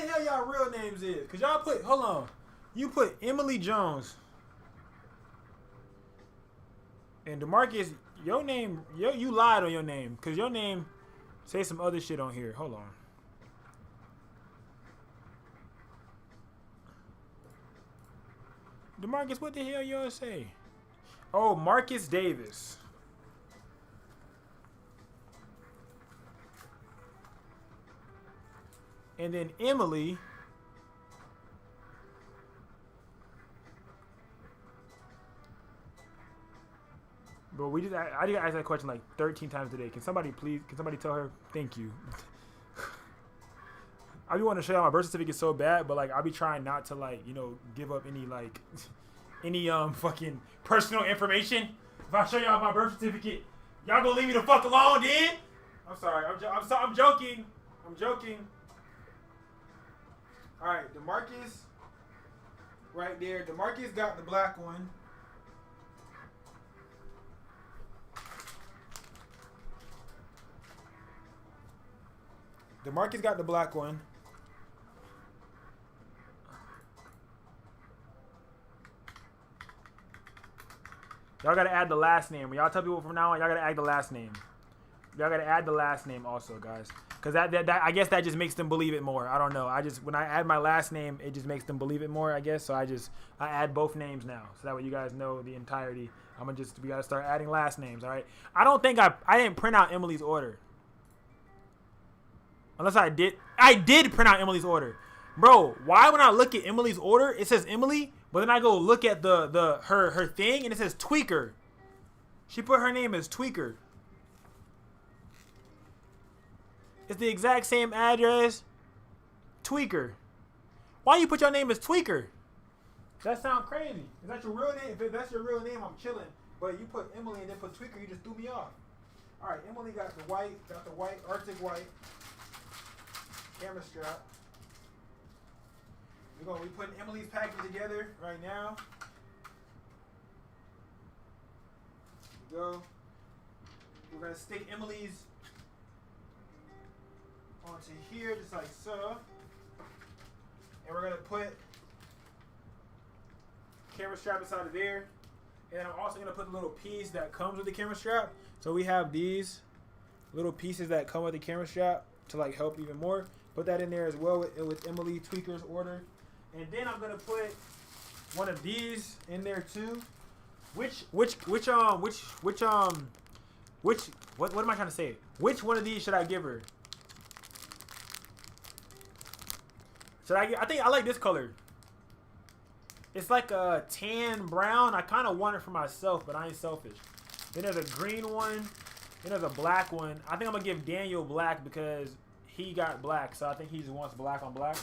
the hell y'all real names is? Cause y'all put, hold on, you put Emily Jones. And DeMarcus, your name, you lied on your name. Cause your name say some other shit on here. Hold on. DeMarcus, what the hell y'all say? Oh, Marcus Davis. And then Emily. But we just, I just asked that question like 13 times today. Can somebody tell her thank you? I be wanting to show y'all my birth certificate so bad, but like I'll be trying not to like, you know, give up any like any fucking personal information. If I show y'all my birth certificate, y'all gonna leave me the fuck alone then? I'm sorry. I'm joking. I'm joking. All right, DeMarcus right there. DeMarcus got the black one. DeMarcus got the black one. Y'all gotta add the last name. When y'all tell people from now on, y'all gotta add the last name. Y'all gotta add the last name also, guys. Cause that I guess that just makes them believe it more. I don't know. When I add my last name, it just makes them believe it more, I guess. So I add both names now. So that way you guys know the entirety. We gotta start adding last names, all right? I don't think I didn't print out Emily's order. Unless I did. I did print out Emily's order. Bro, why when I look at Emily's order, it says Emily, but then I go look at her thing and it says Tweaker. She put her name as Tweaker. It's the exact same address. Tweaker. Why you put your name as Tweaker? That sounds crazy. Is that your real name? If that's your real name, I'm chilling. But you put Emily and then put Tweaker, you just threw me off. All right, Emily got the white Arctic white camera strap. We putting Emily's package together right now. Here we go. We're gonna stick Emily's onto here, just like so. And we're gonna put camera strap inside of there. And I'm also gonna put the little piece that comes with the camera strap. So we have these little pieces that come with the camera strap to like help even more. Put that in there as well with Emily Tweaker's order. And then I'm gonna put one of these in there too. What am I trying to say? Which one of these should I give her? I think I like this color. It's like a tan brown. I kind of want it for myself, but I ain't selfish. Then there's a green one. Then there's a black one. I think I'm gonna give Daniel black because he got black, so I think he just wants black on black.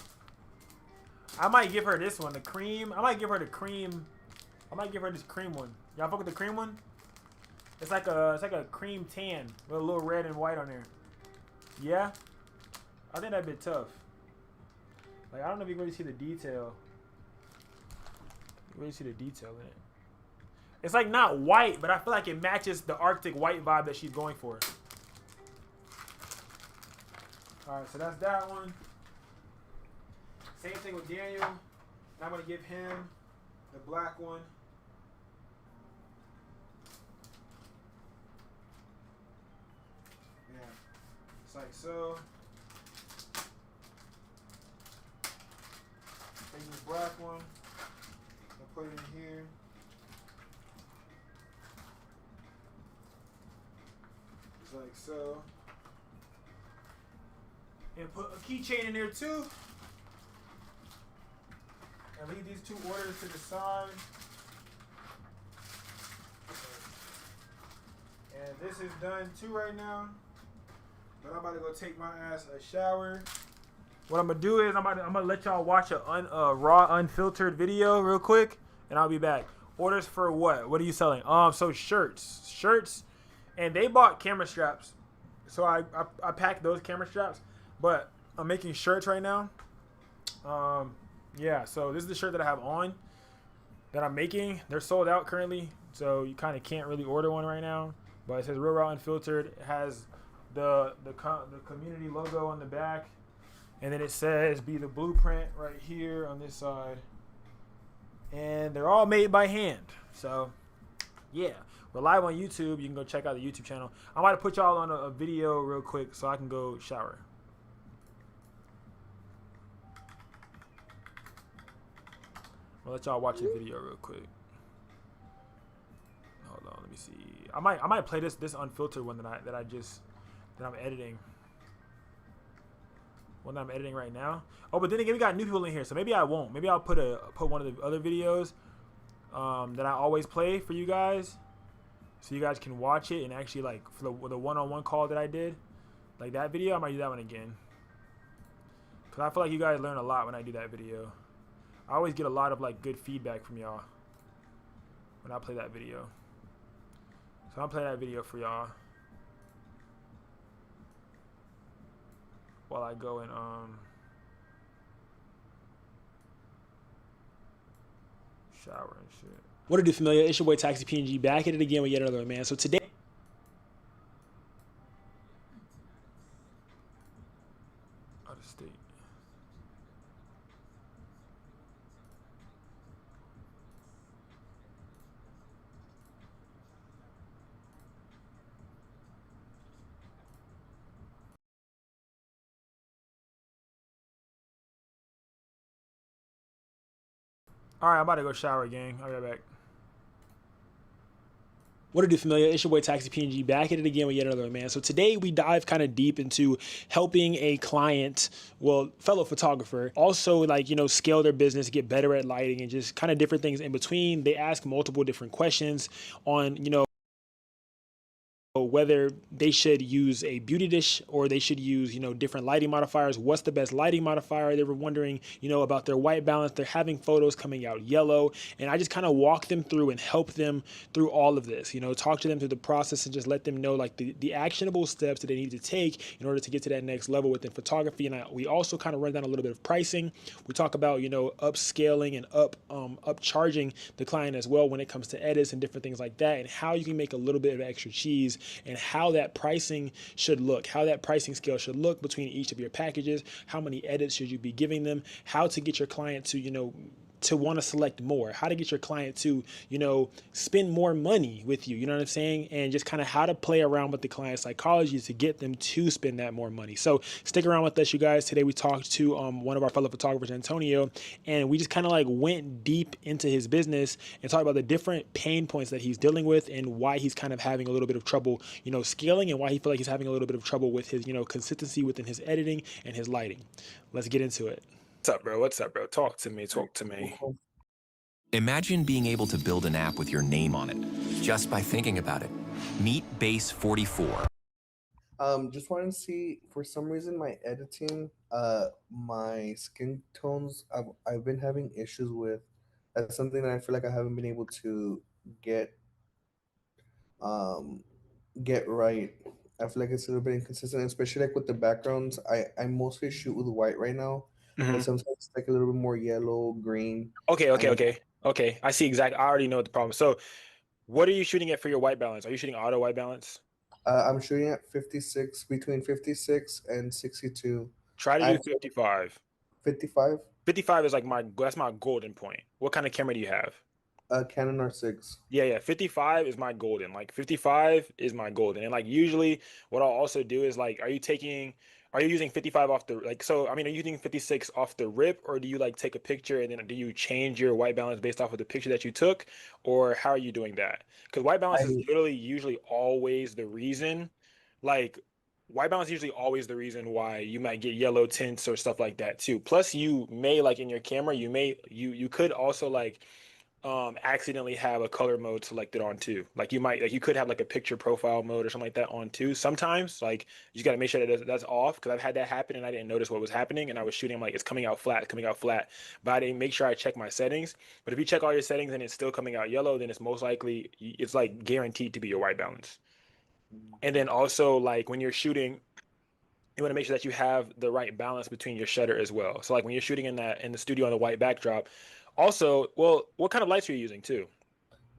I might give her this one, the cream. I might give her this cream one. Y'all fuck with the cream one? It's like a cream tan with a little red and white on there. Yeah? I think that'd be tough. Like, I don't know if you really see the detail. You really see the detail in it. It's like not white, but I feel like it matches the Arctic white vibe that she's going for. Alright, so that's that one. Same thing with Daniel. I'm going to give him the black one. Yeah. It's like so. Take this black one and put it in here. Just like so. And put a keychain in there too. And leave these two orders to the side. And this is done too right now. But I'm about to go take my ass a shower. What I'm gonna do is I'm gonna let y'all watch a raw unfiltered video real quick, and I'll be back. Orders for what? What are you selling? So shirts, and they bought camera straps. So I packed those camera straps, but I'm making shirts right now. Yeah, so this is the shirt that I have on that I'm making. They're sold out currently, so you kind of can't really order one right now. But it says Real Raw Unfiltered. It has the community logo on the back. And then it says be the blueprint right here on this side. And they're all made by hand. So yeah, we're live on YouTube. You can go check out the YouTube channel. I might put y'all on a video real quick so I can go shower. I'll let y'all watch the video real quick. Hold on, let me see. I might play this unfiltered one that I'm editing. One that I'm editing right now. Oh, but then again, we got new people in here, so maybe I won't. Maybe I'll put one of the other videos that I always play for you guys, so you guys can watch it and actually like for the one-on-one call that I did, like that video. I might do that one again, cause I feel like you guys learn a lot when I do that video. I always get a lot of like good feedback from y'all when I play that video. So I'll play that video for y'all while I go and shower and shit. What it do, familiar? It's your boy Taxi PNG back at it again with yet another man. So today, out of state. All right, I'm about to go shower, gang. I'll be right back. What it do, familiar? It's your boy Taxi PNG back at it again with yet another man. So today we dive kind of deep into helping a client, well, fellow photographer, also like, scale their business, get better at lighting and just kind of different things in between. They ask multiple different questions on, whether they should use a beauty dish or they should use, different lighting modifiers. What's the best lighting modifier? They were wondering, about their white balance. They're having photos coming out yellow. And I just kind of walk them through and help them through all of this, talk to them through the process and just let them know like the actionable steps that they need to take in order to get to that next level within photography. And we also kind of run down a little bit of pricing. We talk about, upscaling and up charging the client as well when it comes to edits and different things like that, and how you can make a little bit of extra cheese and how that pricing should look, how that pricing scale should look between each of your packages, how many edits should you be giving them, how to get your client to want to select more, how to get your client to, spend more money with you, you know what I'm saying? And just kind of how to play around with the client psychology to get them to spend that more money. So stick around with us, you guys. Today we talked to one of our fellow photographers, Antonio, and we just kind of like went deep into his business and talked about the different pain points that he's dealing with and why he's kind of having a little bit of trouble, scaling, and why he feels like he's having a little bit of trouble with his, consistency within his editing and his lighting. Let's get into it. What's up, bro? What's up, bro? Talk to me. Talk to me. Imagine being able to build an app with your name on it, just by thinking about it. Meet Base 44. Just wanted to see, for some reason, my editing, my skin tones, I've been having issues with. That's something that I feel like I haven't been able to get, um, get right. I feel like it's a little bit inconsistent, especially like with the backgrounds. I mostly shoot with white right now, but sometimes it's like a little bit more yellow, green. Okay. I see exactly. I already know the problem. So, what are you shooting at for your white balance? Are you shooting auto white balance? I'm shooting at 56, between 56 and 62. Try to I do 55. 55, 55 is like that's my golden point. What kind of camera do you have? Canon R6. Yeah. 55 is my golden. Like 55 is my golden. And like usually what I'll also do is like, are you using 55 off the, like, so, I mean, are you using 56 off the rip, or do you like take a picture and then do you change your white balance based off of the picture that you took, or how are you doing that? Because white balance is literally usually always the reason, like, white balance is usually always the reason why you might get yellow tints or stuff like that too. Plus you may like in your camera, you could also like accidentally have a color mode selected on too. Like you could have like a picture profile mode or something like that on too. Sometimes like you got to make sure that that's off, because I've had that happen and I didn't notice what was happening, and I was shooting, I'm like, it's coming out flat, but I didn't make sure I checked my settings. But if you check all your settings and it's still coming out yellow, then it's most likely, it's like guaranteed to be your white balance. And then also like when you're shooting, you want to make sure that you have the right balance between your shutter as well. So like when you're shooting in the studio on the white backdrop, also, well, what kind of lights are you using too?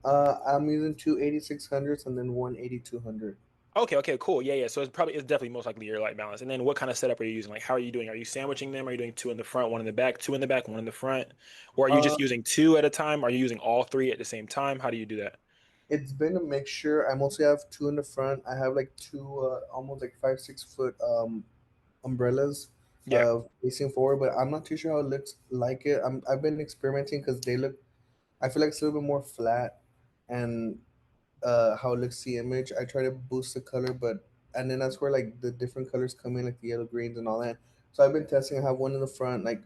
I'm using two 8600s and then one 8200. Okay, cool. Yeah. So it's definitely most likely your light balance. And then what kind of setup are you using? Like, how are you doing? Are you sandwiching them? Are you doing two in the front, one in the back, two in the back, one in the front? Or are you Uh, just using two at a time? Are you using all three at the same time? How do you do that? it's been a mixture. I mostly have two in the front. I have like two, almost like 5 6 foot umbrellas, Yeah. facing forward. But I'm not too sure how it looks like it. I've been experimenting because they look. I feel like it's a little bit more flat, and how it looks the image. I try to boost the color, but and then that's where like the different colors come in, like the yellow greens and all that. So I've been testing. I have one in the front, like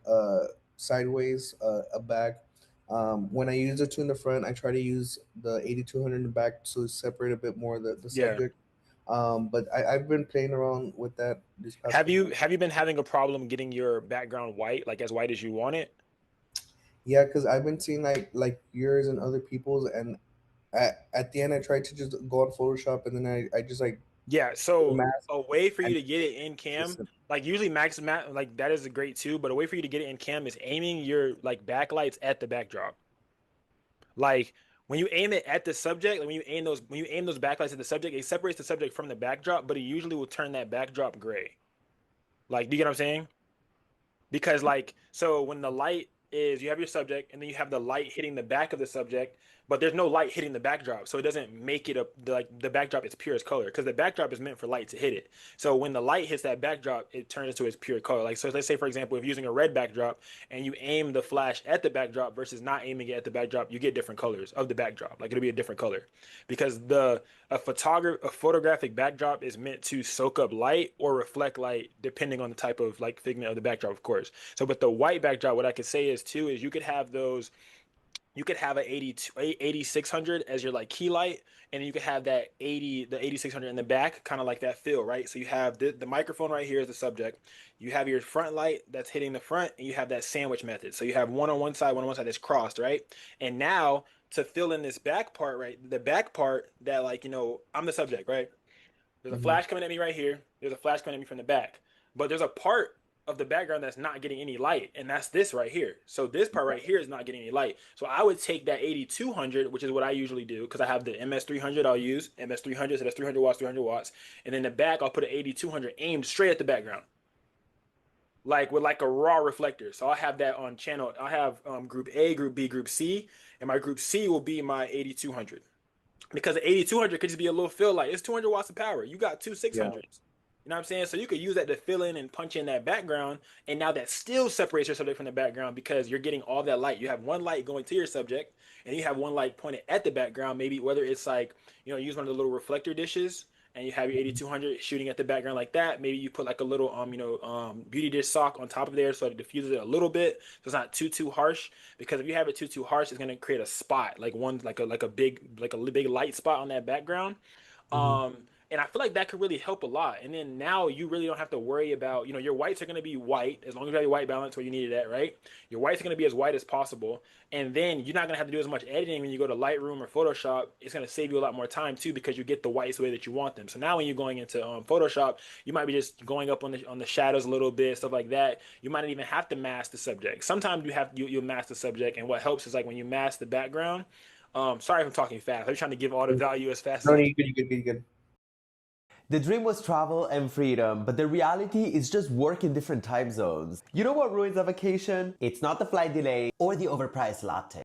sideways, a back. When I use the two in the front, I try to use the 8200 in the back to separate a bit more the Yeah. subject. But I've been playing around with that these past couple. Have you been having a problem getting your background white, like as white as you want it? Yeah, because I've been seeing like yours and other people's, and at the end I tried to just go on Photoshop, and then I just like Yeah, put a so mask a way for you and to get it in cam, consistent. like usually like that is a great too, but a way for you to get it in cam is aiming your like backlights at the backdrop. Like when you aim it at the subject, like when you aim those backlights at the subject, it separates the subject from the backdrop, but it usually will turn that backdrop gray. Like, do you get what I'm saying? Because like so when the light is you have your subject and then you have the light hitting the back of the subject, but there's no light hitting the backdrop, so it doesn't make it like the backdrop is pure as color because the backdrop is meant for light to hit it. So when the light hits that backdrop, it turns into its pure color. Like so let's say for example if you're using a red backdrop and you aim the flash at the backdrop versus not aiming it at the backdrop, you get different colors of the backdrop. Like it'll be a different color because a photographic backdrop is meant to soak up light or reflect light depending on the type of like figment of the backdrop, of course. So with the white backdrop, what I could say is too is you could have an 8600 as your like key light, and you could have the 8600 in the back, kind of like that feel, right? So you have the microphone right here is the subject. You have your front light that's hitting the front, and you have that sandwich method. So you have one on one side, one on one side that's crossed, right? And now to fill in this back part, right? The back part that like, I'm the subject, right? There's a Hmm. flash coming at me right here. There's a flash coming at me from the back. But there's a part of the background that's not getting any light, and that's this right here. So this part right here is not getting any light. So I would take that 8200, which is what I usually do, because I have the MS300 I'll use. MS300, so that's 300 watts, 300 watts. And then the back, I'll put an 8200 aimed straight at the background, like with like a raw reflector. So I have that on channel. I have group A, group B, group C, and my group C will be my 8200 because the 8200 could just be a little fill light. It's 200 watts of power. You got two Yeah. 600s. You know what I'm saying? So you could use that to fill in and punch in that background. And now that still separates your subject from the background because you're getting all that light. You have one light going to your subject and you have one light pointed at the background. Maybe whether it's like, use one of the little reflector dishes and you have your 8200 shooting at the background like that. Maybe you put like a little, beauty dish sock on top of there so it diffuses it a little bit. So it's not too harsh because if you have it too harsh, it's going to create a spot like one, like a big light spot on that background. Hmm. And I feel like that could really help a lot. And then now you really don't have to worry about, your whites are going to be white as long as you have your white balance where you need it at, right? Your whites are going to be as white as possible. And then you're not going to have to do as much editing when you go to Lightroom or Photoshop. It's going to save you a lot more time too because you get the whites the way that you want them. So now when you're going into Photoshop, you might be just going up on the shadows a little bit, stuff like that. You might not even have to mask the subject. Sometimes you'll mask the subject, and what helps is like when you mask the background. Sorry if I'm talking fast. I'm trying to give all the value as fast No, as I no, can. you good, you good, you good. The dream was travel and freedom, but the reality is just work in different time zones. You know what ruins a vacation? It's not the flight delay or the overpriced latte.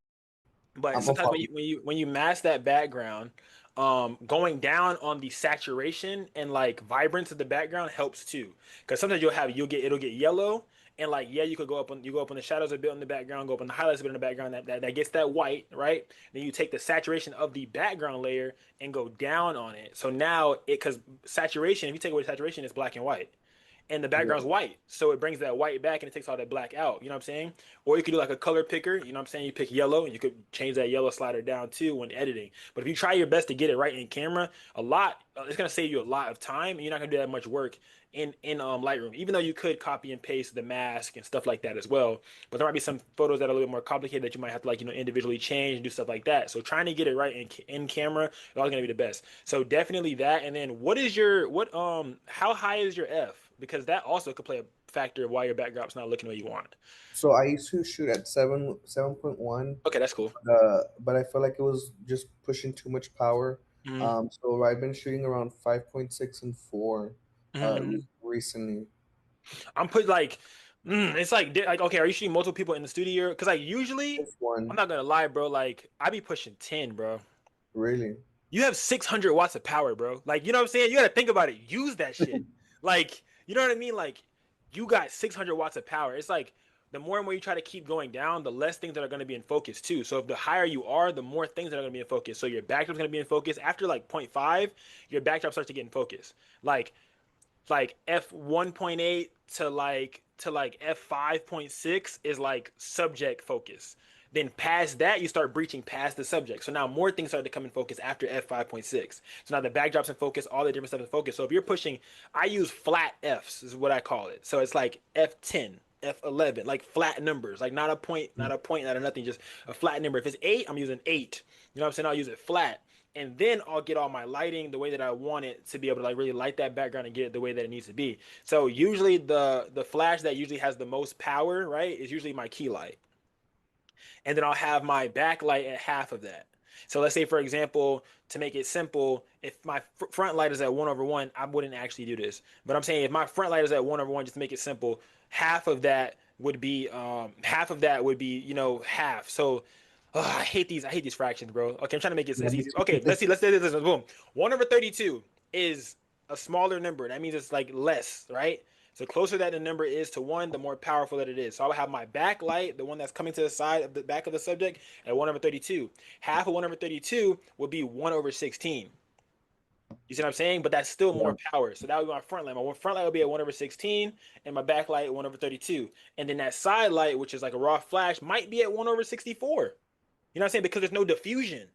But I'm gonna sometimes follow. when you mask that background, going down on the saturation and like vibrance of the background helps too. Because sometimes it'll get yellow and like yeah, you go up on the shadows a bit on the background, go up on the highlights a bit in the background that gets that white, right? Then you take the saturation of the background layer and go down on it. So now because saturation, if you take away saturation, it's black and white and the Yeah. background's white. So it brings that white back and it takes all that black out. You know what I'm saying? Or you could do like a color picker. You know what I'm saying? You pick yellow and you could change that yellow slider down too when editing. But if you try your best to get it right in camera, it's gonna save you a lot of time and you're not gonna do that much work in Lightroom. Even though you could copy and paste the mask and stuff like that as well. But there might be some photos that are a little bit more complicated that you might have to like individually change and do stuff like that. So trying to get it right in camera is always gonna be the best. So definitely that. And then how high is your F? Because that also could play a factor of why your backdrop's not looking the way you want. So I used to shoot at 7.1, Okay, that's cool. but I felt like it was just pushing too much power. Mhm. So I've been shooting around 5.6 and 4 Mhm. recently. I'm put like, it's like okay, are you shooting multiple people in the studio? Because like usually, Just I'm one, not gonna lie, bro. Like I be pushing 10, bro. really. You have 600 watts of power, bro. Like you know what I'm saying? You gotta think about it. Use that shit. Like you know what I mean? Like you got 600 watts of power. It's like the more and more you try to keep going down, the less things that are going to be in focus too. So if the higher you are, the more things that are going to be in focus. So your backdrop's going to be in focus. After like 0.5, your backdrop starts to get in focus. Like f 1.8 to like f 5.6 is like subject focus. Then past that, you start breaching past the subject. So now more things start to come in focus after f 5.6. So now the backdrop's in focus, all the different stuff in focus. So if you're pushing, I use flat f's is what I call it. So it's like f10, f11, like flat numbers, like not a point, not a point, not a nothing, just a flat number. If it's 8, I'm using 8. You know what I'm saying? I'll use it flat, and then I'll get all my lighting the way that I want it to be able to like really light that background and get it the way that it needs to be. So usually the flash that usually has the most power, right, is usually my key light. And then I'll have my backlight at half of that. So let's say, for example, to make it simple, if my front light is at 1/1, I wouldn't actually do this. But I'm saying if my front light is at 1/1, just to make it simple, half of that would be, half. So I hate these fractions, bro. Okay, I'm trying to make it Yeah, as me easy. too. Okay, let's see. Let's do this. Boom. 1/32 is a smaller number. That means it's like less, right? So closer that the number is to 1, the more powerful that it is. So I would have my backlight, the one that's coming to the side of the back of the subject, at 1/32. Half of 1/32 would be 1/16. You see what I'm saying? But that's still Yeah. more power. So that would be my front light. My front light would be at 1/16, and my backlight at 1/32. And then that side light, which is like a raw flash, might be at 1/64. You know what I'm saying? Because there's no diffusion.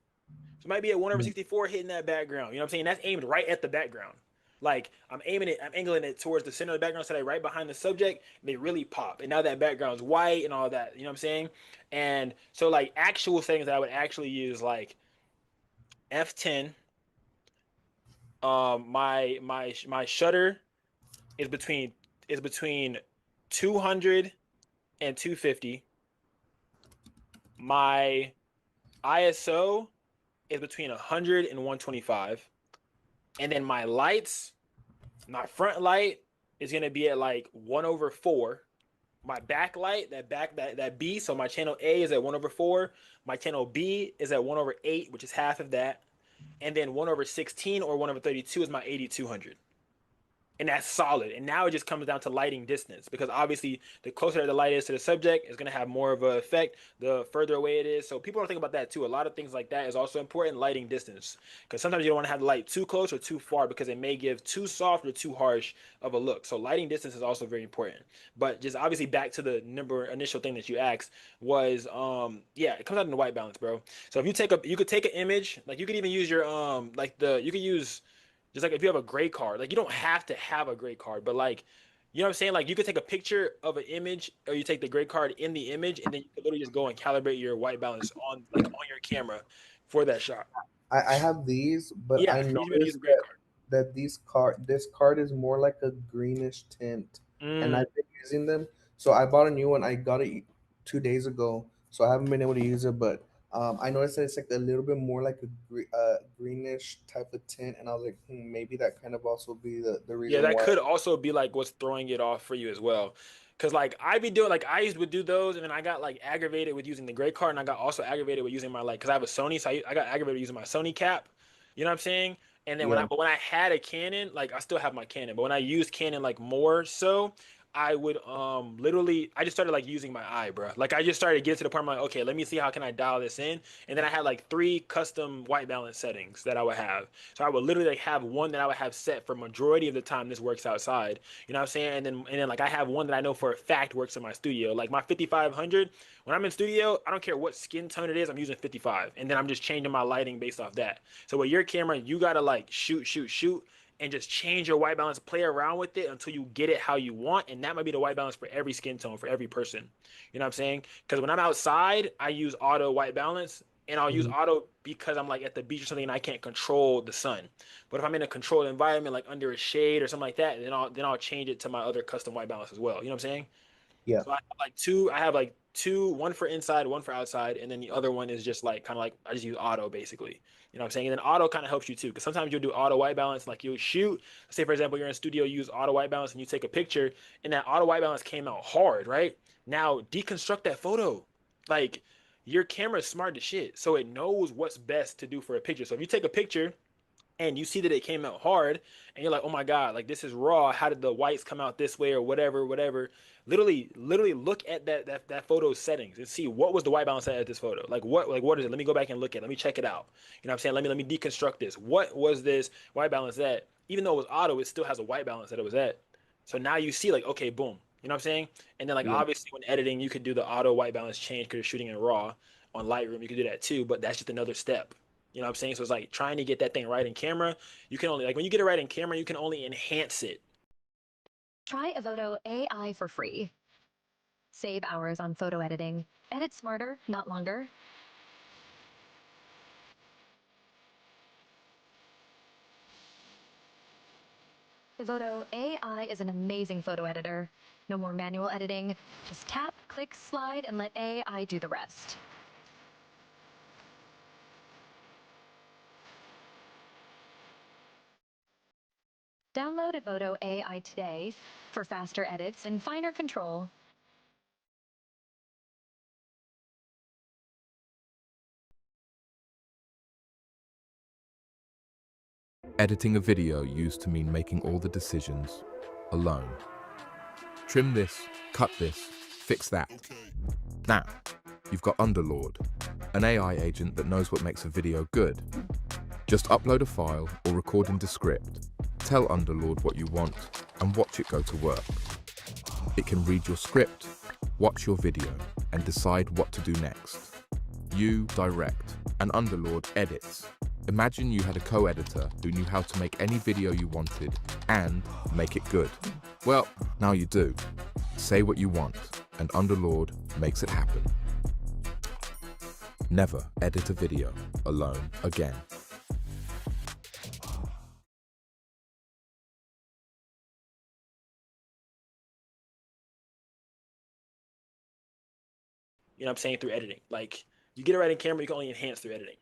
So it might be at 1/64 hitting that background. You know what I'm saying? That's aimed right at the background. Like I'm angling it towards the center of the background so that right behind the subject, they really pop. And now that background's white and all that. You know what I'm saying? And so like actual settings that I would actually use like F10. My shutter is between 200 and 250. My ISO is between 100 and 125. And then my front light is gonna be at like 1/4. My backlight, that B, so my channel A is at 1/4. My channel B is at 1/8, which is half of that. And then 1/16 or 1/32 is my 8200. And that's solid. And now it just comes down to lighting distance, because obviously the closer the light is to the subject is going to have more of an effect the further away it is. So people don't think about that too. A lot of things like that is also important. Lighting distance, because sometimes you don't want to have the light too close or too far, because it may give too soft or too harsh of a look. So lighting distance is also very important. But just obviously back to the initial thing that you asked was yeah, it comes out in the white balance, bro. So if you could take an image, like you could even use your you could use, just like if you have a gray card, like you don't have to have a gray card, but like, you know what I'm saying? Like you could take a picture of an image, or you take the gray card in the image, and then you could literally just go and calibrate your white balance on your camera for that shot. I have these, but Yeah, I you better use a noticed gray card. that this card is more like a greenish tint, and Mm, I've been using them. So I bought a new one. I got it 2 days ago, so I haven't been able to use it. But I noticed that it's like a little bit more like a greenish type of tint, and I was like, maybe that kind of also be the yeah, reason that why. could also be like what's throwing it off for you as well. Cause like I be doing, like I used to do those, and then I got like aggravated with using the gray card, and I got also aggravated with using my, like, cause I have a Sony, so I got aggravated using my Sony cap. You know what I'm saying? And then Yeah. when I had a Canon, like I still have my Canon, but when I used Canon like more so, I would literally, I just started like using my eye, bro. Like I just started getting to the point where I'm like, okay, let me see how can I dial this in. And then I had like 3 custom white balance settings that I would have. So I would literally like have one that I would have set for majority of the time this works outside. You know what I'm saying? And then like I have one that I know for a fact works in my studio. Like my 5500, when I'm in studio, I don't care what skin tone it is, I'm using 55. And then I'm just changing my lighting based off that. So with your camera, you gotta like shoot, and just change your white balance, play around with it until you get it how you want. And that might be the white balance for every skin tone, for every person. You know what I'm saying? Because when I'm outside, I use auto white balance, and I'll use Mhm. auto because I'm like at the beach or something and I can't control the sun. But if I'm in a controlled environment, like under a shade or something like that, then I'll change it to my other custom white balance as well. You know what I'm saying? Yeah. So I have like one for inside, one for outside, and then the other one is just like kind of like I just use auto basically. You know what I'm saying? And then auto kind of helps you too, because sometimes you'll do auto white balance, like you'll shoot. Say for example, you're in studio, you use auto white balance, and you take a picture, and that auto white balance came out hard, right? Now deconstruct that photo. Like your camera's smart as shit, so it knows what's best to do for a picture. So if you take a picture and you see that it came out hard and you're like, oh my god, like this is raw, how did the whites come out this way or whatever, literally look at that photo settings and see what was the white balance at this photo, like what is it, let me go back and look at it. Let me check it out, you know what I'm saying, let me deconstruct this, what was this white balance at, even though it was auto, it still has a white balance that it was at. So now you see like, okay, boom, you know what I'm saying. And then like Yeah. obviously when editing you could do the auto white balance change because you're shooting in raw. On Lightroom you could do that too, but that's just another step. You know what I'm saying? So it's like trying to get that thing right in camera. You can only, like when you get it right in camera, you can only enhance it. Try Avoto AI for free. Save hours on photo editing. Edit smarter, not longer. Avoto AI is an amazing photo editor. No more manual editing. Just tap, click, slide, and let AI do the rest. Download Avoto AI today for faster edits and finer control. Editing a video used to mean making all the decisions alone. Trim this, cut this, fix that. Now, you've got Underlord, an AI agent that knows what makes a video good. Just upload a file or record in Descript, tell Underlord what you want, and watch it go to work. It can read your script, watch your video, and decide what to do next. You direct, and Underlord edits. Imagine you had a co-editor who knew how to make any video you wanted and make it good. Well, now you do. Say what you want, and Underlord makes it happen. Never edit a video alone again. You know what I'm saying? Through editing. Like you get it right in camera, you can only enhance through editing.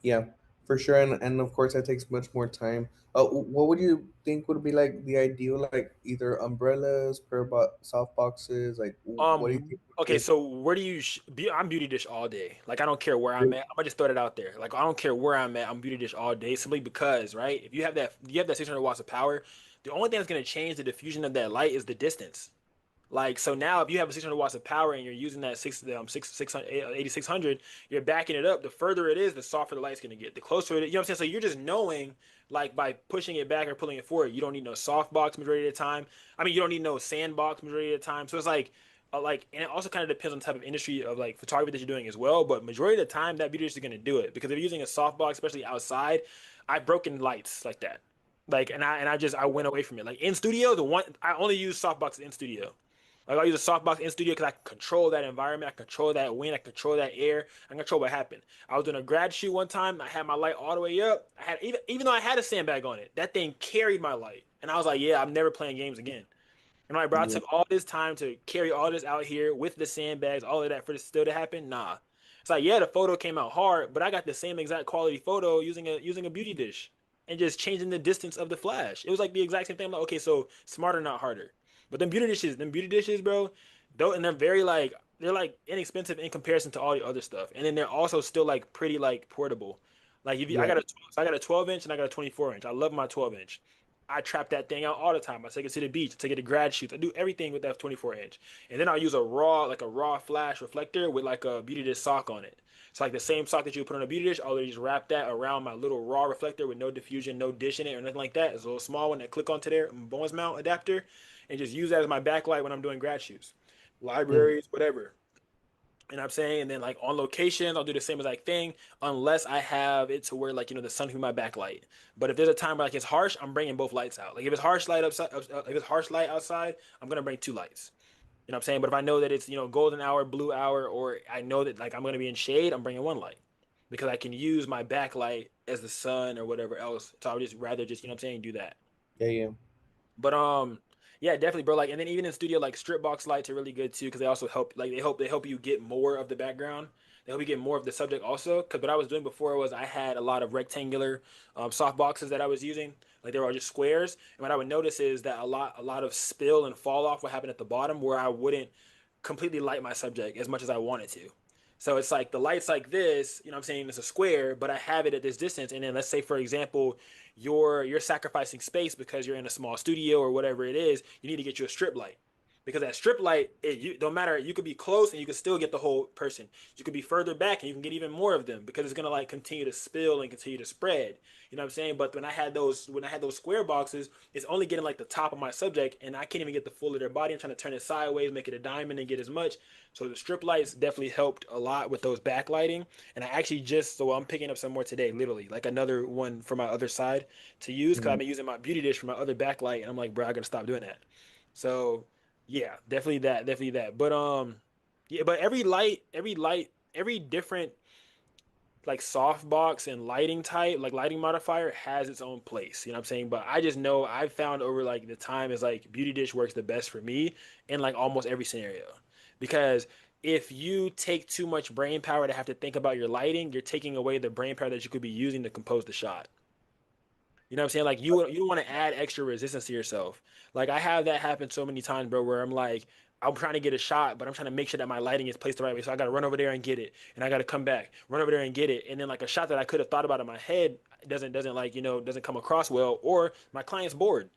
Yeah, for sure, and of course that takes much more time. What would you think would be like the ideal, like either umbrellas, soft boxes, like what do you think would Okay, be so where do you I'm beauty dish all day. Like I don't care where I'm at. I'm gonna just throw that out there. Like I don't care where I'm at. I'm beauty dish all day simply because, right? If you have that 600 watts of power, the only thing that's gonna change the diffusion of that light is the distance. Like so now, if you have a 600 watts of power and you're using that 8600, you're backing it up. The further it is, the softer the light's gonna get. The closer it is, you know what I'm saying. So you're just knowing, like by pushing it back or pulling it forward, you don't need no softbox majority of the time. I mean, you don't need no sandbox majority of the time. So it's like, and it also kind of depends on the type of industry of like photography that you're doing as well. But majority of the time, that beauty is gonna do it because if you're using a softbox, especially outside, I've broken lights like that. Like, and I went away from it. Like in studio, I only use softboxes in studio. Like I use a softbox in studio because I can control that environment, I control that wind, I control that air, I can control what happened. I was doing a grad shoot one time, I had my light all the way up. I had even though I had a sandbag on it, that thing carried my light. And I was like, yeah, I'm never playing games again. And I'm like, bro, I yeah, took all this time to carry all this out here with the sandbags, all of that for this still to happen. Nah. It's like, yeah, the photo came out hard, but I got the same exact quality photo using a beauty dish and just changing the distance of the flash. It was like the exact same thing. I'm like, okay, so smarter, not harder. But them beauty dishes, bro, though, and they're very like they're like inexpensive in comparison to all the other stuff. And then they're also still like pretty like portable. Like if you, yeah, I got a 12 inch and I got a 24 inch. I love my 12 inch. I trap that thing out all the time. I take it to the beach, I take it to grad shoots. I do everything with that 24 inch. And then I'll use a raw flash reflector with like a beauty dish sock on it. It's like the same sock that you put on a beauty dish. I'll just wrap that around my little raw reflector with no diffusion, no dish in it or nothing like that. It's a little small one that click onto there, bonus mount adapter, and just use that as my backlight when I'm doing grad shoots, mm, libraries, whatever. You know what I'm saying? And then like on location, I'll do the same exact thing unless I have it to where like the sun can be my backlight. But if there's a time where like it's harsh, I'm bringing both lights out. Like if it's harsh light outside, if it's harsh light outside, I'm gonna bring two lights. You know what I'm saying? But if I know that it's golden hour, blue hour, or I know that like I'm gonna be in shade, I'm bringing one light because I can use my backlight as the sun or whatever else. So I would just rather just, you know what I'm saying, do that. yeah, yeah. But Yeah, definitely, bro. Like, and then even in studio, like strip box lights are really good too because they also help. Like, they help you get more of the background. They help you get more of the subject also. Because what I was doing before was I had a lot of rectangular soft boxes that I was using. Like they were all just squares. And what I would notice is that a lot of spill and fall off would happen at the bottom where I wouldn't completely light my subject as much as I wanted to. So it's like the light's like this, you know what I'm saying? It's a square, but I have it at this distance. And then let's say, for example, you're sacrificing space because you're in a small studio or whatever it is, you need to get you a strip light. Because that strip light, you don't matter, you could be close and you can still get the whole person. You could be further back and you can get even more of them because it's gonna like continue to spill and continue to spread. You know what I'm saying? But when I had those square boxes, it's only getting like the top of my subject and I can't even get the full of their body. I'm trying to turn it sideways, make it a diamond and get as much. So the strip lights definitely helped a lot with those backlighting. And I actually so I'm picking up some more today, literally, like another one for my other side to use because I've Mhm. been using my beauty dish for my other backlight, and I'm like, bro, I gotta stop doing that. So yeah, definitely that. But yeah, but every different like softbox and lighting type, like lighting modifier has its own place. You know what I'm saying? But I just know I've found over like the time is like Beauty Dish works the best for me in like almost every scenario. Because if you take too much brain power to have to think about your lighting, you're taking away the brain power that you could be using to compose the shot. You know what I'm saying? Like you don't want to add extra resistance to yourself. Like I have that happen so many times, bro, where I'm like, I'm trying to get a shot, but I'm trying to make sure that my lighting is placed the right way. So I gotta run over there and get it. And I gotta come back, run over there and get it. And then like a shot that I could have thought about in my head doesn't like, doesn't come across well, or my client's bored.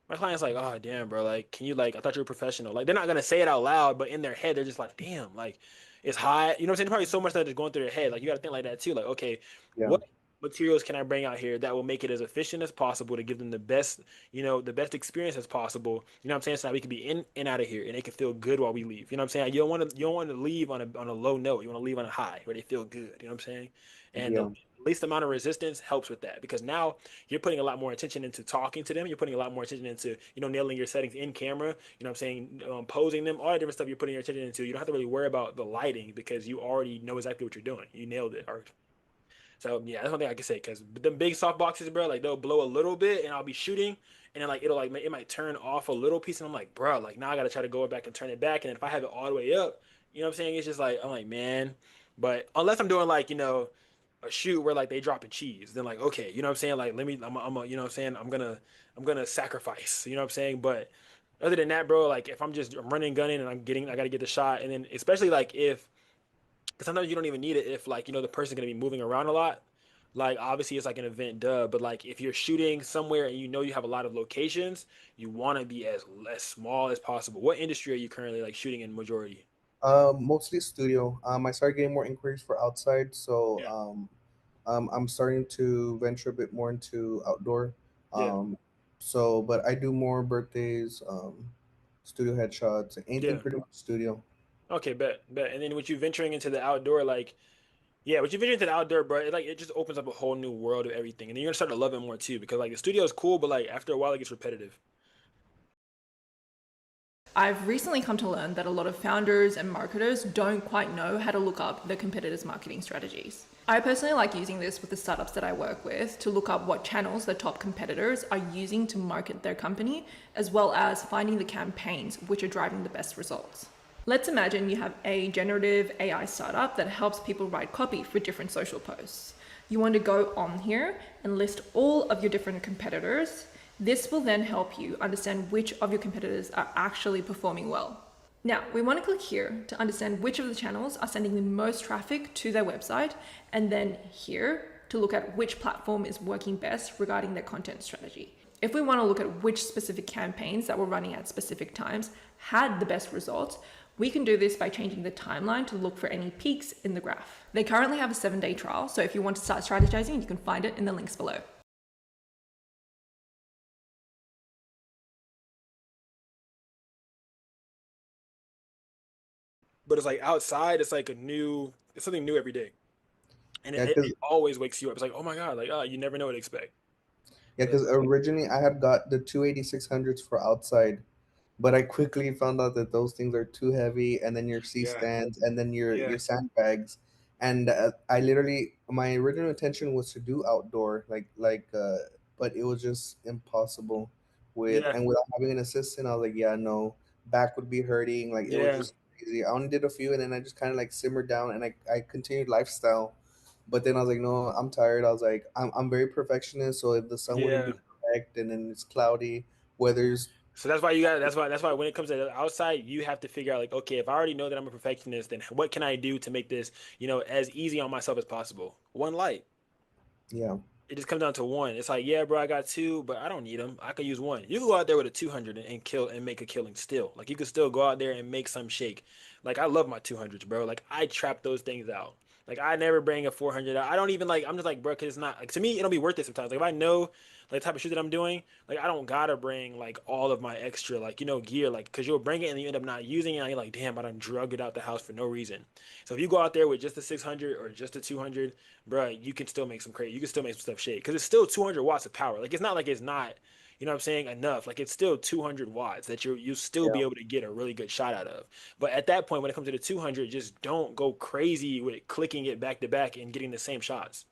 My client's like, oh damn, bro, like, can you like I thought you were professional. Like they're not gonna say it out loud, but in their head, they're just like, damn, like it's hot. You know what I'm saying? There's probably so much that is going through their head. Like you gotta think like that too. Like, okay, Yeah. what materials can I bring out here that will make it as efficient as possible to give them the best, the best experience as possible. You know what I'm saying? So that we can be in and out of here and they can feel good while we leave. You know what I'm saying? You don't want to leave on a low note. You want to leave on a high where they feel good. You know what I'm saying? And the Yeah. least amount of resistance helps with that because now you're putting a lot more attention into talking to them. You're putting a lot more attention into, nailing your settings in camera. You know what I'm saying? Posing them, all the different stuff you're putting your attention into. You don't have to really worry about the lighting because you already know exactly what you're doing. You nailed it. So yeah, that's one thing I can say. Because the big soft boxes, bro, like they'll blow a little bit, and I'll be shooting, and then like it might turn off a little piece, and I'm like, bro, like now I gotta try to go back and turn it back, and if I have it all the way up, you know what I'm saying? It's just like I'm like, man. But unless I'm doing like a shoot where like they dropping cheese, then like okay, you know what I'm saying? Like let me, you know what I'm saying? I'm gonna sacrifice, you know what I'm saying? But other than that, bro, like if I'm running, gunning, and I gotta get the shot, and then especially like if, because sometimes you don't even need it if like the person's gonna be moving around a lot. Like obviously it's like an event, duh. But like if you're shooting somewhere and you have a lot of locations, you want to be as small as possible. What industry are you currently like shooting in majority? Mostly studio. I started getting more inquiries for outside, so Yeah. I'm starting to venture a bit more into outdoor. Yeah. Um, but I do more birthdays, studio headshots, anything Yeah. pretty much studio. Okay, bet. And then with you venturing into the outdoor, like yeah, with you venturing into the outdoor, bro, it just opens up a whole new world of everything, and then you're gonna start to love it more too, because like the studio is cool, but like after a while it gets repetitive. I've recently come to learn that a lot of founders and marketers don't quite know how to look up their competitors' marketing strategies. I personally like using this with the startups that I work with to look up what channels the top competitors are using to market their company, as well as finding the campaigns which are driving the best results. Let's imagine you have a generative AI startup that helps people write copy for different social posts. You want to go on here and list all of your different competitors. This will then help you understand which of your competitors are actually performing well. Now, we want to click here to understand which of the channels are sending the most traffic to their website, and then here to look at which platform is working best regarding their content strategy. If we want to look at which specific campaigns that were running at specific times had the best results, we can do this by changing the timeline to look for any peaks in the graph. They currently have a 7-day trial, so if you want to start strategizing, you can find it in the links below. But it's like outside, it's something new every day, and Yeah, it because always wakes you up. It's like, oh my god, like you never know what to expect. So originally I had got the 28600s for outside, but I quickly found out that those things are too heavy, and then your C yeah, stands, and then your yeah, sandbags, and I literally my original intention was to do outdoor, but it was just impossible Yeah. and without having an assistant, I was like, yeah, no, back would be hurting. Like it was Yeah. just crazy. I only did a few, and then I just kind of like simmered down, and I continued lifestyle. But then I was like, no, I'm tired. I was like, I'm very perfectionist, so if the sun wouldn't Yeah. be correct, and then it's cloudy, weather's So that's why you got. That's why when it comes to the outside, you have to figure out like, okay, if I already know that I'm a perfectionist, then what can I do to make this, as easy on myself as possible? One light. yeah, It just comes down to one. It's like, yeah, bro, I got two, but I don't need them. I could use one. You can go out there with a 200 and kill and make a killing still. Like you could still go out there and make some shake. Like I love my 200s, bro. Like I trap those things out. Like I never bring a 400 out. I don't even like. I'm just like, bro, because it's not like to me. It'll be worth it sometimes. Like if I know like the type of shoot that I'm doing, like I don't gotta bring like all of my extra like gear, like because you'll bring it and you end up not using it. And you're like, damn, I done drug it out the house for no reason. So if you go out there with just a 600 or just a 200, bro, you can still make some crazy. You can still make some stuff shake because it's still 200 watts of power. Like it's not like it's not, what I'm saying, enough. Like it's still 200 watts that you still yeah, be able to get a really good shot out of. But at that point, when it comes to the 200, just don't go crazy with clicking it back to back and getting the same shots.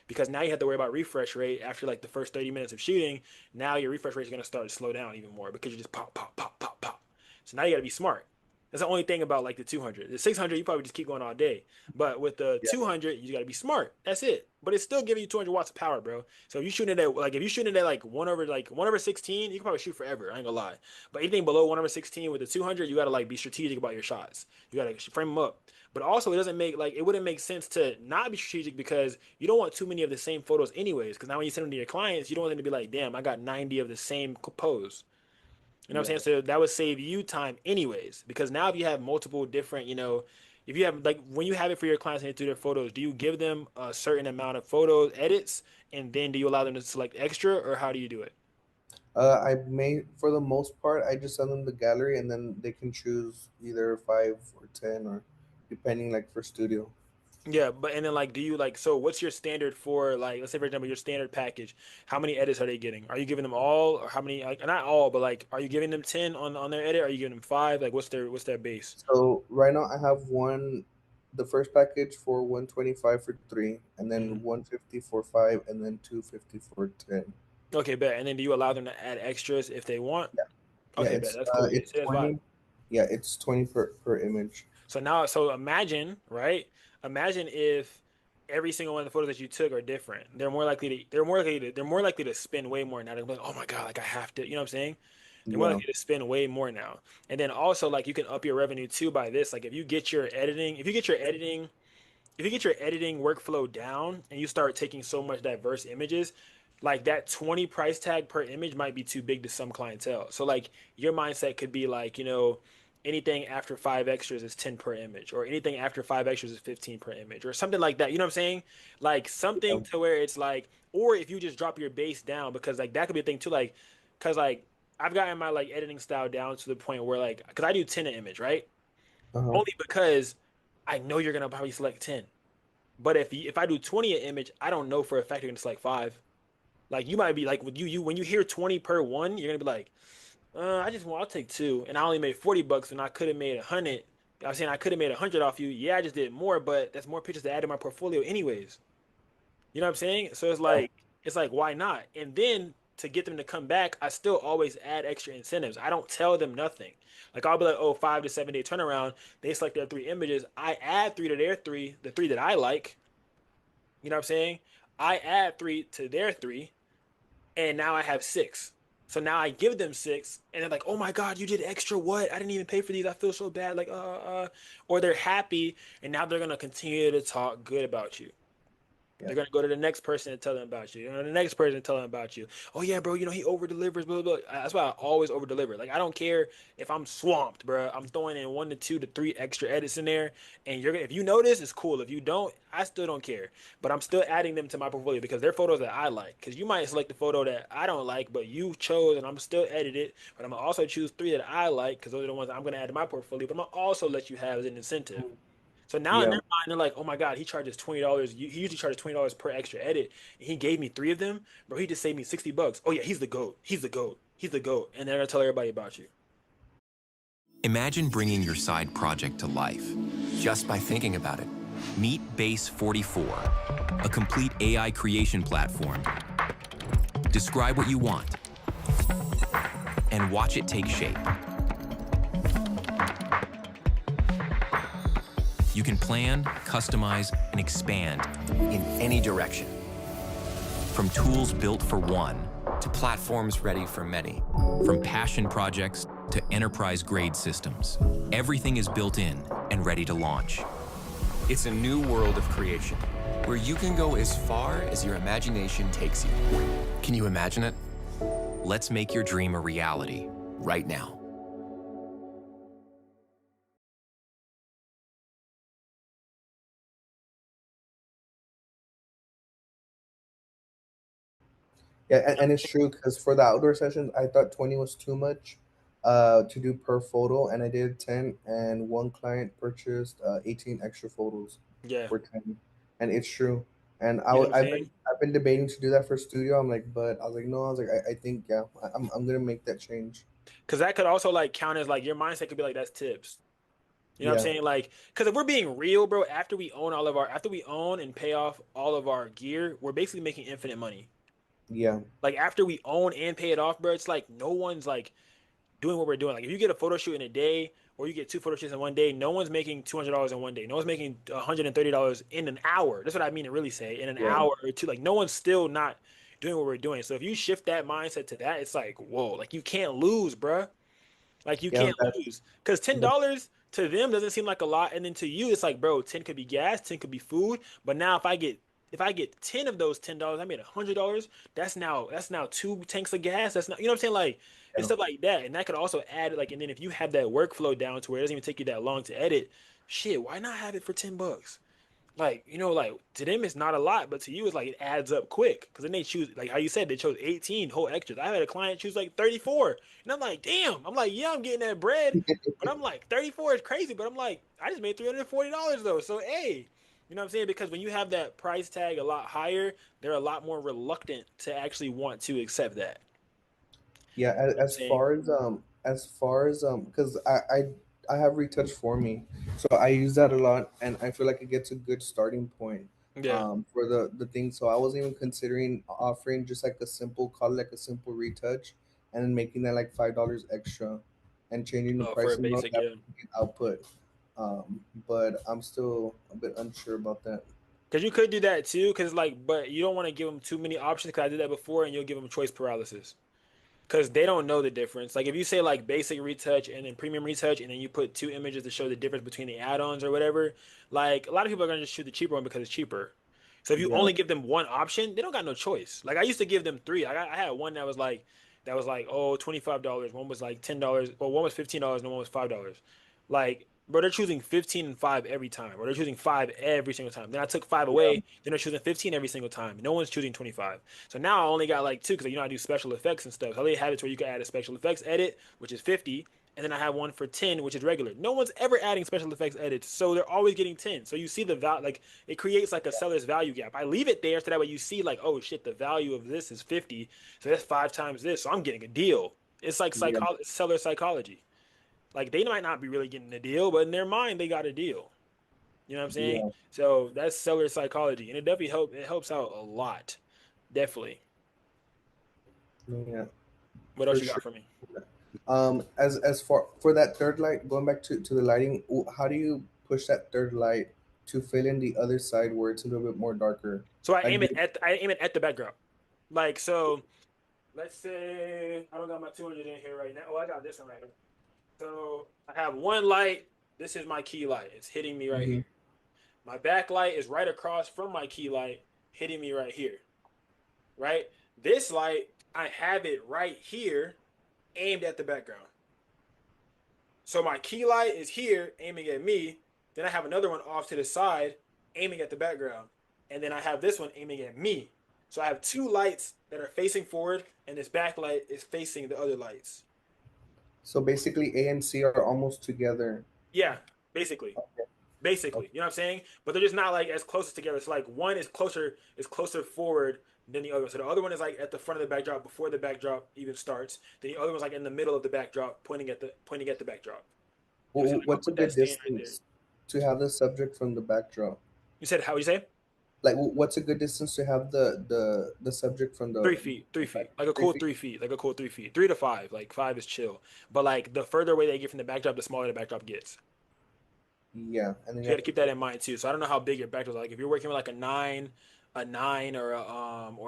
Because now you have to worry about refresh rate after like the first 30 minutes of shooting. Now your refresh rate is going to start to slow down even more because you just pop, pop, pop, pop, pop. So now you got to be smart. That's the only thing about like the 200. The 600, you probably just keep going all day. But with the yeah. 200, you got to be smart. That's it. But it's still giving you 200 watts of power, bro. So if you shooting it at if you shooting it at like 1/16, you can probably shoot forever. I ain't gonna lie. But anything below 1/16 with the 200, you got to like be strategic about your shots. You got to frame them up. But also, it wouldn't make sense to not be strategic because you don't want too many of the same photos anyways. Because now when you send them to your clients, you don't want them to be like, damn, I got 90 of the same pose. You know what I'm saying? So that would save you time anyways. Because now if you have multiple different, if you have like when you have it for your clients and they do their photos, do you give them a certain amount of photos edits and then do you allow them to select extra or how do you do it? I may, for the most part, I just send them the gallery, and then they can choose either 5 or 10, or depending, like for studio. Yeah, but and then like do you like so what's your standard for like let's say for example your standard package, how many edits are they getting? Are you giving them all or how many like not all, but like are you giving them 10 on their edit? Are you giving them 5? Like what's their base? So right now I have the first package for 125 for 3, and then Mhm. 150 for 5, and then 250 for 10. Okay, bet. And then do you allow them to add extras if they want? Yeah, yeah, Okay, bet. That's cool. Yeah, it's say that's vibe. 20. Yeah, it's 20 per image. So imagine, right? Imagine if every single one of the photos that you took are different. They're more likely to spend way more now. They're like, oh my God, like I have to, you know what I'm saying? They're more Yeah. likely to spend way more now. And then also like you can up your revenue too by this. Like if you get your editing workflow down and you start taking so much diverse images, like that 20 price tag per image might be too big to some clientele. So like your mindset could be like, anything after 5 extras is 10 per image, or anything after 5 extras is 15 per image, or something like that. You know what I'm saying? Like something to where it's like, or if you just drop your base down, because like that could be a thing too, like, because like I've gotten my like editing style down to the point where like, because I do 10 an image, right? Uh-huh. Only because I know you're gonna probably select 10. But if I do 20 an image, I don't know for a fact you're gonna select 5. Like you might be like with you when you hear 20 per one, you're gonna be like, I'll take 2, and I only made $40 when I could have made 100. I'm saying I could have made 100 off you. Yeah, I just did more, but that's more pictures to add to my portfolio anyways. You know what I'm saying? So it's like why not? And then to get them to come back, I still always add extra incentives. I don't tell them nothing. Like I'll be like, oh, 5 to 7 day turnaround. They select their 3 images. I add 3 to their 3, the 3 that I like. You know what I'm saying? I add 3 to their 3, and now I have 6. So now I give them 6, and they're like, "Oh my God, you did extra! What? I didn't even pay for these. I feel so bad." Like, or they're happy, and now they're gonna continue to talk good about you. Yeah. They're gonna go to the next person and tell them about you. The next person and tell them about you. Oh yeah, bro. He over delivers. Blah, blah, blah. That's why I always over deliver. Like I don't care if I'm swamped, bro. I'm throwing in 1 to 2 to 3 extra edits in there, and if you notice, it's cool. If you don't, I still don't care. But I'm still adding them to my portfolio because they're photos that I like. Because you might select the photo that I don't like, but you chose, and I'm still edit it. But I'm gonna also choose 3 that I like because those are the ones I'm gonna add to my portfolio. But I'm gonna also let you have as an incentive. So now in Yeah. their mind, they're like, "Oh my God, he charges $20. He usually charges $20 per extra edit, and he gave me 3 of them, bro. He just saved me $60. Oh yeah, he's the goat. He's the goat. He's the goat." And they're gonna tell everybody about you. Imagine bringing your side project to life just by thinking about it. Meet Base 44, a complete AI creation platform. Describe what you want. and watch it take shape. You can plan, customize, and expand in any direction. From tools built for one to platforms ready for many. From passion projects to enterprise-grade systems. Everything is built in and ready to launch. It's a new world of creation, where you can go as far as your imagination takes you. Can you imagine it? Let's make your dream a reality right now. Yeah, and it's true because for the outdoor sessions, I thought 20 was too much to do per photo, and I did 10, and one client purchased 18 extra photos Yeah. for 10, and it's true. And You know what I'm I've saying? been debating to do that for studio. I'm like, but I was like, no, I was like, I think yeah, I'm gonna make that change. Because that could also like count as like your mindset could be like that's tips. You know what I'm Yeah, saying? Like, because if we're being real, bro, after we own and pay off all of our gear, we're basically making infinite money. yeah, Like after we own and pay it off, bro, it's like no one's like doing what we're doing. Like if you get a photo shoot in a day or you get two photo shoots in one day, no one's making $200 in one day. No one's making $130 in an hour. That's what I mean to really say. In an yeah, hour or two, like no one's still not doing what we're doing. So if you shift that mindset to that, it's like, whoa, like you can't lose, bro. Like you yeah. can't lose because $10 to them doesn't seem like a lot, and then to you it's like, bro, 10 could be gas, 10 could be food. But now if I get 10 of those $10, I made $100. That's now two tanks of gas. That's not, you know what I'm saying, like and Yeah. stuff like that. And that could also add like, and then if you have that workflow down to where it doesn't even take you that long to edit, shit, why not have it for $10? Like, like to them it's not a lot, but to you it's like it adds up quick. Because then they choose, like how you said, they chose 18 whole extras. I had a client choose like 34, and I'm like, damn. I'm like, yeah, I'm getting that bread, but I'm like, 34 is crazy. But I'm like, I just made $340 though. So hey, you know what I'm saying? Because when you have that price tag a lot higher, they're a lot more reluctant to actually want to accept that. Yeah, You know what I'm saying? as far as because I have retouch for me, so I use that a lot, and I feel like it gets a good starting point Yeah. for the thing. So I was even considering offering just like a simple, call it like a simple retouch, and then making that like $5 extra, and changing the Oh, for a pricing on basic, that yeah. output. But I'm still a bit unsure about that. Because you could do that too. Because like, but you don't want to give them too many options. Because I did that before, and you'll give them choice paralysis. Because they don't know the difference. Like if you say like basic retouch and then premium retouch, and then you put two images to show the difference between the add-ons or whatever, like a lot of people are gonna just shoot the cheaper one because it's cheaper. So if you Yeah, only give them one option, they don't got no choice. Like I used to give them three. I had one that was like oh $25. One was like $10. Well, one was $15 and one was $5. Like, bro, they're choosing 15 and 5 every time, or they're choosing 5 every single time. Then I took 5 yeah, away, then they're choosing 15 every single time. No one's choosing 25. So now I only got like two because I do special effects and stuff. So they have it where you can add a special effects edit, which is 50, and then I have one for 10, which is regular. No one's ever adding special effects edits, so they're always getting 10. So you see the value, like it creates like a seller's value gap. I leave it there so that way you see like, oh shit, the value of this is 50, so that's 5 times this, so I'm getting a deal. It's like yeah, seller psychology. Like they might not be really getting a deal, but in their mind they got a deal. You know what I'm saying? yeah, So that's seller psychology, and it helps out a lot. Definitely. yeah, What else for you got sure. for me? As for that third light, going back to the lighting, how do you push that third light to fill in the other side where it's a little bit more darker? So Like, I aim it at the background. Like so, let's say I don't got my 200 in here right now. Oh, I got this one right here. So I have one light. This is my key light. It's hitting me right mhm. here. My backlight is right across from my key light, hitting me right here. Right. This light, I have it right here, aimed at the background. So my key light is here aiming at me. Then I have another one off to the side aiming at the background. And then I have this one aiming at me. So I have two lights that are facing forward, and this backlight is facing the other lights. So basically, A and C are almost together. Yeah, basically. Basically. Okay. You know what I'm saying? But they're just not like as close together. It's like one is closer forward than the other one. So the other one is like at the front of the backdrop before the backdrop even starts. Then the other one's like in the middle of the backdrop, pointing at the backdrop. You know what I'm saying? Like I'll What's a put good that stand right there. distance to have the subject from the backdrop? You said how you say? Like, what's a good distance to have the subject from the 3 feet, 3 feet, like a cool 3 feet, like a cool 3 feet, 3 to 5. Like 5 is chill, but like the further away they get from the backdrop, the smaller the backdrop gets. Yeah, and then So you got to keep that in mind too. So I don't know how big your backdrops are. Like if you're working with like a nine or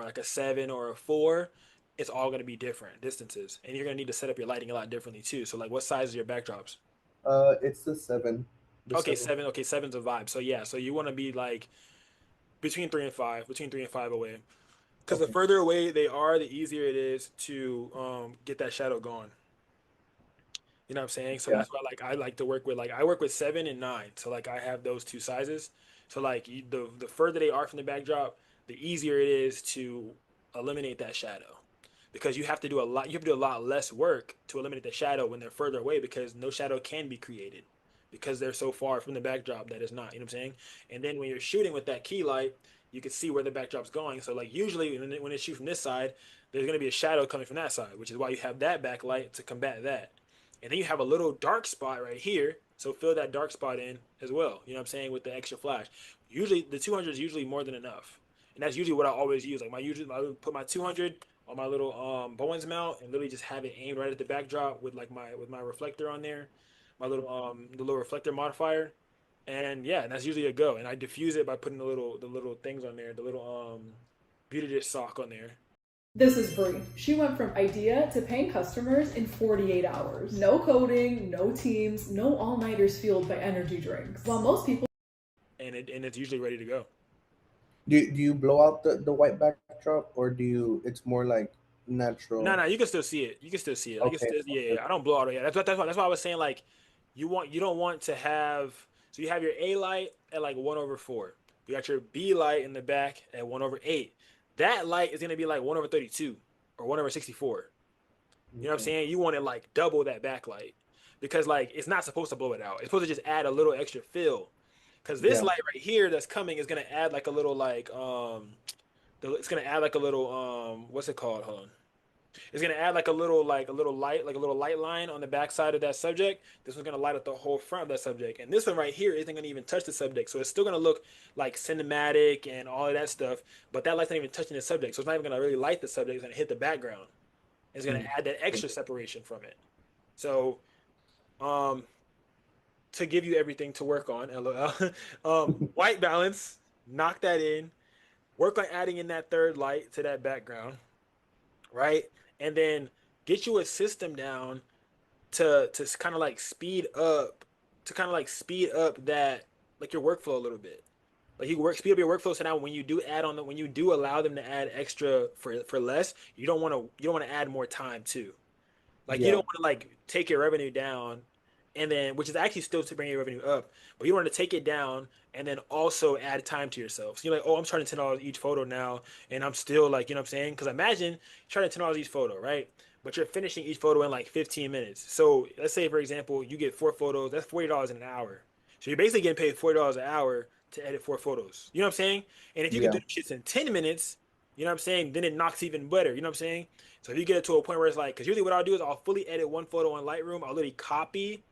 like a 7 or a 4, it's all going to be different distances, and you're going to need to set up your lighting a lot differently too. So like, what size are your backdrops? it's the 7. The Okay, 7. 7. Okay, seven's a vibe. So yeah, so you want to be like between 3 and 5 away, because the Okay. further away they are, the easier it is to get that shadow going. You know what I'm saying? So Yeah. that's why like I like to work with, like I work with 7 and 9. So like I have those two sizes. So like the further they are from the backdrop, the easier it is to eliminate that shadow. Because you have to do a lot, you have to do a lot less work to eliminate the shadow when they're further away, because no shadow can be created because they're so far from the backdrop that it's not, you know what I'm saying? And then when you're shooting with that key light, you can see where the backdrop's going. So like usually when it shoot from this side, there's going to be a shadow coming from that side, which is why you have that backlight to combat that. And then you have a little dark spot right here. So fill that dark spot in as well. You know what I'm saying? With the extra flash. Usually the 200 is usually more than enough. And that's usually what I always use. Like I would put my 200 on my little Bowens mount and literally just have it aimed right at the backdrop with like my reflector on there, my little the little reflector modifier. And yeah, and that's usually a go. And I diffuse it by putting the little things on there, the little beauty dish sock on there. This is Brie. She went from idea to paying customers in 48 hours. No coding, no teams, no all-nighters fueled by energy drinks. While most people And it's usually ready to go. Do you blow out the white backdrop, or do you? It's more like natural. No, you can still see it. You can still see it. Like Okay. yeah. I don't blow out it. That's why I was saying like you don't want to have, so you have your A light at like 1/4. You got your B light in the back at 1/8. That light is gonna be like 1/32 or 1/64. You know what I'm saying? You want it like double that backlight, because like it's not supposed to blow it out. It's supposed to just add a little extra fill. Because this Yeah. light right here that's coming is gonna add like a little like it's gonna add like a little what's it called? Hold on. It's gonna add like a little light line on the back side of that subject. This one's gonna light up the whole front of that subject, and this one right here isn't gonna even touch the subject. So it's still gonna look like cinematic and all of that stuff, but that light's not even touching the subject, so it's not even gonna really light the subject. It's gonna hit the background. It's gonna add that extra separation from it. So, to give you everything to work on, LOL. White balance, knock that in. Work on adding in that third light to that background, right? And then get you a system down to kind of like speed up that, like, your workflow a little bit. Like you work speed up your workflow, so now when you do when you do allow them to add extra for less, you don't want to add more time too. Like you Yeah. don't want to like take your revenue down, and then, which is actually still to bring your revenue up, but you don't want to take it down and then also add time to yourself. So you're like, oh, I'm charging $10 each photo now, and I'm still like, you know what I'm saying? Because imagine charging $10 each photo, right? But you're finishing each photo in like 15 minutes. So let's say, for example, you get 4 photos. That's $40 in an hour. So you're basically getting paid $40 an hour to edit 4 photos. You know what I'm saying? And if you can Yeah. do shits in 10 minutes, you know what I'm saying? Then it knocks even better. You know what I'm saying? So if you get it to a point where it's like, because usually what I'll do is I'll fully edit one photo on Lightroom. I'll literally copy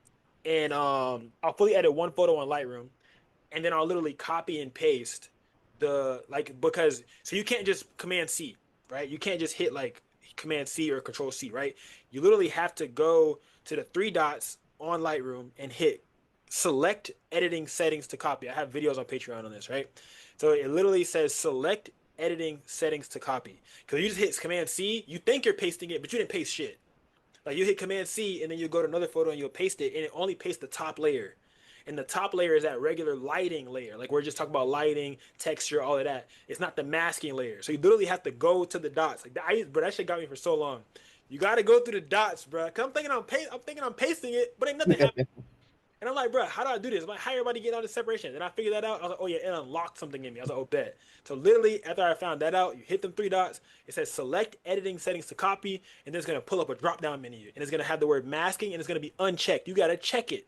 and I'll fully edit one photo on Lightroom, and then I'll literally copy and paste because so you can't just Command C, right? You can't just hit like Command C or Control C, right? You literally have to go to the 3 dots on Lightroom and hit select editing settings to copy. I have videos on Patreon on this, right? So it literally says select editing settings to copy. Because you just hit Command C, you think you're pasting it, but you didn't paste shit. Like you hit Command C and then you go to another photo and you'll paste it, and it only pastes the top layer. And the top layer is that regular lighting layer. Like we're just talking about lighting, texture, all of that. It's not the masking layer. So you literally have to go to the dots. Like bro, that shit got me for so long. You got to go through the dots, bro. Cause I'm thinking I'm pasting it, but ain't nothing happening. And I'm like, bro, how do I do this? I'm like, how everybody get all this separation? And I figured that out. I was like, oh yeah, it unlocked something in me. I was like, oh, bet. So literally, after I found that out, you hit them 3 dots. It says select editing settings to copy, and then it's gonna pull up a drop down menu, and it's gonna have the word masking, and it's gonna be unchecked. You gotta check it.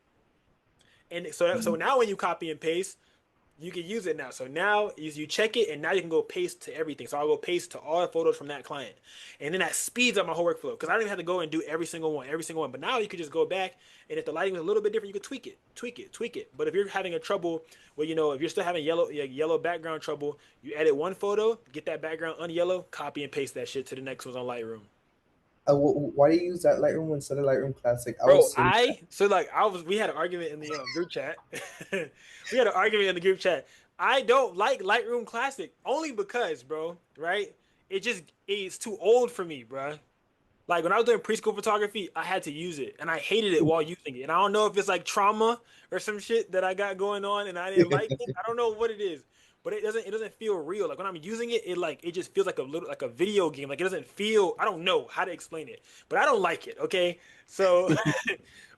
And so now when you copy and paste, you can use it now. So now you check it, and now you can go paste to everything. So I'll go paste to all the photos from that client, and then that speeds up my whole workflow because I don't even have to go and do every single one. But now you can just go back, and if the lighting is a little bit different, you can tweak it. But if you're having a trouble, well, if you're still having yellow background trouble, you edit one photo, get that background unyellow, copy and paste that shit to the next ones on Lightroom. Why do you use that Lightroom instead of Lightroom Classic? Bro, we had an argument in the group chat. I don't like Lightroom Classic only because, bro, right? It's too old for me, bro. Like when I was doing preschool photography, I had to use it, and I hated it while using it. And I don't know if it's like trauma or some shit that I got going on, and I didn't like it. I don't know what it is, but it doesn't feel real. Like when I'm using it, it just feels like a video game. Like it doesn't feel. I don't know how to explain it, but I don't like it. Okay, so,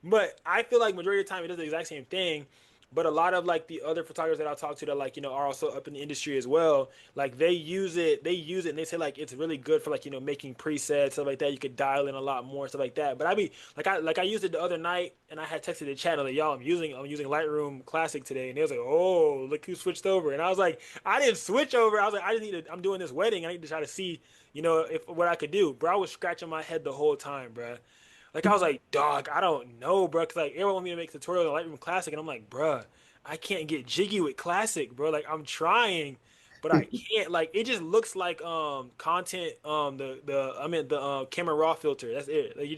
but I feel like majority of the time it does the exact same thing. But a lot of like the other photographers that I talk to that like are also up in the industry as well, like they use it and they say like it's really good for like making presets, stuff like that. You could dial in a lot more, stuff like that. But I used it the other night, and I had texted the channel like, y'all, I'm using Lightroom Classic today, and they was like, oh, look who switched over. And I was like, I didn't switch over. I was like, I'm doing this wedding, I need to try to see if what I could do. Bro, I was scratching my head the whole time, bro. Like I was like, dog, I don't know, bro. Cause like everyone want me to make tutorials on Lightroom Classic, and I'm like, bro, I can't get jiggy with Classic, bro. Like I'm trying, but I can't. Like it just looks like content the camera raw filter. That's it. Like it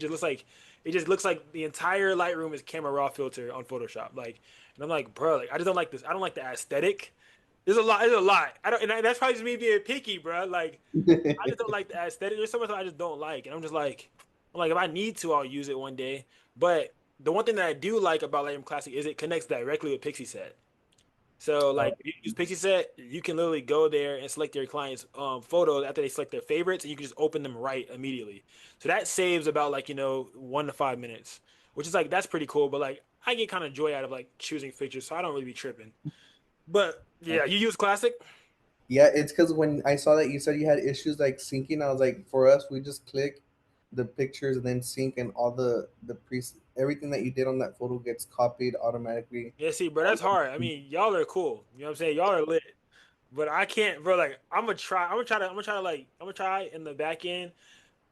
just looks like the entire Lightroom is camera raw filter on Photoshop. Like, and I'm like, bro, like I just don't like this. I don't like the aesthetic. There's a lot. I don't, and that's probably just me being picky, bro. Like I just don't like the aesthetic. There's so much I just don't like, and I'm like, if I need to, I'll use it one day. But the one thing that I do like about Lightroom Classic is it connects directly with Pixieset. So, like, if you use Pixieset, you can literally go there and select your client's photos after they select their favorites, and you can just open them right immediately. So that saves about, 1 to 5 minutes, which is, like, that's pretty cool. But, like, I get kind of joy out of, like, choosing pictures, so I don't really be tripping. But, yeah, you use Classic? Yeah, it's because when I saw that you said you had issues, like, syncing, I was like, for us, we just click the pictures and then sync, and all the everything that you did on that photo gets copied automatically. Yeah, see, bro, that's hard. I mean, y'all are cool. You know what I'm saying? Y'all are lit. But I can't, bro. Like, I'm gonna try in the back end.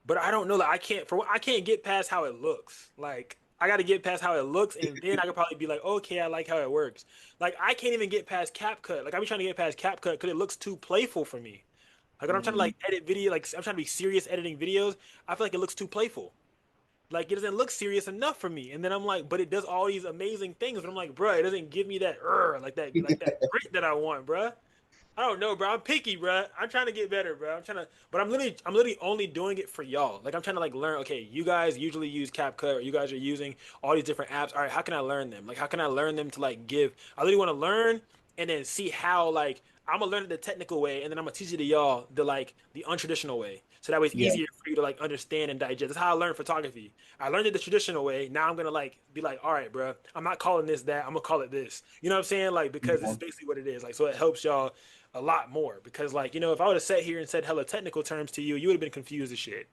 But I don't know. Like, I can't get past how it looks. Like, I got to get past how it looks, and then I could probably be like, okay, I like how it works. Like, I can't even get past CapCut. Like, I be trying to get past CapCut because it looks too playful for me. Like when I'm trying to like edit video, like I'm trying to be serious editing videos, I feel like it looks too playful. Like it doesn't look serious enough for me. And then I'm like, but it does all these amazing things. But I'm like, bro, it doesn't give me that like that grit that I want, bro. I don't know, bro. I'm picky, bro. I'm trying to get better, bro. But I'm literally only doing it for y'all. Like I'm trying to like learn. Okay, you guys usually use CapCut, or you guys are using all these different apps. All right, how can I learn them? Like how can I learn them to like give? I really want to learn and then see how like I'm gonna learn it the technical way, and then I'm gonna teach it to y'all the untraditional way. So that way it's easier for you to like understand and digest. That's how I learned photography. I learned it the traditional way. Now I'm gonna like be like, all right, bro. I'm not calling this that. I'm gonna call it this. You know what I'm saying? Like because it's basically what it is. Like so it helps y'all a lot more because like if I would have sat here and said hella technical terms to you, you would have been confused as shit.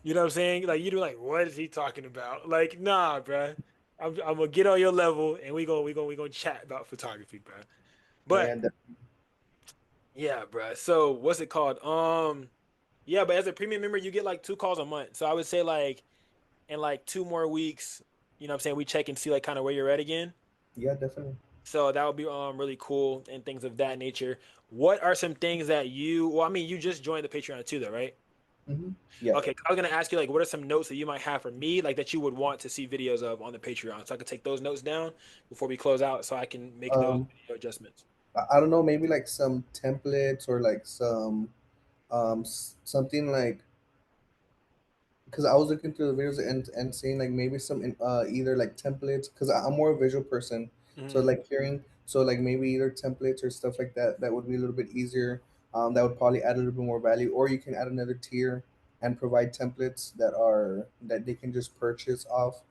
You know what I'm saying? Like you'd be like, what is he talking about? Like nah, bro. I'm gonna get on your level and we gonna chat about photography, bro. But yeah, bro. So what's it called? Yeah, but as a premium member, you get like 2 calls a month. So I would say like in like 2 more weeks, you know what I'm saying, we check and see like kind of where you're at again. Yeah, definitely. So that would be really cool and things of that nature. What are some things that you just joined the Patreon too though, right? Mm-hmm. Yeah. Okay, I was gonna ask you like what are some notes that you might have for me like that you would want to see videos of on the Patreon, so I could take those notes down before we close out so I can make those video adjustments. I don't know, maybe like some templates or like some something like, because I was looking through the videos and seeing like maybe some either like templates, because I'm more a visual person, so like hearing, so like maybe either templates or stuff like that that would be a little bit easier. That would probably add a little bit more value, or you can add another tier and provide templates that they can just purchase off.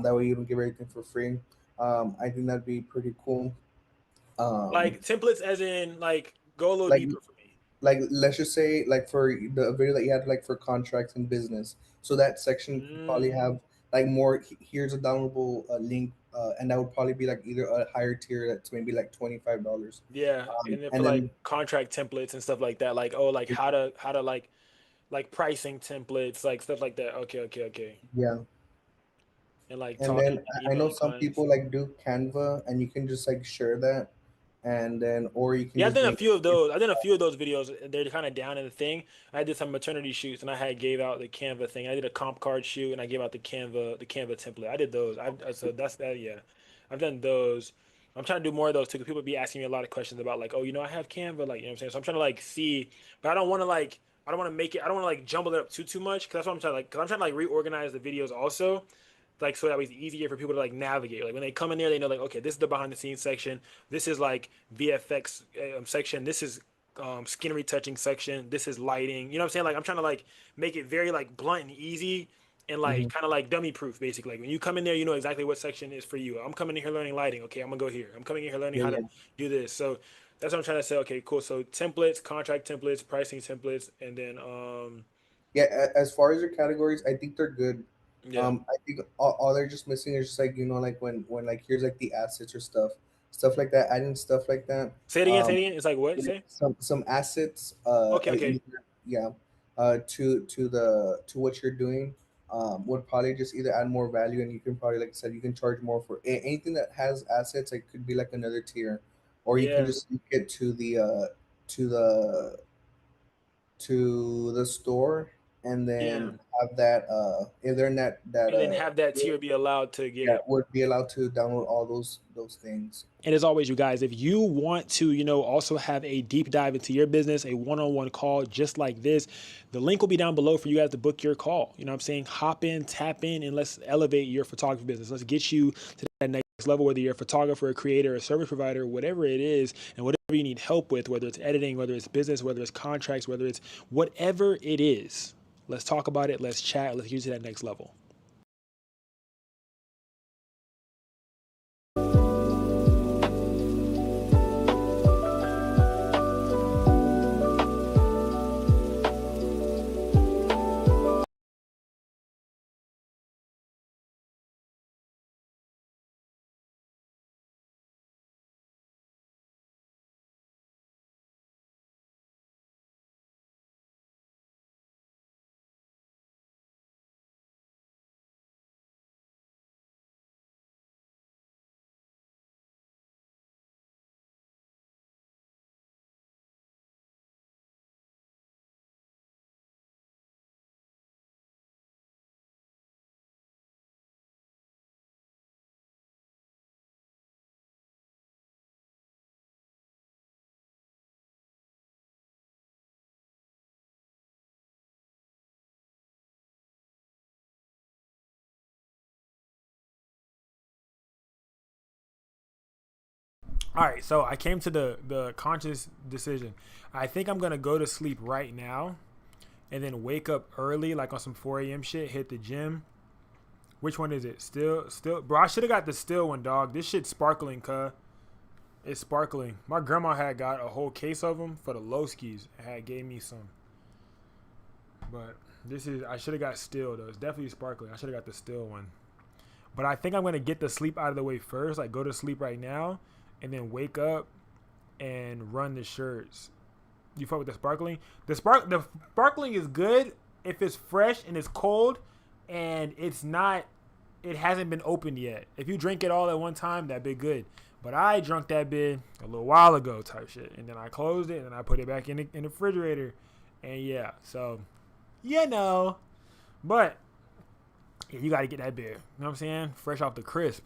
That way you don't give everything for free. I think that'd be pretty cool. Like templates as in like go a little like deeper for me. like let's just say like for the video that you had like for contracts and business, so that section could probably have like more, here's a downloadable link and that would probably be like either a higher tier that's maybe like $25. Yeah, and then for And like then contract templates and stuff like that, like oh, like how to like pricing templates, like stuff like that. Okay, okay, okay. yeah, And like and talking, then I know emailing some clients. people like do Canva, and you can just like share that, and then or you can Yeah, I've just done a make few of those. I've done a few of those videos. They're kind of down in the thing. I did some maternity shoots, and I had gave out the Canva thing. I did a comp card shoot, and I gave out the Canva template. I did those. So that's that. Yeah, I've done those. I'm trying to do more of those too, because people be asking me a lot of questions about like, oh, I have Canva, like, you know what I'm saying. So I'm trying to like see, but I don't want to like, I don't want to make it. I don't want to like jumble it up too much, because that's what I'm trying to like, because I'm trying to like reorganize the videos also, like so that way it's easier for people to like navigate. Like when they come in there, they know like, okay, this is the behind the scenes section. This is like VFX section. This is skin retouching section. This is lighting. You know what I'm saying? Like I'm trying to like make it very like blunt and easy and like Mhm. kind of like dummy proof basically. Like when you come in there, you know exactly what section is for you. I'm coming in here learning lighting. Okay, I'm gonna go here. I'm coming in here learning Yeah, how to yeah, do this. So that's what I'm trying to say. Okay, cool. So templates, contract templates, pricing templates, and then yeah. As far as your categories, I think they're good. yeah. I think all they're just missing is just like like when like here's like the assets or stuff like that, adding stuff like that. Say it again. Say it again. It's like what? Say. Some assets, Okay, okay. either, yeah, to what you're doing, would probably just either add more value, and you can probably, like I said, you can charge more for anything that has assets. It could be like another tier, or you can Yeah. just link it to the to the store, and Yeah. then have that if they're in that And then have that tier be allowed to get yeah, it. would be allowed to download all those things. And as always, you guys, if you want to, also have a deep dive into your business, a one-on-one call just like this, the link will be down below for you guys to book your call. You know what I'm saying? Hop in, tap in, and let's elevate your photography business. Let's get you to that next level, whether you're a photographer, a creator, a service provider, whatever it is, and whatever you need help with, whether it's editing, whether it's business, whether it's contracts, whether it's whatever it is. Let's talk about it. Let's chat. Let's get you to that next level. All right, so I came to the conscious decision. I think I'm gonna go to sleep right now, and then wake up early, like on some 4 a.m. shit. Hit the gym. Which one is it? Still, bro. I should have got the still one, dog. This shit's sparkling, cuh. It's sparkling. My grandma had got a whole case of them for the low skis. Had gave me some, but this is. I should have got still though. It's definitely sparkling. I should have got the still one. But I think I'm gonna get the sleep out of the way first. Like go to sleep right now, and then wake up and run the shirts. You fuck with the sparkling? The sparkling is good if it's fresh and it's cold and it's not, it hasn't been opened yet. If you drink it all at one time, that'd be good. But I drunk that bit a little while ago type shit. And then I closed it and then I put it back in the refrigerator. And yeah, so, But yeah, you gotta get that beer. You know what I'm saying? Fresh off the crisp.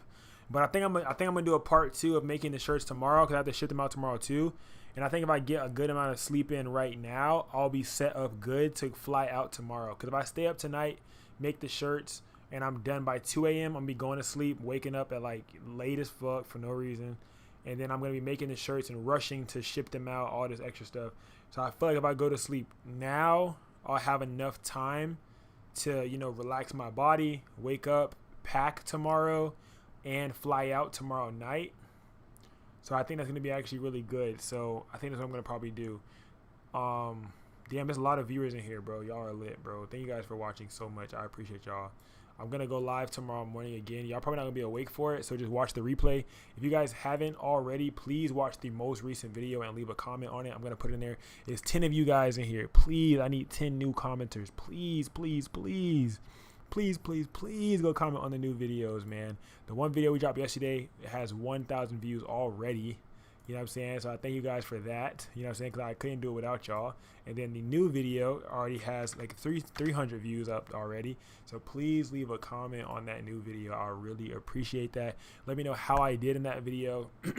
But I think I'm gonna do a part 2 of making the shirts tomorrow, because I have to ship them out tomorrow too. And I think if I get a good amount of sleep in right now, I'll be set up good to fly out tomorrow. Because if I stay up tonight, make the shirts, and I'm done by 2 a.m., I'm gonna be going to sleep, waking up at like late as fuck for no reason. And then I'm gonna be making the shirts and rushing to ship them out, all this extra stuff. So I feel like if I go to sleep now, I'll have enough time to, relax my body, wake up, pack tomorrow, and fly out tomorrow night. So I think that's going to be actually really good. So I think that's what I'm going to probably do. Damn, there's a lot of viewers in here, bro. Y'all are lit, bro. Thank you guys for watching so much. I appreciate y'all. I'm going to go live tomorrow morning again. Y'all probably not going to be awake for it, so just watch the replay. If you guys haven't already, please watch the most recent video and leave a comment on it. I'm going to put it in there. There's 10 of you guys in here. Please, I need 10 new commenters. Please, please, please. Please, please, please go comment on the new videos, man. The one video we dropped yesterday, it has 1,000 views already. You know what I'm saying? So I thank you guys for that. You know what I'm saying? Because I couldn't do it without y'all. And then the new video already has like 300 views up already. So please leave a comment on that new video. I really appreciate that. Let me know how I did in that video. You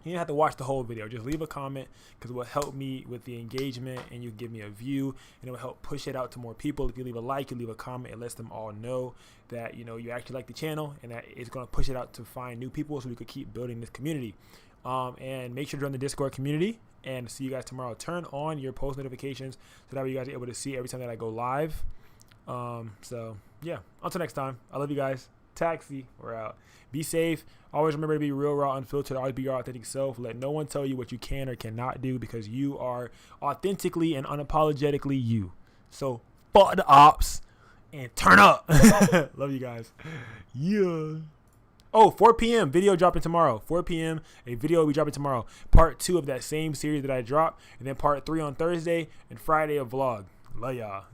don't have to watch the whole video. Just leave a comment because it will help me with the engagement and you give me a view and it will help push it out to more people. If you leave a like, you leave a comment, it lets them all know that, you know, you actually like the channel and that it's going to push it out to find new people so we could keep building this community. And make sure to join the Discord community and see you guys tomorrow. Turn on your post notifications so that way you guys are able to see every time that I go live. So yeah, until next time, I love you guys. Taxi, we're out. Be safe. Always remember to be real, raw, unfiltered. Always be your authentic self. Let no one tell you what you can or cannot do because you are authentically and unapologetically you. So fuck the ops and turn up. Love you guys. Yeah. Oh, 4 p.m. video dropping tomorrow. 4 p.m. a video will be dropping tomorrow. Part 2 of that same series that I dropped. And then part 3 on Thursday and Friday a vlog. Love y'all.